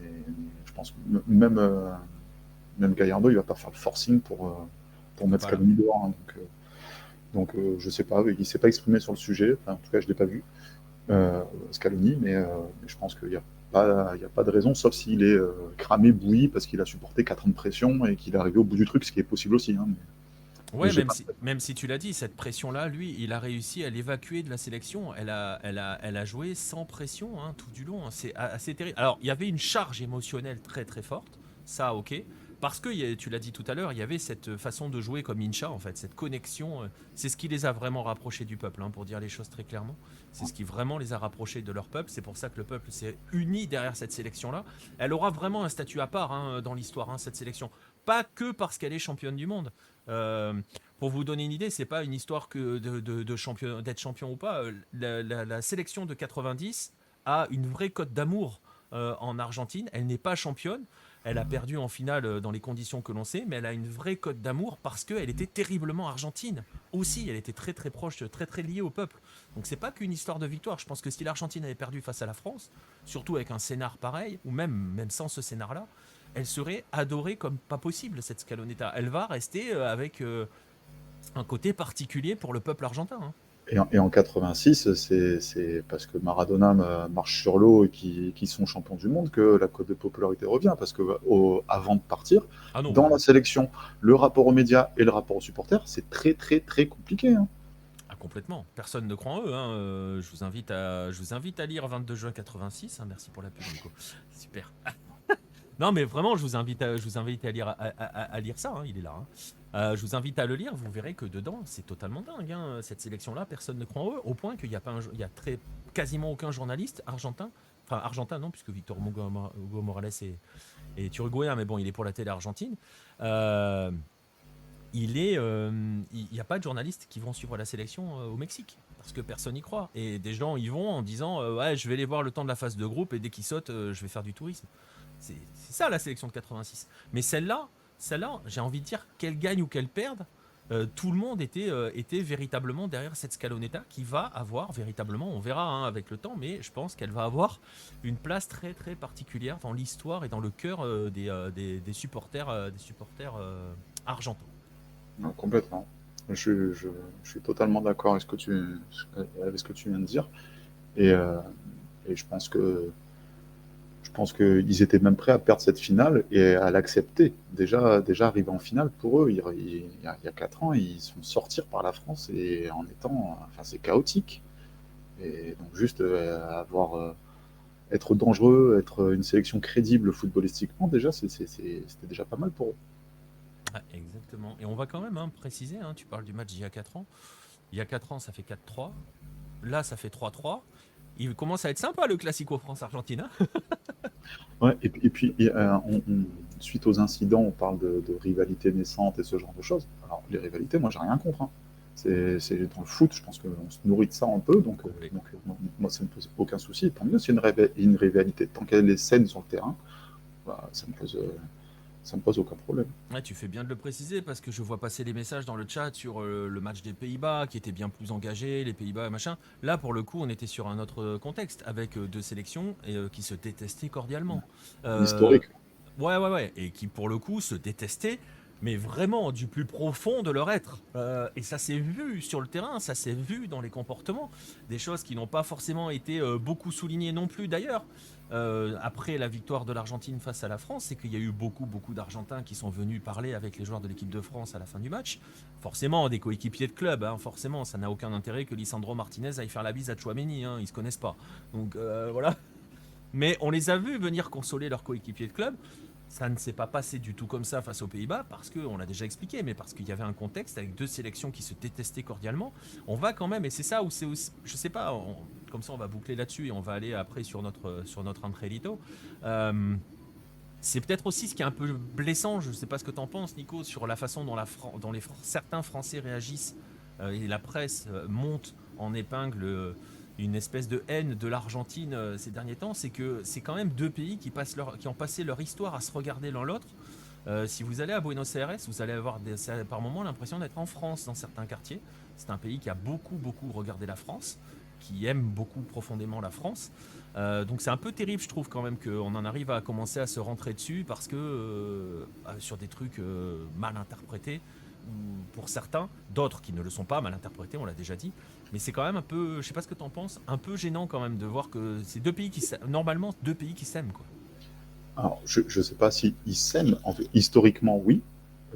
je pense que même Gallardo, il va pas faire le forcing pour mettre Voilà. Scaloni dehors. Hein, je sais pas, il s'est pas exprimé sur le sujet, enfin, en tout cas je l'ai pas vu, Scaloni, mais je pense qu'il n'y a pas de raison, sauf s'il est cramé, bouilli, parce qu'il a supporté 4 ans de pression et qu'il est arrivé au bout du truc, ce qui est possible aussi. Hein, mais Ouais, j'ai pas. même si tu l'as dit, cette pression-là, lui, il a réussi à l'évacuer de la sélection. Elle a joué sans pression hein, tout du long. C'est assez terrible. Alors, il y avait une charge émotionnelle très très forte. Ça, ok. Parce que, tu l'as dit tout à l'heure, il y avait cette façon de jouer comme Incha, en fait, cette connexion. C'est ce qui les a vraiment rapprochés du peuple, hein, pour dire les choses très clairement. C'est ce qui vraiment les a rapprochés de leur peuple. C'est pour ça que le peuple s'est uni derrière cette sélection-là. Elle aura vraiment un statut à part hein, dans l'histoire, hein, cette sélection. Pas que parce qu'elle est championne du monde. Euh, pour vous donner une idée, c'est pas une histoire que de champion, d'être champion ou pas. La sélection de 90 a une vraie cote d'amour en Argentine. Elle n'est pas championne. Elle a perdu en finale dans les conditions que l'on sait, mais elle a une vraie cote d'amour parce qu'elle était terriblement argentine. Aussi, elle était très très proche, très très liée au peuple. Donc c'est pas qu'une histoire de victoire. Je pense que si l'Argentine avait perdu face à la France, surtout avec un scénar pareil, ou même sans ce scénar-là, elle serait adorée comme pas possible, cette Scalonetta. Elle va rester avec un côté particulier pour le peuple argentin. Hein. Et en 86, c'est parce que Maradona marche sur l'eau et qui sont champions du monde que la cote de popularité revient. Parce que avant de partir, Ah non, dans la sélection, le rapport aux médias et le rapport aux supporters, c'est très très très compliqué. Hein. ah, complètement. Personne ne croit en eux. Hein. Je vous invite à lire 22 juin 86. Hein. Merci pour la pub, Nico. Super. Non, mais vraiment, je vous invite à lire, à lire ça. Hein. Il est là. Hein. Je vous invite à le lire. Vous verrez que dedans, c'est totalement dingue. Hein. Cette sélection-là, personne ne croit en eux. Au point qu'il n'y a, pas il y a quasiment aucun journaliste argentin. Enfin, argentin, non, puisque Victor Hugo Morales est uruguayen, mais bon, il est pour la télé argentine. Euh, il n'y a pas de journalistes qui vont suivre la sélection au Mexique parce que personne n'y croit et des gens y vont en disant ouais je vais les voir le temps de la phase de groupe et dès qu'ils sautent je vais faire du tourisme. C'est ça la sélection de 86. Mais celle-là, j'ai envie de dire qu'elle gagne ou qu'elle perde, tout le monde était véritablement derrière cette Scalonetta qui va avoir véritablement, on verra hein, avec le temps, mais je pense qu'elle va avoir une place très très particulière dans l'histoire et dans le cœur des supporters, argentins. Ouais, complètement. Je suis totalement d'accord avec ce que tu viens de dire. Et, euh, et je pense qu'ils étaient même prêts à perdre cette finale et à l'accepter. Déjà arrivé en finale, pour eux, il y a 4 ans, ils sont sortis par la France et en étant. Enfin, c'est chaotique. Et donc, juste être dangereux, être une sélection crédible footballistiquement, déjà, c'était déjà pas mal pour eux. Ah, exactement. Et on va quand même hein, préciser, hein, tu parles du match d'il y a 4 ans. Il y a 4 ans, ça fait 4-3. Là, ça fait 3-3. Il commence à être sympa le Classico France-Argentine. Hein. Ouais, et puis suite aux incidents, on parle de rivalité naissante et ce genre de choses. Alors, les rivalités, moi, j'ai rien contre. Hein. C'est dans le foot, je pense qu'on se nourrit de ça un peu, Complet. moi, ça me pose aucun souci. Tant mieux s'il y a une rivalité. Tant qu'elle est saine sur le terrain, bah, ça me pose aucun problème. Ouais, tu fais bien de le préciser parce que je vois passer les messages dans le chat sur le match des Pays-Bas qui était bien plus engagé, les Pays-Bas machin. Là, pour le coup, on était sur un autre contexte avec deux sélections qui se détestaient cordialement. Euh, Historique. ouais. Et qui, pour le coup, se détestaient, mais vraiment du plus profond de leur être. Et ça s'est vu sur le terrain, ça s'est vu dans les comportements. Des choses qui n'ont pas forcément été beaucoup soulignées non plus d'ailleurs. Après la victoire de l'Argentine face à la France, c'est qu'il y a eu beaucoup d'Argentins qui sont venus parler avec les joueurs de l'équipe de France à la fin du match. Forcément, des coéquipiers de club, hein, forcément, ça n'a aucun intérêt que Lisandro Martinez aille faire la bise à Chouameni, hein, ils se connaissent pas. Donc voilà. Mais on les a vus venir consoler leurs coéquipiers de club. Ça ne s'est pas passé du tout comme ça face aux Pays-Bas parce qu'on l'a déjà expliqué, mais parce qu'il y avait un contexte avec deux sélections qui se détestaient cordialement. On va quand même, et c'est ça où c'est aussi, je sais pas, comme ça on va boucler là-dessus et on va aller après sur notre Andrelito. Euh, c'est peut-être aussi ce qui est un peu blessant, je ne sais pas ce que tu en penses Nico, sur la façon dont, certains Français réagissent et la presse monte en épingle une espèce de haine de l'Argentine ces derniers temps, c'est que c'est quand même deux pays qui ont passé leur histoire à se regarder l'un l'autre. Si vous allez à Buenos Aires, vous allez avoir par moments l'impression d'être en France dans certains quartiers. C'est un pays qui a beaucoup regardé la France. qui aiment beaucoup profondément la France. Donc c'est un peu terrible, je trouve, quand même, qu'on en arrive à commencer à se rentrer dessus parce que sur des trucs mal interprétés, ou pour certains, d'autres qui ne le sont pas mal interprétés, on l'a déjà dit. Mais c'est quand même un peu, je sais pas ce que t'en penses, un peu gênant quand même de voir que c'est deux pays qui normalement deux pays qui s'aiment, quoi. Alors, je ne sais pas si ils s'aiment. En fait, historiquement, oui.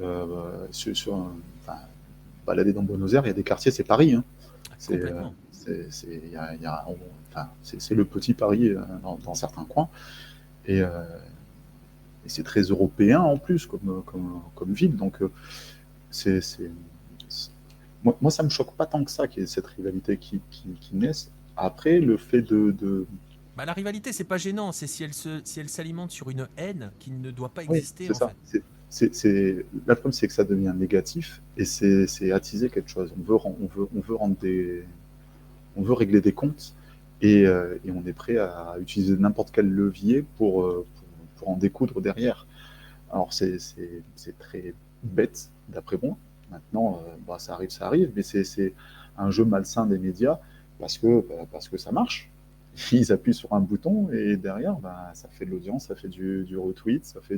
Enfin, balader dans Buenos Aires, il y a des quartiers, c'est Paris. Hein. Ah, C'est, complètement. enfin, c'est le petit Paris dans certains coins. Et, euh, et c'est très européen en plus comme ville. Donc, c'est, c'est- moi, ça me choque pas tant que ça qu'il y ait cette rivalité qui naisse. Après, le fait Bah, la rivalité, c'est pas gênant, c'est si elle s'alimente sur une haine qui ne doit pas Oui, exister c'est en ça. fait. Le problème, c'est que ça devient négatif et c'est attiser quelque chose. On veut régler des comptes et on est prêt à utiliser n'importe quel levier pour en découdre derrière. Alors, c'est très bête, d'après moi. Maintenant, bah, ça arrive, mais c'est un jeu malsain des médias parce que ça marche. Ils appuient sur un bouton et derrière, bah, ça fait de l'audience, ça fait du retweet, ça fait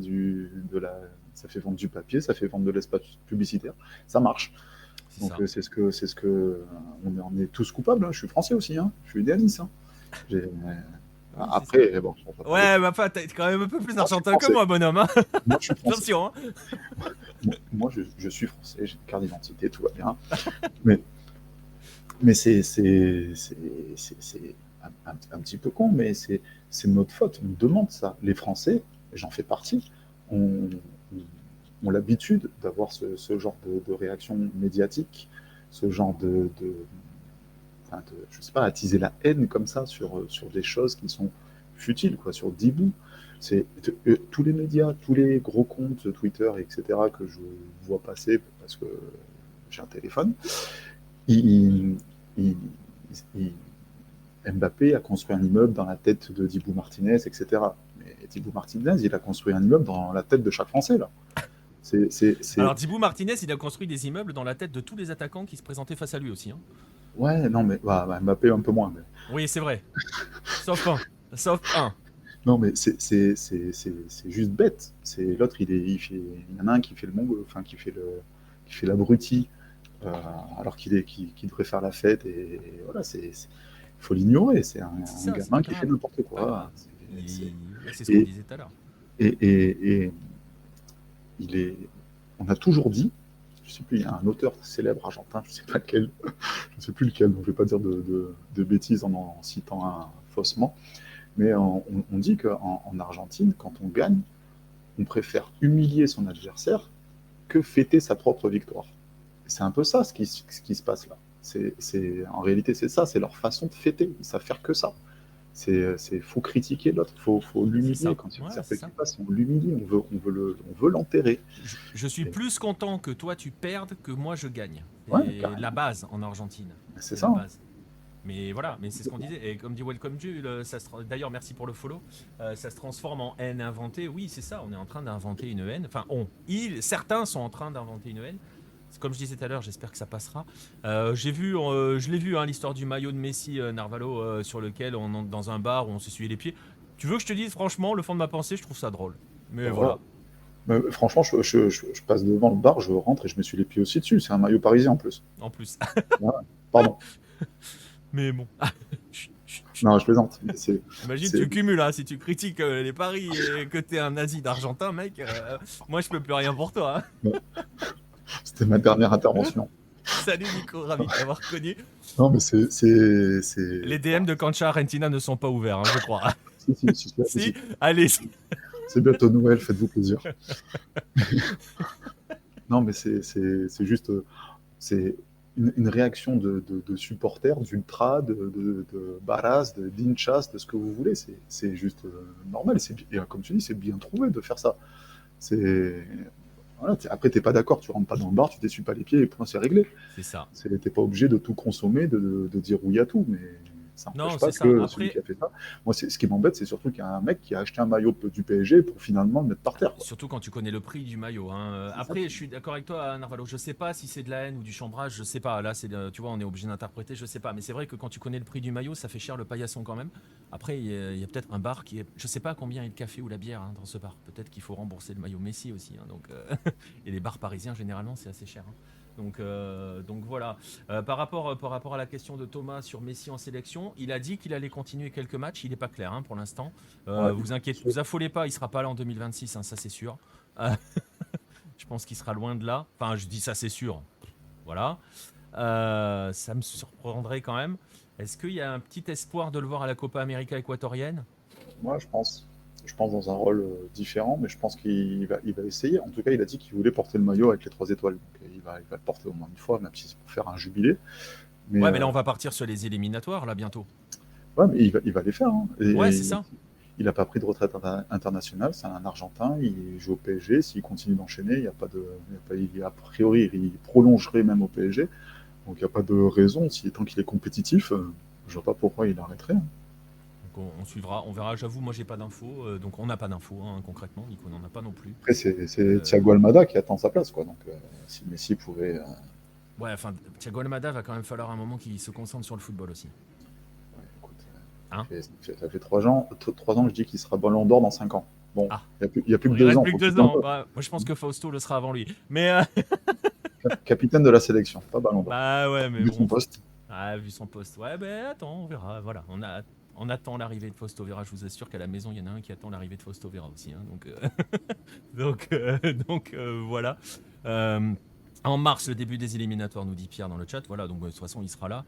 vendre du papier, ça fait vendre de l'espace publicitaire. Ça marche. C'est Donc, ça. on est tous coupables. Hein. Je suis français aussi, hein. Je suis idéaliste. Hein. J'ai- Oui, c'est ça. Après, bon, on va parler. Ouais, mais enfin, t'es quand même un peu plus Moi, je suis argentin que français. moi, bonhomme, hein. Moi, je suis français. Attention, hein. Je suis français, j'ai une carte d'identité, tout va bien. Mais, mais c'est un petit peu con, mais c'est notre faute. On demande ça. Les Français, j'en fais partie, ont, ont l'habitude d'avoir ce genre de réaction médiatique, ce genre enfin je sais pas, attiser la haine comme ça sur des choses qui sont futiles, quoi, sur 10 bouts. Tous les médias, tous les gros comptes Twitter, etc., que je vois passer parce que j'ai un téléphone, ils, ils- ils- Mbappé a construit un immeuble dans la tête de Dibou Martinez, etc. Mais Dibou Martinez, il a construit un immeuble dans la tête de chaque Français, là. C'est... Alors, Dibou Martinez, il a construit des immeubles dans la tête de tous les attaquants qui se présentaient face à lui aussi, hein. Ouais, non, mais bah, Mbappé un peu moins. Mais... Oui, c'est vrai. Sauf un. Sauf un. Non, mais c'est juste bête. C'est l'autre, il y en a un qui fait le mongol, enfin qui fait l'abruti, euh, alors qu'il devrait faire la fête. Et voilà, faut l'ignorer. C'est C'est un ça, c'est pas gamin qui fait grave. n'importe Pas grave. quoi. C'est ce qu'on Et, disait tout à l'heure. et il est, on a toujours dit, je sais plus, il y a un auteur célèbre argentin, je sais pas lequel, je sais plus lequel, donc je vais pas dire de bêtises en citant un faussement, mais on dit qu'en Argentine, quand on gagne, on préfère humilier son adversaire que fêter sa propre victoire. C'est un peu ça ce qui se passe là. En réalité, c'est ça, c'est leur façon de fêter. Ils savent faire que ça. Faut critiquer l'autre, faut C'est l'humilier ça. quand il y a Ouais, une c'est certaine ça. qui passe, on l'humilie, on veut l'enterrer. Je suis Et- plus content que toi tu perdes que moi je gagne. Ouais, C'est la carrément. base en Argentine. C'est C'est ça. la Hein. base. Mais voilà, mais c'est ce qu'on disait. Et comme dit Welcome Jules, d'ailleurs merci pour le follow. Ça se transforme en haine inventée. Oui, c'est ça. On est en train d'inventer une haine. Enfin, certains sont en train d'inventer une haine. Comme je disais tout à l'heure, j'espère que ça passera. Je l'ai vu, hein, l'histoire du maillot de Messi Narvalo sur lequel on entre dans un bar où on s'essuyait les pieds. Tu veux que je te dise franchement, le fond de ma pensée, je trouve ça drôle. Mais Voilà. voilà, Mais franchement, je passe devant le bar, je rentre et je me suis les pieds aussi dessus. C'est un maillot parisien en plus. en plus. Voilà. Pardon. Mais bon. Non, je plaisante. Mais Imagine, c'est- tu cumules, hein, si tu critiques les paris et que t'es un nazi d'Argentin, mec, moi je peux plus rien pour toi, hein. C'était ma dernière intervention. Salut Nico, ravi de t'avoir connu. Non, mais Les DM de Cancha Argentina ne sont pas ouverts, hein, je crois. si. Si, allez. C'est bientôt Noël, faites-vous plaisir. Non, mais c'est juste, c'est une réaction de supporters, d'ultra, de barras, d'inchas, de ce que vous voulez. C'est juste normal. Et comme tu dis, c'est bien trouvé de faire ça. C'est voilà, après, t'es pas d'accord, tu rentres pas dans le bar, tu t'essuies pas les pieds et point, c'est réglé. C'est ça. T'es pas obligé de tout consommer, de dire oui à tout, mais Ça Non, n'empêche c'est pas ça. que celui qui Après, a fait ça. Moi, ce qui m'embête, c'est surtout qu'il y a un mec qui a acheté un maillot du PSG pour finalement le mettre par terre, quoi. surtout quand tu connais le prix du maillot, hein. C'est ça Après, je suis d'accord avec toi, Narvalo. Je sais pas si c'est de la haine ou du chambrage, je sais pas. Là, tu vois, on est obligé d'interpréter, je sais pas. Mais c'est vrai que quand tu connais le prix du maillot, ça fait cher le paillasson quand même. Après, il y a peut-être un bar qui est. Je sais pas combien est le café ou la bière hein, dans ce bar. Peut-être qu'il faut rembourser le maillot Messi aussi, hein, donc, et les bars parisiens, généralement, c'est assez cher, hein. Donc voilà. Par rapport à la question de Thomas sur Messi en sélection, il a dit qu'il allait continuer quelques matchs. Il n'est pas clair hein, pour l'instant. Ouais. Vous affolez pas, il sera pas là en 2026, hein, ça c'est sûr. Euh, je pense qu'il sera loin de là. Enfin, je dis ça c'est sûr. Voilà. Ça me surprendrait quand même. Est-ce qu'il y a un petit espoir de le voir à la Copa América équatorienne? Moi, je pense. Je pense dans un rôle différent, mais je pense il va essayer. En tout cas, il a dit qu'il voulait porter le maillot avec les 3 étoiles. Donc, il va le porter au moins une fois, même si c'est pour faire un jubilé. Mais, Ouais, mais là on va partir sur les éliminatoires là bientôt. ouais, mais il va les faire, hein. Ouais, c'est Et ça. il n'a pas pris de retraite internationale. C'est un Argentin. Il joue au PSG. S'il continue d'enchaîner, il y a pas de, il y a pas, a priori, il prolongerait même au PSG. Donc, il n'y a pas de raison. Tant qu'il est compétitif, je vois pas pourquoi il arrêterait, hein. Donc on suivra, on verra. J'avoue, moi j'ai pas d'infos, donc on n'a pas d'infos hein, concrètement. Nico n'en a pas non plus. Après, c'est Euh, Thiago Almada qui attend sa place, quoi. Donc, si Messi pouvait. ouais, enfin, Thiago Almada va quand même falloir un moment qu'il se concentre sur le football aussi. Ouais, écoute, Hein? ça fait 3 ans que je dis qu'il sera Ballon d'Or dans 5 ans. Bon, Ah, il y a plus bon, que il deux reste ans. plus que Faut deux pousser un ans. peu. Bah, moi je pense que Fausto le sera avant lui. Mais Capitaine de la sélection, pas Ballon d'Or. bah ouais, mais Vu son bon. poste. Ah, vu son poste. Ouais, ben attends, on verra. Voilà, on attend l'arrivée de Fausto Vera. Je vous assure qu'à la maison, il y en a un qui attend l'arrivée de Fausto Vera aussi, hein. Voilà. Euh, En mars, le début des éliminatoires, nous dit Pierre dans le chat. Voilà, donc de toute façon, il sera là.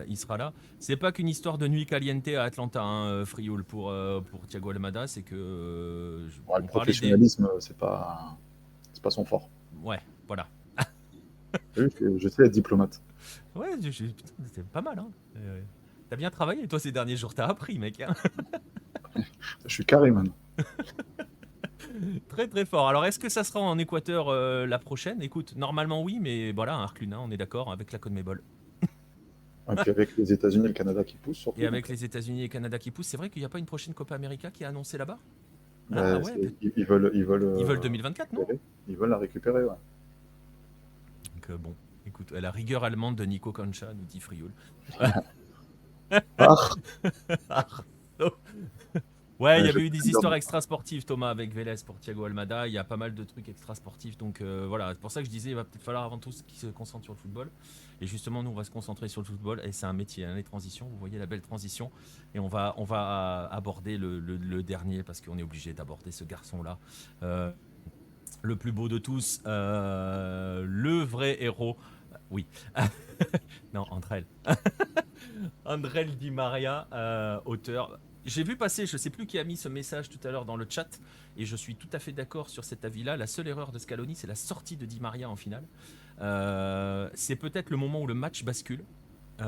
Il sera là. C'est pas qu'une histoire de nuit caliente à Atlanta, hein, Frioul, pour Thiago Almada. C'est que. Ouais, le On parlait des. professionnalisme, c'est pas son fort. Ouais, voilà. Oui, je sais être diplomate. Ouais, putain, c'est pas mal, hein. T'as bien travaillé, toi, ces derniers jours. T'as appris, mec, hein. Je suis carré, man. Très très fort. Alors est-ce que ça sera en Équateur la prochaine? Écoute, normalement oui, mais voilà, un Arcluna, on est d'accord avec la Conmebol. Et puis avec les États-Unis et le Canada qui poussent, Et surtout. avec Donc, les États-Unis et le Canada qui poussent, c'est vrai qu'il n'y a pas une prochaine Copa América qui est annoncée là-bas? Ah bah, ouais, ils veulent ils veulent 2024, non? récupérer. Ils veulent la récupérer, ouais. Donc bon, écoute, la rigueur allemande de Nico Concha, nous dit Frioul. Ah, Ouais, il y je avait eu peux des dire histoires non. extrasportives, Thomas, avec Vélez pour Thiago Almada. Il y a pas mal de trucs extrasportifs. Donc voilà, c'est pour ça que je disais, il va peut-être falloir avant tout qu'ils se concentrent sur le football. Et justement, nous, on va se concentrer sur le football. Et c'est un métier, hein, les transitions. Vous voyez la belle transition. Et on va aborder le dernier, parce qu'on est obligé d'aborder ce garçon-là. Le plus beau de tous, le vrai héros. Oui. Non, entre elles. Andrel Di Maria, auteur. J'ai vu passer, je sais plus qui a mis ce message tout à l'heure dans le chat, et je suis tout à fait d'accord sur cet avis-là. La seule erreur de Scaloni, c'est la sortie de Di Maria en finale. C'est peut-être le moment où le match bascule, ou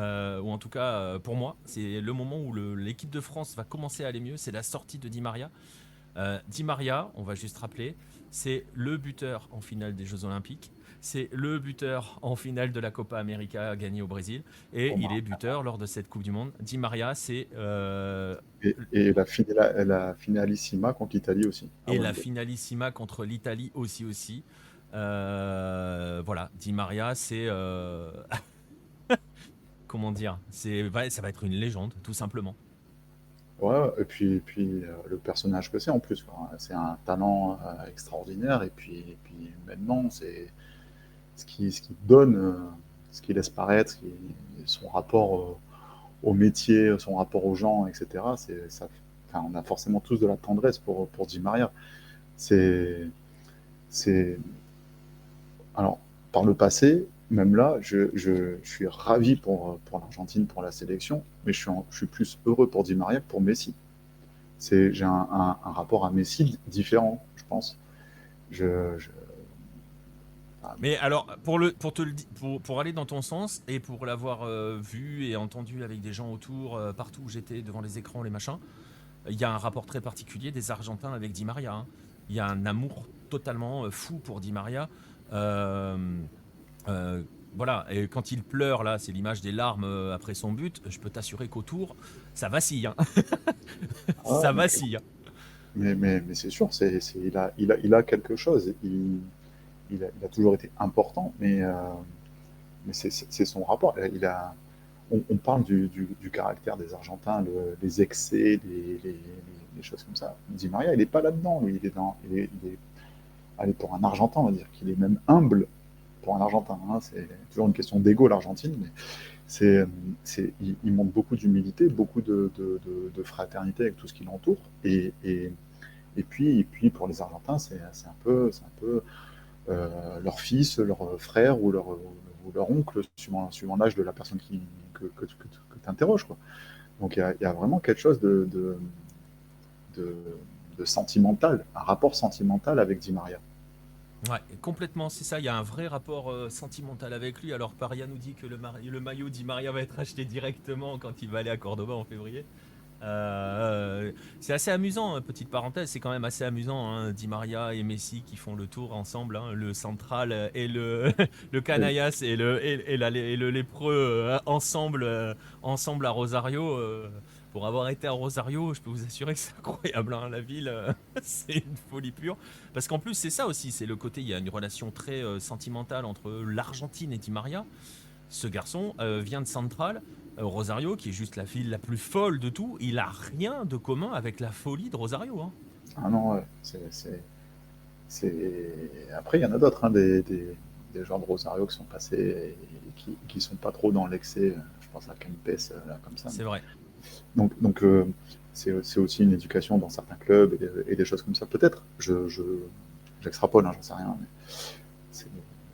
en tout cas pour moi, c'est le moment où l'équipe de France va commencer à aller mieux. C'est la sortie de Di Maria. Di Maria, on va juste rappeler, c'est le buteur en finale des Jeux Olympiques. C'est le buteur en finale de la Copa América gagnée au Brésil. Et Bon, il bah, est buteur lors de cette Coupe du Monde. Di Maria, c'est. et la finalissima contre l'Italie aussi. Ah Et ouais, la finalissima contre l'Italie aussi. Voilà, Di Maria, c'est. Comment dire ça va être une légende, tout simplement. ouais, et puis le personnage que c'est en plus, quoi. C'est un talent extraordinaire. Et puis maintenant, c'est ce qui donne, ce qu'il laisse paraître, son rapport au métier, son rapport aux gens, etc. Enfin, on a forcément tous de la tendresse pour Di Maria. C'est, c'est, alors, par le passé, même là, je suis ravi pour l'Argentine, pour la sélection, mais je suis plus heureux pour Di Maria que pour Messi. J'ai un rapport à Messi différent, je pense. Je, je- ah, Mais alors, pour aller dans ton sens et pour l'avoir vu et entendu avec des gens autour, partout où j'étais, devant les écrans, les machins, il y a un rapport très particulier des Argentins avec Di Maria, hein. Il y a un amour totalement fou pour Di Maria. Euh, Voilà, et quand il pleure, là, c'est l'image des larmes après son but. Je peux t'assurer qu'autour, ça vacille, hein. Ah, Ça vacille, hein. mais c'est sûr, il a quelque chose. Il a toujours été important, mais c'est son rapport. On parle du caractère des Argentins, les excès, les choses comme ça. Di Maria, il n'est pas là-dedans. Lui, allez, pour un Argentin, on va dire qu'il est même humble pour un Argentin. Hein. C'est toujours une question d'ego, l'Argentine, mais c'est, il montre beaucoup d'humilité, beaucoup de fraternité avec tout ce qui l'entoure. Et puis, pour les Argentins, c'est un peu leur fils, leur frère ou leur oncle, suivant l'âge de la personne que tu interroges. Donc il y a vraiment quelque chose de, de sentimental, un rapport sentimental avec Di Maria. Ouais, complètement, c'est ça. Il y a un vrai rapport sentimental avec lui. Alors, Paria nous dit que le maillot Di Maria va être acheté directement quand il va aller à Cordoba en février. C'est assez amusant, petite parenthèse, c'est quand même assez amusant, hein, Di Maria et Messi qui font le tour ensemble, hein, le central et le Et, Canallas et le lépreux ensemble à Rosario. Pour avoir été à Rosario, je peux vous assurer que c'est incroyable, hein, la ville, c'est une folie pure. Parce qu'en plus, c'est ça aussi, c'est le côté, il y a une relation très sentimentale entre l'Argentine et Di Maria. Ce garçon vient de Central, Rosario, qui est juste la ville la plus folle de tout. Il a rien de commun avec la folie de Rosario, hein. ah non, ouais, Après, il y en a d'autres, hein, des joueurs de Rosario qui sont passés et qui sont pas trop dans l'excès. Je pense à Kempes, là, comme ça. C'est vrai. Donc, c'est aussi une éducation dans certains clubs et des choses comme ça. Peut-être, j'extrapole, hein, j'en sais rien, mais c'est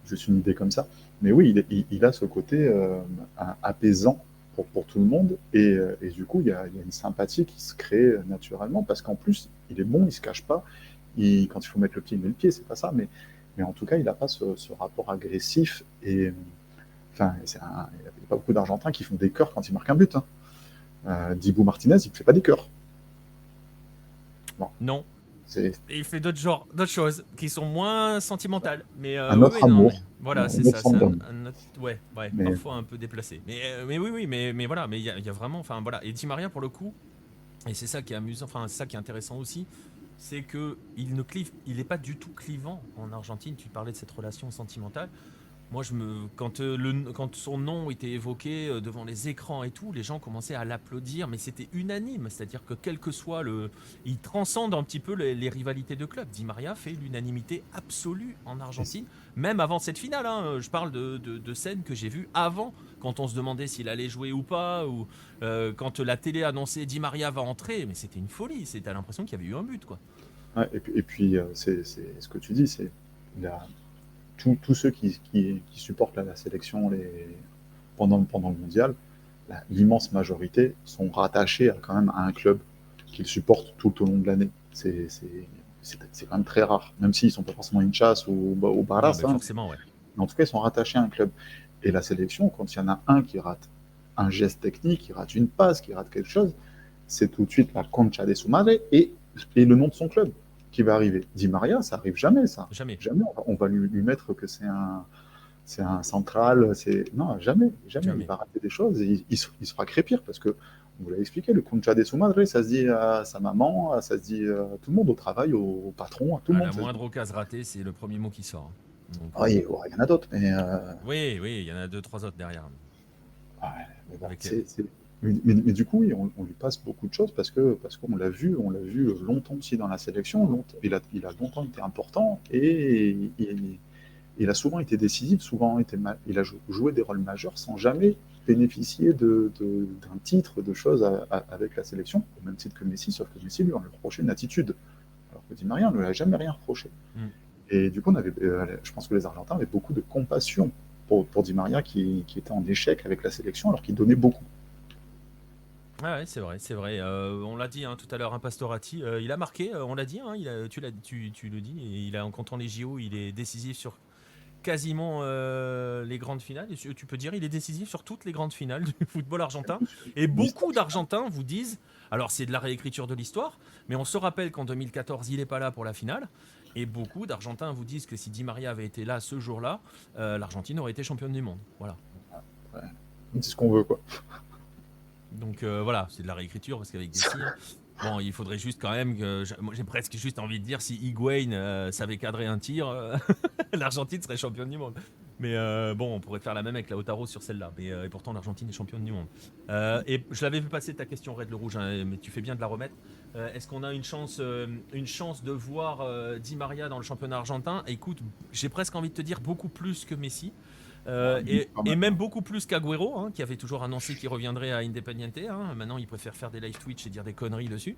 juste une idée comme ça. Mais oui, il a ce côté apaisant pour tout le monde, et du coup, il y a une sympathie qui se crée naturellement, parce qu'en plus, il est bon, il se cache pas. Quand il faut mettre le pied, il met le pied, c'est pas ça, mais en tout cas, il n'a pas ce rapport agressif. Et enfin, il n'y a pas beaucoup d'Argentins qui font des chœurs quand ils marquent un but. Hein. Dibu Martinez, il ne fait pas des chœurs. Bon, Non. c'est Et il fait d'autres choses qui sont moins sentimentales. Mais un oui, autre oui, non, mais amour, voilà, c'est un autre ça. C'est fandom. un autre, ouais, ouais, Mais parfois un peu déplacé. Mais oui, oui, mais voilà, mais il y a vraiment, enfin voilà. Et Di Maria, pour le coup, et c'est ça qui est amusant, enfin, c'est ça qui est intéressant aussi, c'est que il n'est pas du tout clivant en Argentine. Tu parlais de cette relation sentimentale. Moi, quand son nom était évoqué devant les écrans et tout, les gens commençaient à l'applaudir, mais c'était unanime. C'est-à-dire que quel que soit il transcende un petit peu les rivalités de clubs. Di Maria fait l'unanimité absolue en Argentine, même avant cette finale, hein. Je parle de scènes que j'ai vues avant, quand on se demandait s'il allait jouer ou pas, ou quand la télé annonçait Di Maria va entrer, mais c'était une folie. C'était l'impression qu'il y avait eu un but, quoi. ouais, et puis, c'est ce que tu dis, c'est il y a tous ceux qui supportent la sélection pendant le mondial, l'immense majorité sont rattachés quand même à un club qu'ils supportent tout au long de l'année. C'est quand même très rare, même s'ils ne sont pas forcément une chasse ou Non, Barras, mais hein, forcément, ouais. mais en tout cas, ils sont rattachés à un club. Et la sélection, quand il y en a un qui rate un geste technique, qui rate une passe, qui rate quelque chose, c'est tout de suite la concha de su madre et le nom de son club qui va arriver. Di Maria, ça arrive jamais, ça. Jamais, Jamais on va lui mettre que c'est un central. Non, jamais, jamais. Il jamais. va rater des choses et il se fera crépir parce que, on vous l'a expliqué, le concha de su madre, ça se dit à sa maman, ça se dit à tout le monde au travail, au patron, à tout le À monde. la moindre occasion ratée, c'est le premier mot qui sort, hein. Donc, Oui, ouais, il y en a d'autres, mais oui, oui, il y en a deux, trois autres derrière. ouais, mais bon, Avec, mais du coup, oui, on lui passe beaucoup de choses parce qu'on on l'a vu longtemps aussi dans la sélection. Il a longtemps été important et il a souvent été décisif, il a joué des rôles majeurs sans jamais bénéficier d'un titre, de choses avec la sélection, au même titre que Messi, sauf que Messi, lui, on lui reprochait une attitude. Alors que Di Maria, on ne lui a jamais rien reproché. hmm. Et du coup, je pense que les Argentins avaient beaucoup de compassion pour Di Maria qui était en échec avec la sélection alors qu'il donnait beaucoup. Ah ouais, c'est vrai, c'est vrai. On l'a dit, hein, tout à l'heure, un Pastorati, il a marqué, on l'a dit, hein, tu le dis, et en comptant les JO, il est décisif sur quasiment les grandes finales. Et tu peux dire, il est décisif sur toutes les grandes finales du football argentin. Et beaucoup d'Argentins vous disent, alors c'est de la réécriture de l'histoire, mais on se rappelle qu'en 2014, il n'est pas là pour la finale. Et beaucoup d'Argentins vous disent que si Di Maria avait été là ce jour-là, l'Argentine aurait été championne du monde. Voilà. Ouais. On dit ce qu'on veut, quoi. Donc voilà, c'est de la réécriture parce qu'avec des tirs, bon, il faudrait juste quand même que. Moi, j'ai presque juste envie de dire si Higuaín savait cadrer un tir, l'Argentine serait championne du monde. Mais bon, on pourrait faire la même avec Lautaro sur celle-là. Mais et pourtant, l'Argentine est championne du monde. Et je l'avais vu passer ta question, Red le Rouge, hein, mais tu fais bien de la remettre. Est-ce qu'on a une chance de voir Di Maria dans le championnat argentin? Écoute, j'ai presque envie de te dire beaucoup plus que Messi. Quand Et même. même beaucoup plus qu'Agüero, hein, qui avait toujours annoncé qu'il reviendrait à Independiente. Hein. Maintenant, il préfère faire des live Twitch et dire des conneries dessus.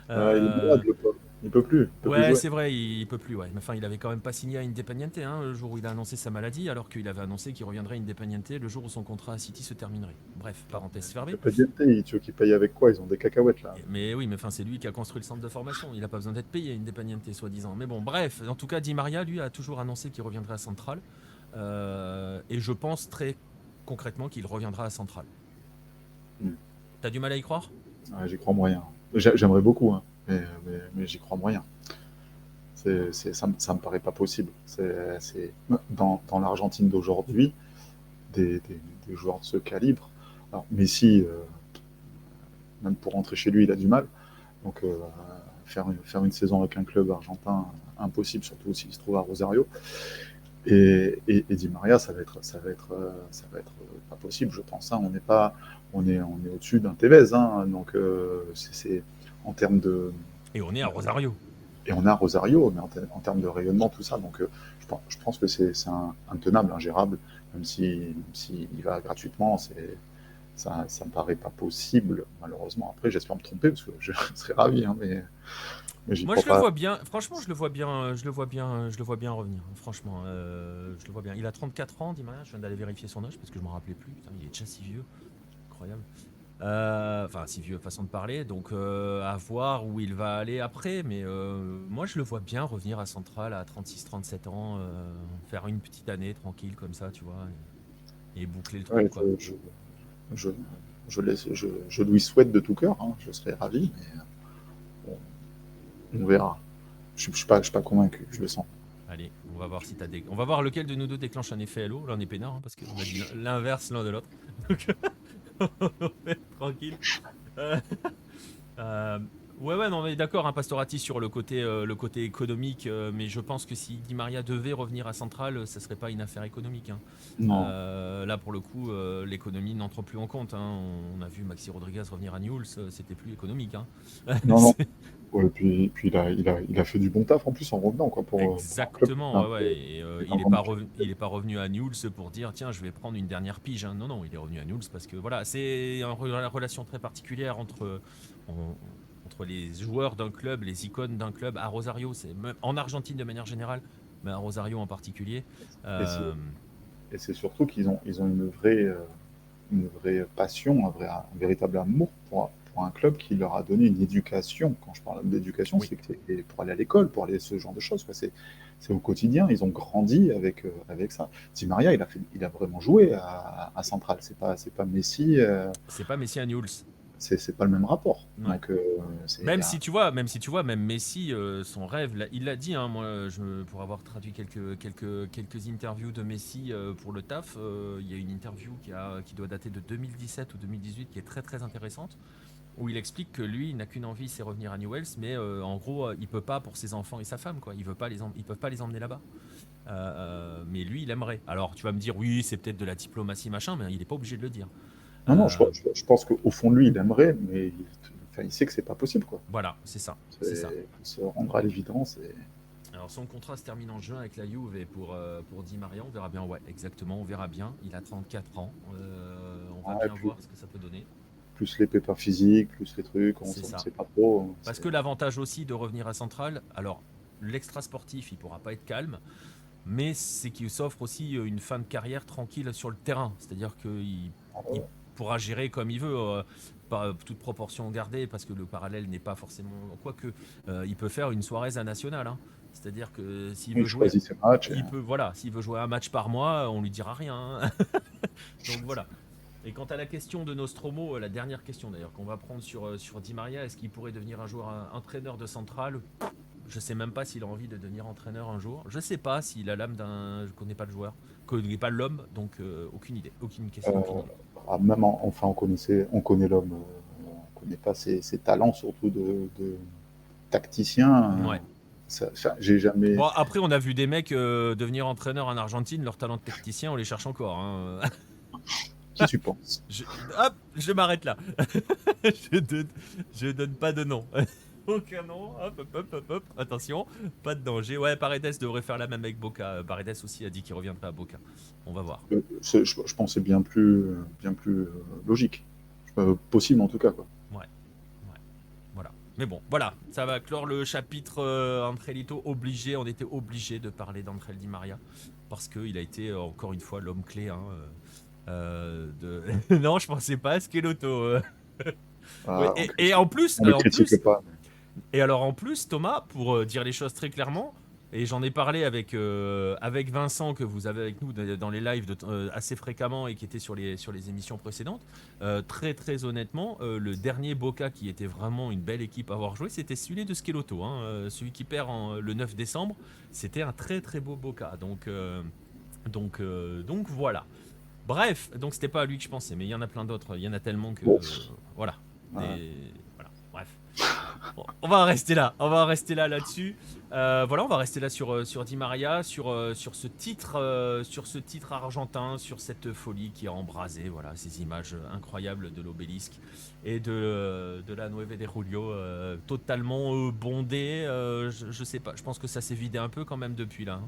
Il est malade, le pauvre. Il peut plus. Il peut plus Ouais, jouer. c'est vrai, il peut plus. Ouais. Mais enfin, il avait quand même pas signé à Independiente hein, le jour où il a annoncé sa maladie, alors qu'il avait annoncé qu'il reviendrait à Independiente le jour où son contrat à City se terminerait. Bref, parenthèse fermée. Independiente, tu veux qu'ils payent avec quoi? Ils ont des cacahuètes, là. Mais oui, mais enfin, c'est lui qui a construit le centre de formation. Il n'a pas besoin d'être payé, Independiente, soi-disant. Mais bon, bref, en tout cas, Di Maria, lui, a toujours annoncé qu'il reviendrait à Central. Et je pense très concrètement qu'il reviendra à Central. Mm. T'as du mal à y croire? Ouais, j'y crois moyen. J'aimerais beaucoup, hein, mais j'y crois moyen. Ça me paraît pas possible. Dans l'Argentine d'aujourd'hui, des joueurs de ce calibre. Alors, Messi, même pour rentrer chez lui, il a du mal. Donc, faire une saison avec un club argentin, impossible, surtout s'il se trouve à Rosario. Et Di Maria, ça va être pas possible, je pense. Hein. On est au-dessus d'un Tevez, hein. Donc c'est en termes de. Et on est à Rosario. Et on a Rosario, mais en termes de rayonnement, tout ça. Donc je pense que c'est intenable, ingérable, même si il va gratuitement, ça me paraît pas possible, malheureusement. Après, j'espère me tromper parce que je serais ravi, hein, mais j'y Moi, crois je le pas. vois bien. Franchement, je le vois bien. Je le vois bien. Je le vois bien revenir. Franchement, je le vois bien. Il a 34 ans, Di Maria. Je viens d'aller vérifier son âge parce que je m'en rappelais plus. Putain, il est déjà si vieux. Incroyable. Enfin, si vieux façon de parler. Donc, à voir où il va aller après. Mais moi, je le vois bien revenir à Central à 36-37 ans, faire une petite année tranquille comme ça, tu vois, et boucler le truc, Ouais, quoi. je, je lui souhaite de tout cœur, hein, je serais ravi, mais bon, on verra. Je suis pas convaincu, je le sens. Allez, on va voir si on va voir lequel de nous deux déclenche un effet Halo. Là, on est peinard hein, parce qu'on a dit l'inverse l'un de l'autre. Donc, tranquille. Euh, euh, ouais, non, mais d'accord, hein, Pastorati sur le côté économique, mais je pense que si Di Maria devait revenir à Central, ça serait pas une affaire économique. Hein. Non, Là, pour le coup, l'économie n'entre plus en compte. Hein. On a vu Maxi Rodriguez revenir à Newell's, c'était plus économique. Hein. non, non. C'est- Ouais, puis il a fait du bon taf en plus en revenant, quoi, pour un club qui était Exactement, ouais, ouais. Et, qui est en grande difficulté. il est pas revenu à Newell's pour dire tiens, je vais prendre une dernière pige. Hein. Non, non, il est revenu à Newell's parce que voilà, c'est une relation très particulière entre les joueurs d'un club, les icônes d'un club. À Rosario, en Argentine de manière générale, mais à Rosario en particulier. Et c'est Euh, et c'est surtout qu'ils ont une vraie passion, un véritable amour pour un club qui leur a donné une éducation. Quand je parle d'éducation, oui, c'est que c'est pour aller à l'école, pour aller ce genre de choses, quoi. C'est au quotidien. Ils ont grandi avec ça. Di Maria, il a vraiment joué à Central. C'est pas Messi. c'est pas Messi à Newell's. C'est pas le même rapport. Ouais. Donc Même si tu vois, même Messi, son rêve, il l'a dit, hein, moi, pour avoir traduit quelques interviews de Messi pour le taf, il y a une interview qui doit dater de 2017 ou 2018 qui est très très intéressante, où il explique que lui, il n'a qu'une envie, c'est revenir à Newell's, mais en gros, il peut pas pour ses enfants et sa femme, quoi. Ils peuvent pas les emmener là-bas. Mais lui, il aimerait. Alors, tu vas me dire, oui, c'est peut-être de la diplomatie, machin, mais il n'est pas obligé de le dire. non, non, Euh, je pense qu'au fond de lui, il aimerait, mais enfin, il sait que c'est pas possible, quoi. voilà, c'est ça. Il faut se rendre à l'évidence. Alors son contrat se termine en juin avec la Juve et pour Di Maria, on verra bien, ouais, exactement, on verra bien. Il a 34 ans, on va Ouais, bien voir ce que ça peut donner. plus les pépins physiques, plus les trucs, C'est on ça. sait pas trop. Hein. Parce que l'avantage aussi de revenir à Central, alors l'extra sportif, il pourra pas être calme, mais c'est qu'il s'offre aussi une fin de carrière tranquille sur le terrain. C'est-à-dire il pourra gérer comme il veut, pas toute proportion gardée, parce que le parallèle n'est pas forcément. Quoique, il peut faire une soirée à nationale. Hein. C'est-à-dire que s'il Il veut jouer. choisit ses matchs. Il peut, voilà, s'il veut jouer un match par mois, on lui dira rien. Hein. Donc voilà. Et quant à la question de Nostromo, la dernière question d'ailleurs qu'on va prendre sur Di Maria, est-ce qu'il pourrait devenir un jour un entraîneur de centrale? Je sais même pas s'il a envie de devenir entraîneur un jour. Je sais pas s'il a l'âme d'un. Je connais pas le joueur, je connais pas l'homme, donc aucune idée, aucune Euh, question, aucune idée. Même enfin, on connaît l'homme, on connaît pas ses talents, surtout de tacticien. Ouais. J'ai jamais. Bon, après, on a vu des mecs devenir entraîneur en Argentine, leur talent de tacticien, on les cherche encore, hein. Qui tu penses? Je, hop, je m'arrête là. je, donne, je donne pas de nom. Aucun nom. Hop, hop, hop, hop, hop. Attention, pas de danger. Ouais, Paredes devrait faire la même avec Boca. Paredes aussi a dit qu'il reviendrait à Boca. On va voir. Je pense que c'est bien plus logique. Possible en tout cas, quoi. Ouais, ouais. Voilà. Mais bon, voilà. Ça va clore le chapitre Angelito. Obligé, on était obligé de parler d'Angel Di Maria. Parce qu'il a été, encore une fois, l'homme clé. Hein, non, je pensais pas à Skeloto. Ouais, et en plus, On ne le critique pas. et alors en plus, Thomas, pour dire les choses très clairement, et j'en ai parlé avec Vincent, que vous avez avec nous dans les lives assez fréquemment et qui était sur les émissions précédentes, très très honnêtement, le dernier Boca qui était vraiment une belle équipe à avoir joué, c'était celui de Schelotto, hein, celui qui perd le 9 décembre, c'était un très très beau Boca, donc voilà. Bref, donc c'était pas à lui que je pensais, mais il y en a plein d'autres, il y en a tellement que... Bon. Voilà. Ouais. Voilà, bref. Bon, on va en rester là, là-dessus. Voilà, on va rester là sur Di Maria, sur ce titre argentin, sur cette folie qui a embrasé, voilà, ces images incroyables de l'obélisque et de la Nueve de Julio, totalement bondée. Je sais pas, je pense que ça s'est vidé un peu quand même depuis là,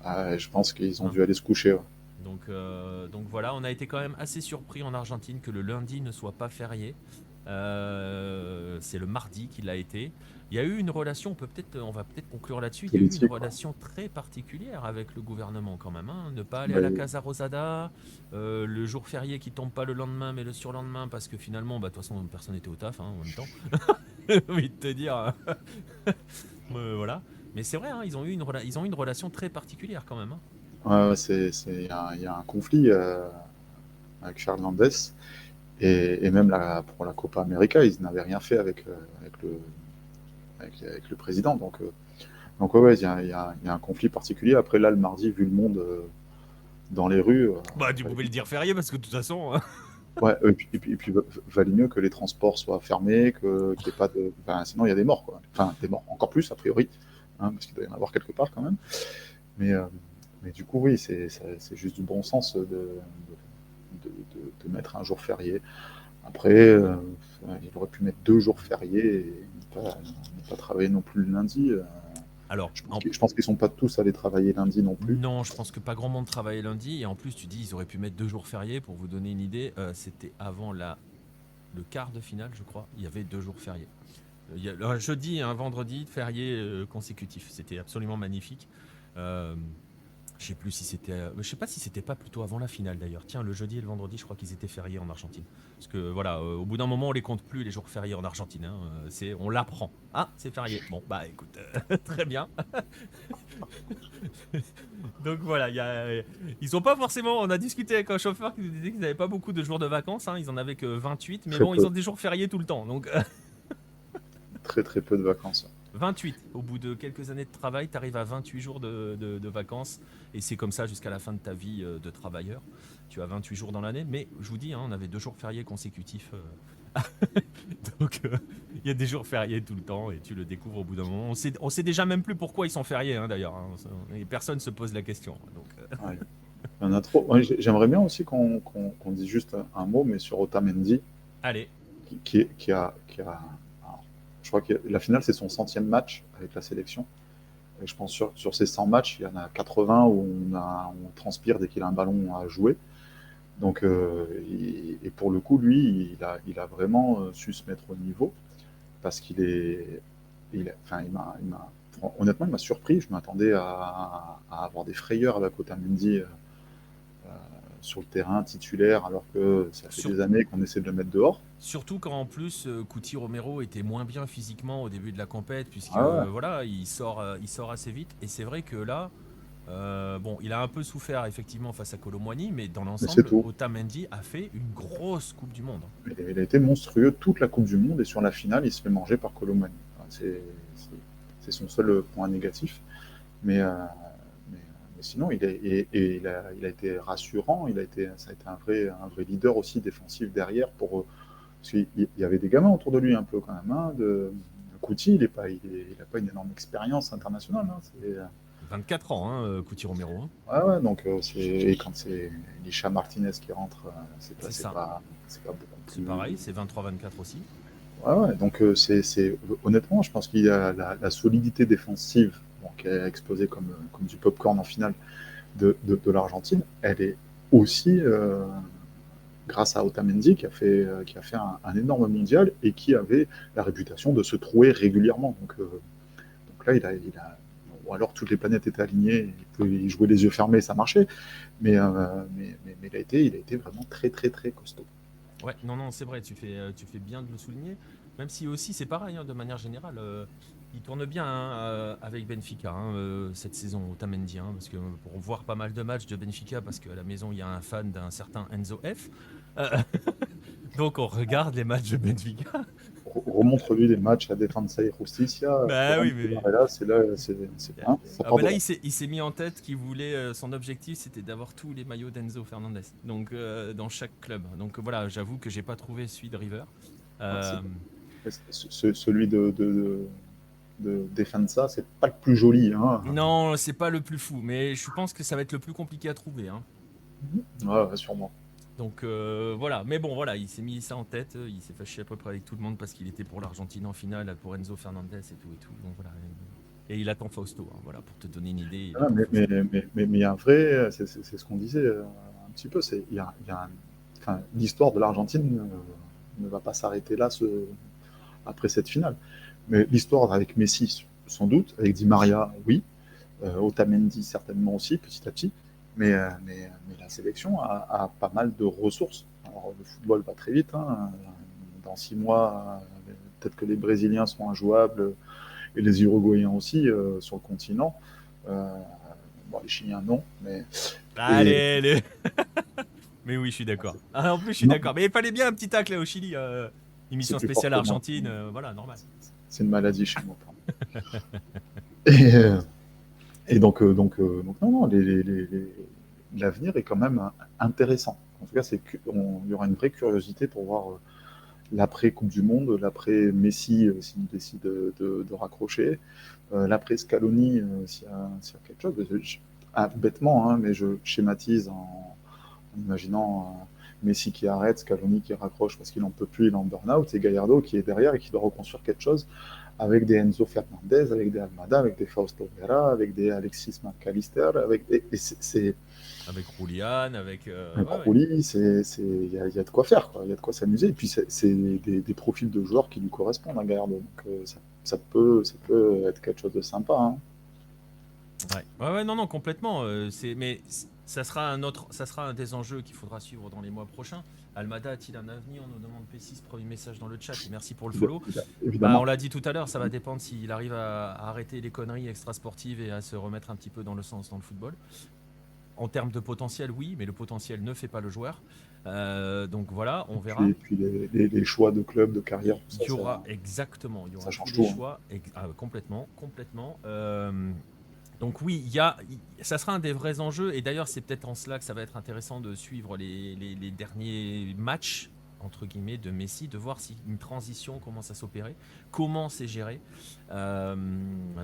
hein. Je pense qu'ils ont Hein. dû aller se coucher. Ouais. Donc voilà, on a été quand même assez surpris en Argentine que le lundi ne soit pas férié. C'est le mardi qu'il a été. Il y a eu une relation, on va peut-être conclure là-dessus. Il y a eu une Politique, relation très particulière avec le gouvernement quand même, hein. Ne pas aller à ouais. la Casa Rosada, le jour férié qui tombe pas le lendemain mais le surlendemain parce que finalement, bah, de toute façon, personne n'était au taf, hein, en même temps. J'ai envie de te dire, voilà. Mais c'est vrai, hein, ils ont eu une relation très particulière quand même, hein. Ouais, il y a un conflit avec Fernandez et même pour la Copa América, ils n'avaient rien fait avec le président. Donc ouais, il y a un conflit particulier. Après là, le mardi, vu le monde dans les rues, Bah, tu pouvais le dire férié parce que de toute façon. ouais, et puis valait mieux que les transports soient fermés, qu'il n'y ait pas de, enfin, sinon il y a des morts, quoi. Enfin des morts encore plus a priori, hein, parce qu'il doit y en avoir quelque part quand même. Mais euh, mais du coup oui, c'est juste du bon sens de mettre un jour férié. Après, il aurait pu mettre 2 jours fériés et ne pas travailler non plus le lundi. Alors, Je pense qu'ils ne sont pas tous allés travailler lundi non plus. non, je pense que pas grand monde travaillait lundi. Et en plus, tu dis, ils auraient pu mettre 2 jours fériés. Pour vous donner une idée, c'était avant le quart de finale, je crois. Il y avait 2 jours fériés. Il y a un jeudi et un vendredi férié consécutifs. C'était absolument magnifique. Euh, je sais plus si c'était, je sais pas si c'était pas plutôt avant la finale d'ailleurs. Tiens, le jeudi et le vendredi, je crois qu'ils étaient fériés en Argentine. Parce que voilà, au bout d'un moment, on les compte plus les jours fériés en Argentine, hein. On l'apprend. Ah, c'est férié. Bon, bah écoute, très bien. Donc voilà, ils ont pas forcément. On a discuté avec un chauffeur qui nous disait qu'ils n'avaient pas beaucoup de jours de vacances, hein. Ils en avaient que 28, mais Très bon, ils peu, ont des jours fériés tout le temps. Donc très peu de vacances. 28. Au bout de quelques années de travail, tu arrives à 28 jours de vacances. Et c'est comme ça jusqu'à la fin de ta vie de travailleur. Tu as 28 jours dans l'année. Mais je vous dis, hein, on avait 2 jours fériés consécutifs. Donc il y a des jours fériés tout le temps et tu le découvres au bout d'un moment. On sait déjà même plus pourquoi ils sont fériés, hein, d'ailleurs, hein. Et personne se pose la question. Donc, Ouais. Il y en a trop. Ouais, j'aimerais bien aussi qu'on dise juste un mot, mais sur Otamendi, allez. alors, je crois que la finale, c'est son 100e match avec la sélection. Et je pense sur ces 100 matchs, il y en a 80 où on transpire dès qu'il a un ballon à jouer. Donc, et pour le coup, lui, il a vraiment su se mettre au niveau parce enfin, honnêtement, il m'a surpris. Je m'attendais à avoir des frayeurs avec Otamendi sur le terrain titulaire, alors que ça fait des années qu'on essaie de le mettre dehors. Surtout quand en plus Cuti Romero était moins bien physiquement au début de la compète, puisque Ah ouais. voilà, il sort assez vite. Et c'est vrai que là, bon, il a un peu souffert effectivement face à Kolo Muani, mais dans Mais c'est l'ensemble, tout. Otamendi a fait une grosse Coupe du Monde, hein. Il a été monstrueux toute la Coupe du Monde et sur la finale, il se fait manger par Colomani. Enfin, C'est son seul point négatif. Mais, mais, mais sinon, il a été rassurant. Ça a été un vrai leader aussi défensif derrière. Parce qu'il y avait des gamins autour de lui un peu quand même. Couty, il n'a pas une énorme expérience internationale. 24 ans, Couty Romero. Ouais, ouais, donc et quand c'est Lisha Martinez qui rentre, C'est ça. C'est pas beaucoup C'est plus. pareil, c'est 23-24 aussi. Ouais, ouais, donc honnêtement, je pense qu'il y a la solidité défensive qui a explosé comme du popcorn en finale de l'Argentine. Elle est aussi grâce à Otamendi qui a fait un énorme mondial et qui avait la réputation de se trouer régulièrement. Donc là, ou alors toutes les planètes étaient alignées, il jouait les yeux fermés, ça marchait, mais il a été vraiment très très très costaud. Ouais, non, c'est vrai, tu fais bien de le souligner. Même si aussi, c'est pareil, de manière générale, il tourne bien avec Benfica cette saison, Otamendi, parce que pour voir pas mal de matchs de Benfica, parce qu'à la maison, il y a un fan d'un certain Enzo F. euh, donc on regarde les matchs de Benfica. Remontre-lui les matchs à Defensa et Justicia, Bah Florent oui, mais Varela, c'est là, ça part de là, là. il s'est mis en tête qu'il voulait, son objectif, c'était d'avoir tous les maillots d'Enzo Fernandez, donc dans chaque club. Donc voilà, j'avoue que j'ai pas trouvé celui de River. Ouais, Euh, celui de Defensa, c'est pas le plus joli. non, c'est pas le plus fou, mais je pense que ça va être le plus compliqué à trouver. Ouais, ouais, sûrement. Donc voilà, mais bon, voilà, il s'est mis ça en tête, il s'est fâché à peu près avec tout le monde parce qu'il était pour l'Argentine en finale, pour Enzo Fernandez et tout et tout. Donc voilà. Et il attend Fausto, voilà, pour te donner une idée. Il Ah, attend mais Fausto. il y a un vrai, c'est ce qu'on disait un petit peu, enfin, l'histoire de l'Argentine ne va pas s'arrêter là après cette finale. Mais l'histoire avec Messi, sans doute, avec Di Maria, oui, Otamendi certainement aussi, petit à petit, mais la sélection a pas mal de ressources. Alors, le football va très vite. Dans 6 mois, peut-être que les Brésiliens seront injouables et les Uruguayens aussi sur le continent. Euh, bon, les Chiliens non, mais et Allez, allez. Mais oui, je suis d'accord. En plus, je suis non, d'accord. Mais il fallait bien un petit tacle au Chili. c'est Émission plus fort spéciale que moi. Argentine, voilà, normal. C'est une maladie chez moi. Et, euh, et donc non, non, l'avenir est quand même intéressant. En tout cas, il y aura une vraie curiosité pour voir l'après Coupe du Monde, l'après Messi s'il décide de raccrocher, l'après Scaloni s'il y a quelque chose. Bêtement, mais je schématise en imaginant Messi qui arrête, Scaloni qui raccroche parce qu'il n'en peut plus, il est en burn-out, et Gallardo qui est derrière et qui doit reconstruire quelque chose avec des Enzo Fernandez, avec des Almada, avec des Fausto Vera, avec des Alexis McAllister, c'est Avec Roulian, avec. un Ouais, ouais. Crowley, il y a de quoi faire, quoi. Il y a de quoi s'amuser. Et puis c'est des profils de joueurs qui lui correspondent à Gallardo. Donc ça peut être quelque chose de sympa. Ouais, ouais, ouais, non, non, complètement. Ça sera un des enjeux qu'il faudra suivre dans les mois prochains. Almada a-t-il un avenir? On nous demande P6, premier message dans le chat. Et merci pour le follow. Bah, on Évidemment. l'a dit tout à l'heure, ça va dépendre s'il arrive à arrêter les conneries extrasportives et à se remettre un petit peu dans le sens dans le football. En termes de potentiel, oui, mais le potentiel ne fait pas le joueur. Donc voilà, on verra. Puis les choix de club, de carrière, tout Il ça, y aura exactement, il y ça aura tous change les tout. choix, complètement, complètement. Donc oui, ça sera un des vrais enjeux, et d'ailleurs c'est peut-être en cela que ça va être intéressant de suivre les derniers matchs, entre guillemets, de Messi, de voir si une transition commence à s'opérer, comment c'est géré. Euh,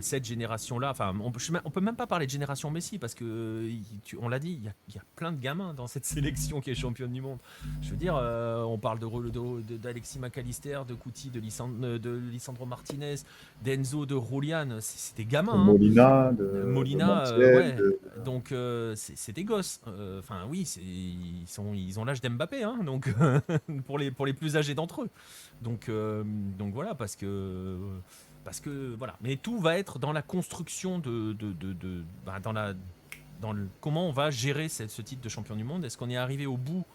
cette génération-là, enfin on peut même pas parler de génération Messi, parce que, on l'a dit, il y a plein de gamins dans cette sélection qui est championne du monde. Je veux dire, on parle d'Alexis McAllister, de Couty, de Lisandro Martinez, d'Enzo, de Rolian, c'est des De gamins. Molina, de Molina, Montiel, ouais. Donc c'est des gosses. Enfin oui, ils ont l'âge d'Mbappé, donc pour les plus âgés d'entre eux. Donc voilà, parce que voilà. Mais tout va être dans la construction dans comment on va gérer ce titre de champion du monde. Est-ce qu'on est arrivé au bout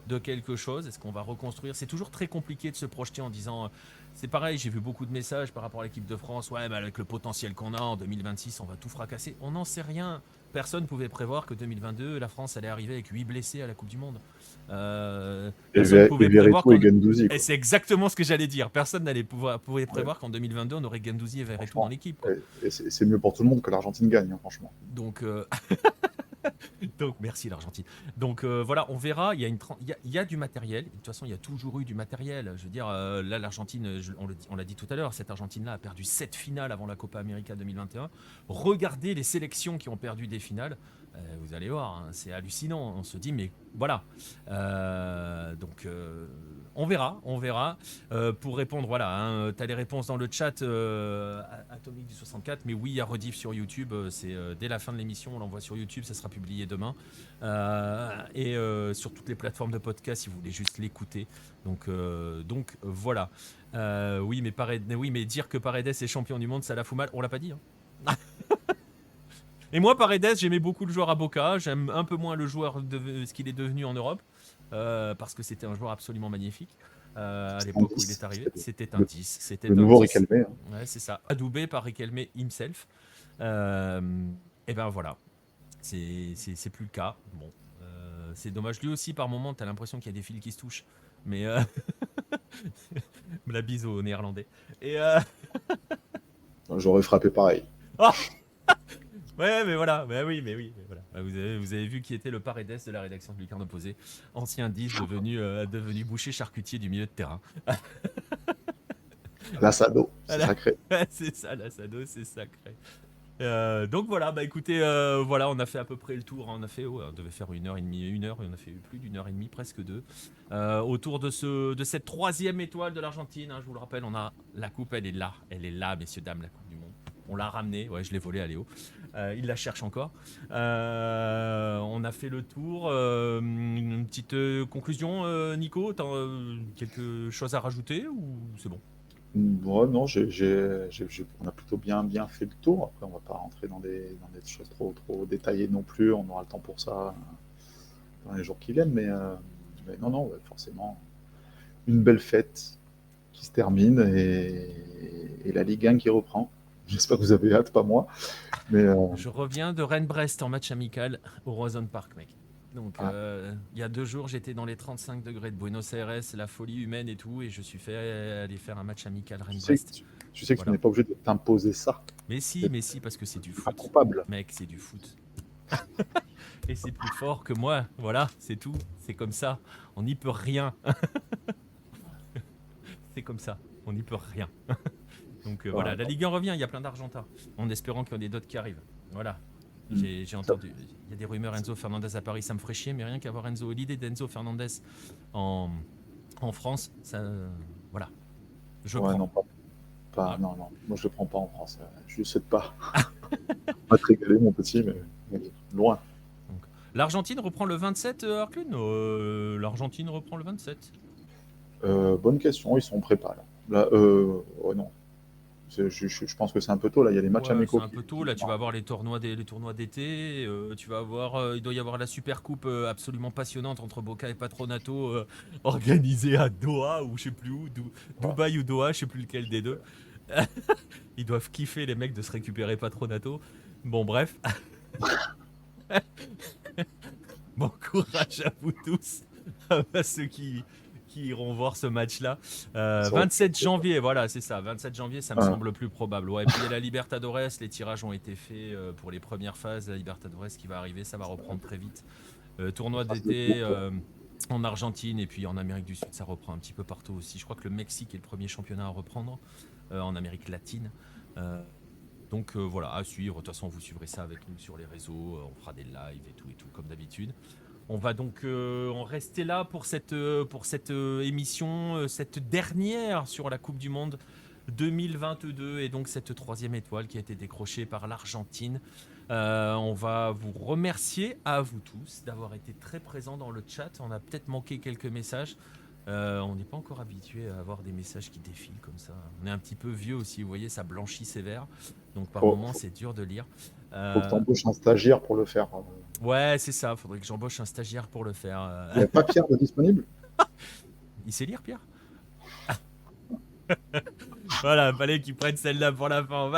de quelque chose? Est-ce qu'on va reconstruire? C'est toujours très compliqué de se projeter en disant, c'est pareil, j'ai vu beaucoup de messages par rapport à l'équipe de France, ouais, mais avec le potentiel qu'on a en 2026, on va tout fracasser. On n'en sait rien. Personne ne pouvait prévoir que 2022, la France allait arriver avec 8 blessés à la Coupe du Monde. Personne ne Et pouvait prévoir Verretou et qu'en... Guendouzi, Et quoi. c'est exactement ce que j'allais dire. Personne pouvait Ouais, prévoir qu'en 2022, on aurait Guendouzi et Verretou dans franchement. l'équipe, quoi. Et c'est mieux pour tout le monde que l'Argentine gagne, hein, franchement. Donc, donc merci l'Argentine. Donc voilà, on verra. Il y a du matériel. De toute façon, il y a toujours eu du matériel. Je veux dire, là, l'Argentine, on l'a dit tout à l'heure, cette Argentine-là a perdu 7 finales avant la Copa América 2021. Regardez les sélections qui ont perdu des finales. Vous allez voir, hein, c'est hallucinant. On se dit, mais voilà. Donc, on verra, on verra. Pour répondre, voilà, hein, tu as les réponses dans le chat, Atomique du 64, mais oui, il y a rediff sur YouTube, c'est dès la fin de l'émission, on l'envoie sur YouTube, ça sera publié demain. Et sur toutes les plateformes de podcast, si vous voulez juste l'écouter. Donc voilà. Oui, mais dire que Paredes est champion du monde, ça la fout mal, on l'a pas dit, hein. Et moi, Paredes, j'aimais beaucoup le joueur à Boca. J'aime un peu moins le joueur ce qu'il est devenu en Europe. Parce que c'était un joueur absolument magnifique. À C'est un l'époque où il 10. est arrivé, c'était un Le, 10. C'était le un nouveau 10. Riquelme, hein. Ouais, c'est ça. Adoubé par Riquelme himself. Euh, et ben voilà. C'est plus le cas. Bon. C'est dommage. Lui aussi, par moment, t'as l'impression qu'il y a des fils qui se touchent. Mais la bise aux Néerlandais. Et J'aurais frappé pareil. oh ouais, mais voilà, mais voilà. Vous avez vu qui était le Paredes de la rédaction de Lucarne Opposé, ancien 10 devenu boucher charcutier du milieu de terrain. L'Assado, c'est Voilà. sacré. C'est ça, l'Assado, c'est sacré. Donc voilà, bah écoutez, voilà, on a fait à peu près le tour, hein. On devait faire 1h30, 1 heure, et on a fait plus d'1h30, presque 2. Autour de cette troisième étoile de l'Argentine, hein, je vous le rappelle, on a la coupe, elle est là, messieurs, dames, la coupe du monde. On l'a ramenée, ouais, je l'ai volée à Léo. Il la cherche encore. On a fait le tour. Une petite conclusion, Nico, t'as quelque chose à rajouter ou c'est bon? Ouais, non, on a plutôt bien fait le tour. Après, on va pas rentrer dans des choses trop détaillées non plus. On aura le temps pour ça dans les jours qui viennent. Mais non, ouais, forcément, une belle fête qui se termine et la Ligue 1 qui reprend. J'espère que vous avez hâte, pas moi. Mais Je reviens de Rennes-Brest en match amical au Roazhon Park, mec. Donc, ah, il y a 2 jours, j'étais dans les 35 degrés de Buenos Aires, la folie humaine et tout, et je suis fait aller faire un match amical tu sais, Rennes-Brest. tu sais que tu Voilà. n'es pas obligé de t'imposer ça. Mais si, parce que c'est du Tu pas foot. coupable. Mec, c'est du foot. Et c'est plus fort que moi. Voilà, c'est tout. C'est comme ça. On n'y peut rien. C'est comme ça. On n'y peut rien. Donc voilà, Voilà. la Ligue 1 revient, il y a plein d'Argentins. En espérant qu'il y en ait d'autres qui arrivent. Voilà. Mm. J'ai entendu. Il y a des rumeurs Enzo Fernandez à Paris, ça me ferait chier, mais rien qu'avoir l'idée d'Enzo Fernandez en, en France, ça. Voilà. Je Ouais, prends. non, Voilà. non, non. Moi, je le prends pas en France. Je ne souhaite pas. On va te régaler, mon petit, mais loin. Donc, l'Argentine reprend le 27, Arclune. L'Argentine reprend le 27. Bonne question. Ils sont en prépa, là. Là, ouais, non. Je pense que c'est un peu tôt. Là, il y a les matchs Ouais, c'est amicaux un peu tôt. qui Là, tu vas démarrent. avoir les tournois d'été. Tu vas avoir, il doit y avoir la super coupe absolument passionnante entre Boca et Patronato organisée à Doha ou je sais plus où, Ouais. Dubaï ou Doha, je sais plus lequel des deux. Ils doivent kiffer les mecs de se récupérer Patronato. Bon, bref. Bon courage à vous tous, à ceux qui iront voir ce match-là. Ça aurait pu 27 être- janvier, voilà, c'est ça. 27 janvier, ça me Ah, semble plus probable. Ouais, et puis il y a la Libertadores, les tirages ont été faits pour les premières phases. La Libertadores qui va arriver, ça va reprendre très vite. une Tournoi phase de d'été groupe. en Argentine et puis en Amérique du Sud, ça reprend un petit peu partout aussi. Je crois que le Mexique est le premier championnat à reprendre en Amérique latine. Euh, donc voilà, à suivre. De toute façon, vous suivrez ça avec nous sur les réseaux. On fera des lives et tout, comme d'habitude. On va donc en rester là pour cette émission, cette dernière sur la Coupe du Monde 2022 et donc cette troisième étoile qui a été décrochée par l'Argentine. On va vous remercier à vous tous d'avoir été très présents dans le chat. On a peut-être manqué quelques messages. On n'est pas encore habitué à avoir des messages qui défilent comme ça. On est un petit peu vieux aussi, vous voyez, ça blanchit sévère. Donc par Faut, moments, faut, c'est dur de lire. Faut que tu Euh, embauches un stagiaire pour le faire. ouais, c'est ça. Faudrait que j'embauche un stagiaire pour le faire. Il n'y a pas Pierre de disponible? Il sait lire, Pierre? Voilà, fallait qu'il prenne celle-là pour la fin.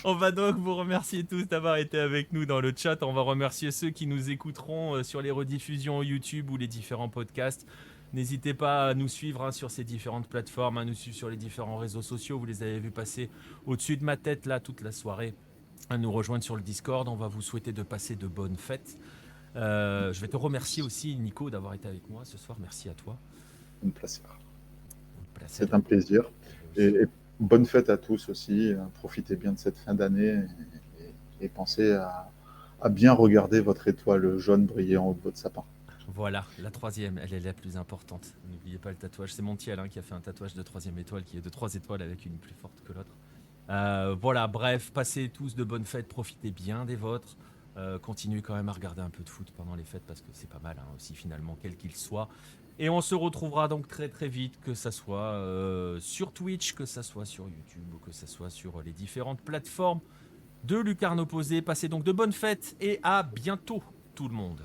On va donc vous remercier tous d'avoir été avec nous dans le chat. On va remercier ceux qui nous écouteront sur les rediffusions YouTube ou les différents podcasts. N'hésitez pas à nous suivre sur ces différentes plateformes, à nous suivre sur les différents réseaux sociaux. Vous les avez vus passer au-dessus de ma tête là toute la soirée. À nous rejoindre sur le Discord. On va vous souhaiter de passer de bonnes fêtes. Je vais te remercier aussi, Nico, d'avoir été avec moi ce soir. Merci à toi. Un plaisir. Placez C'est un plaisir. Et bonne fête à tous aussi. Profitez bien de cette fin d'année et pensez à bien regarder votre étoile jaune briller en haut de votre sapin. Voilà, la troisième, elle est la plus importante. N'oubliez pas le tatouage. C'est Montiel qui a fait un tatouage de troisième étoile qui est de 3 étoiles avec une plus forte que l'autre. Voilà, bref, passez tous de bonnes fêtes, profitez bien des vôtres. Continuez quand même à regarder un peu de foot pendant les fêtes parce que c'est pas mal aussi finalement, quel qu'il soit. Et on se retrouvera donc très très vite, que ça soit sur Twitch, que ça soit sur YouTube, ou que ça soit sur les différentes plateformes de Lucarne Opposée. Passez donc de bonnes fêtes et à bientôt tout le monde.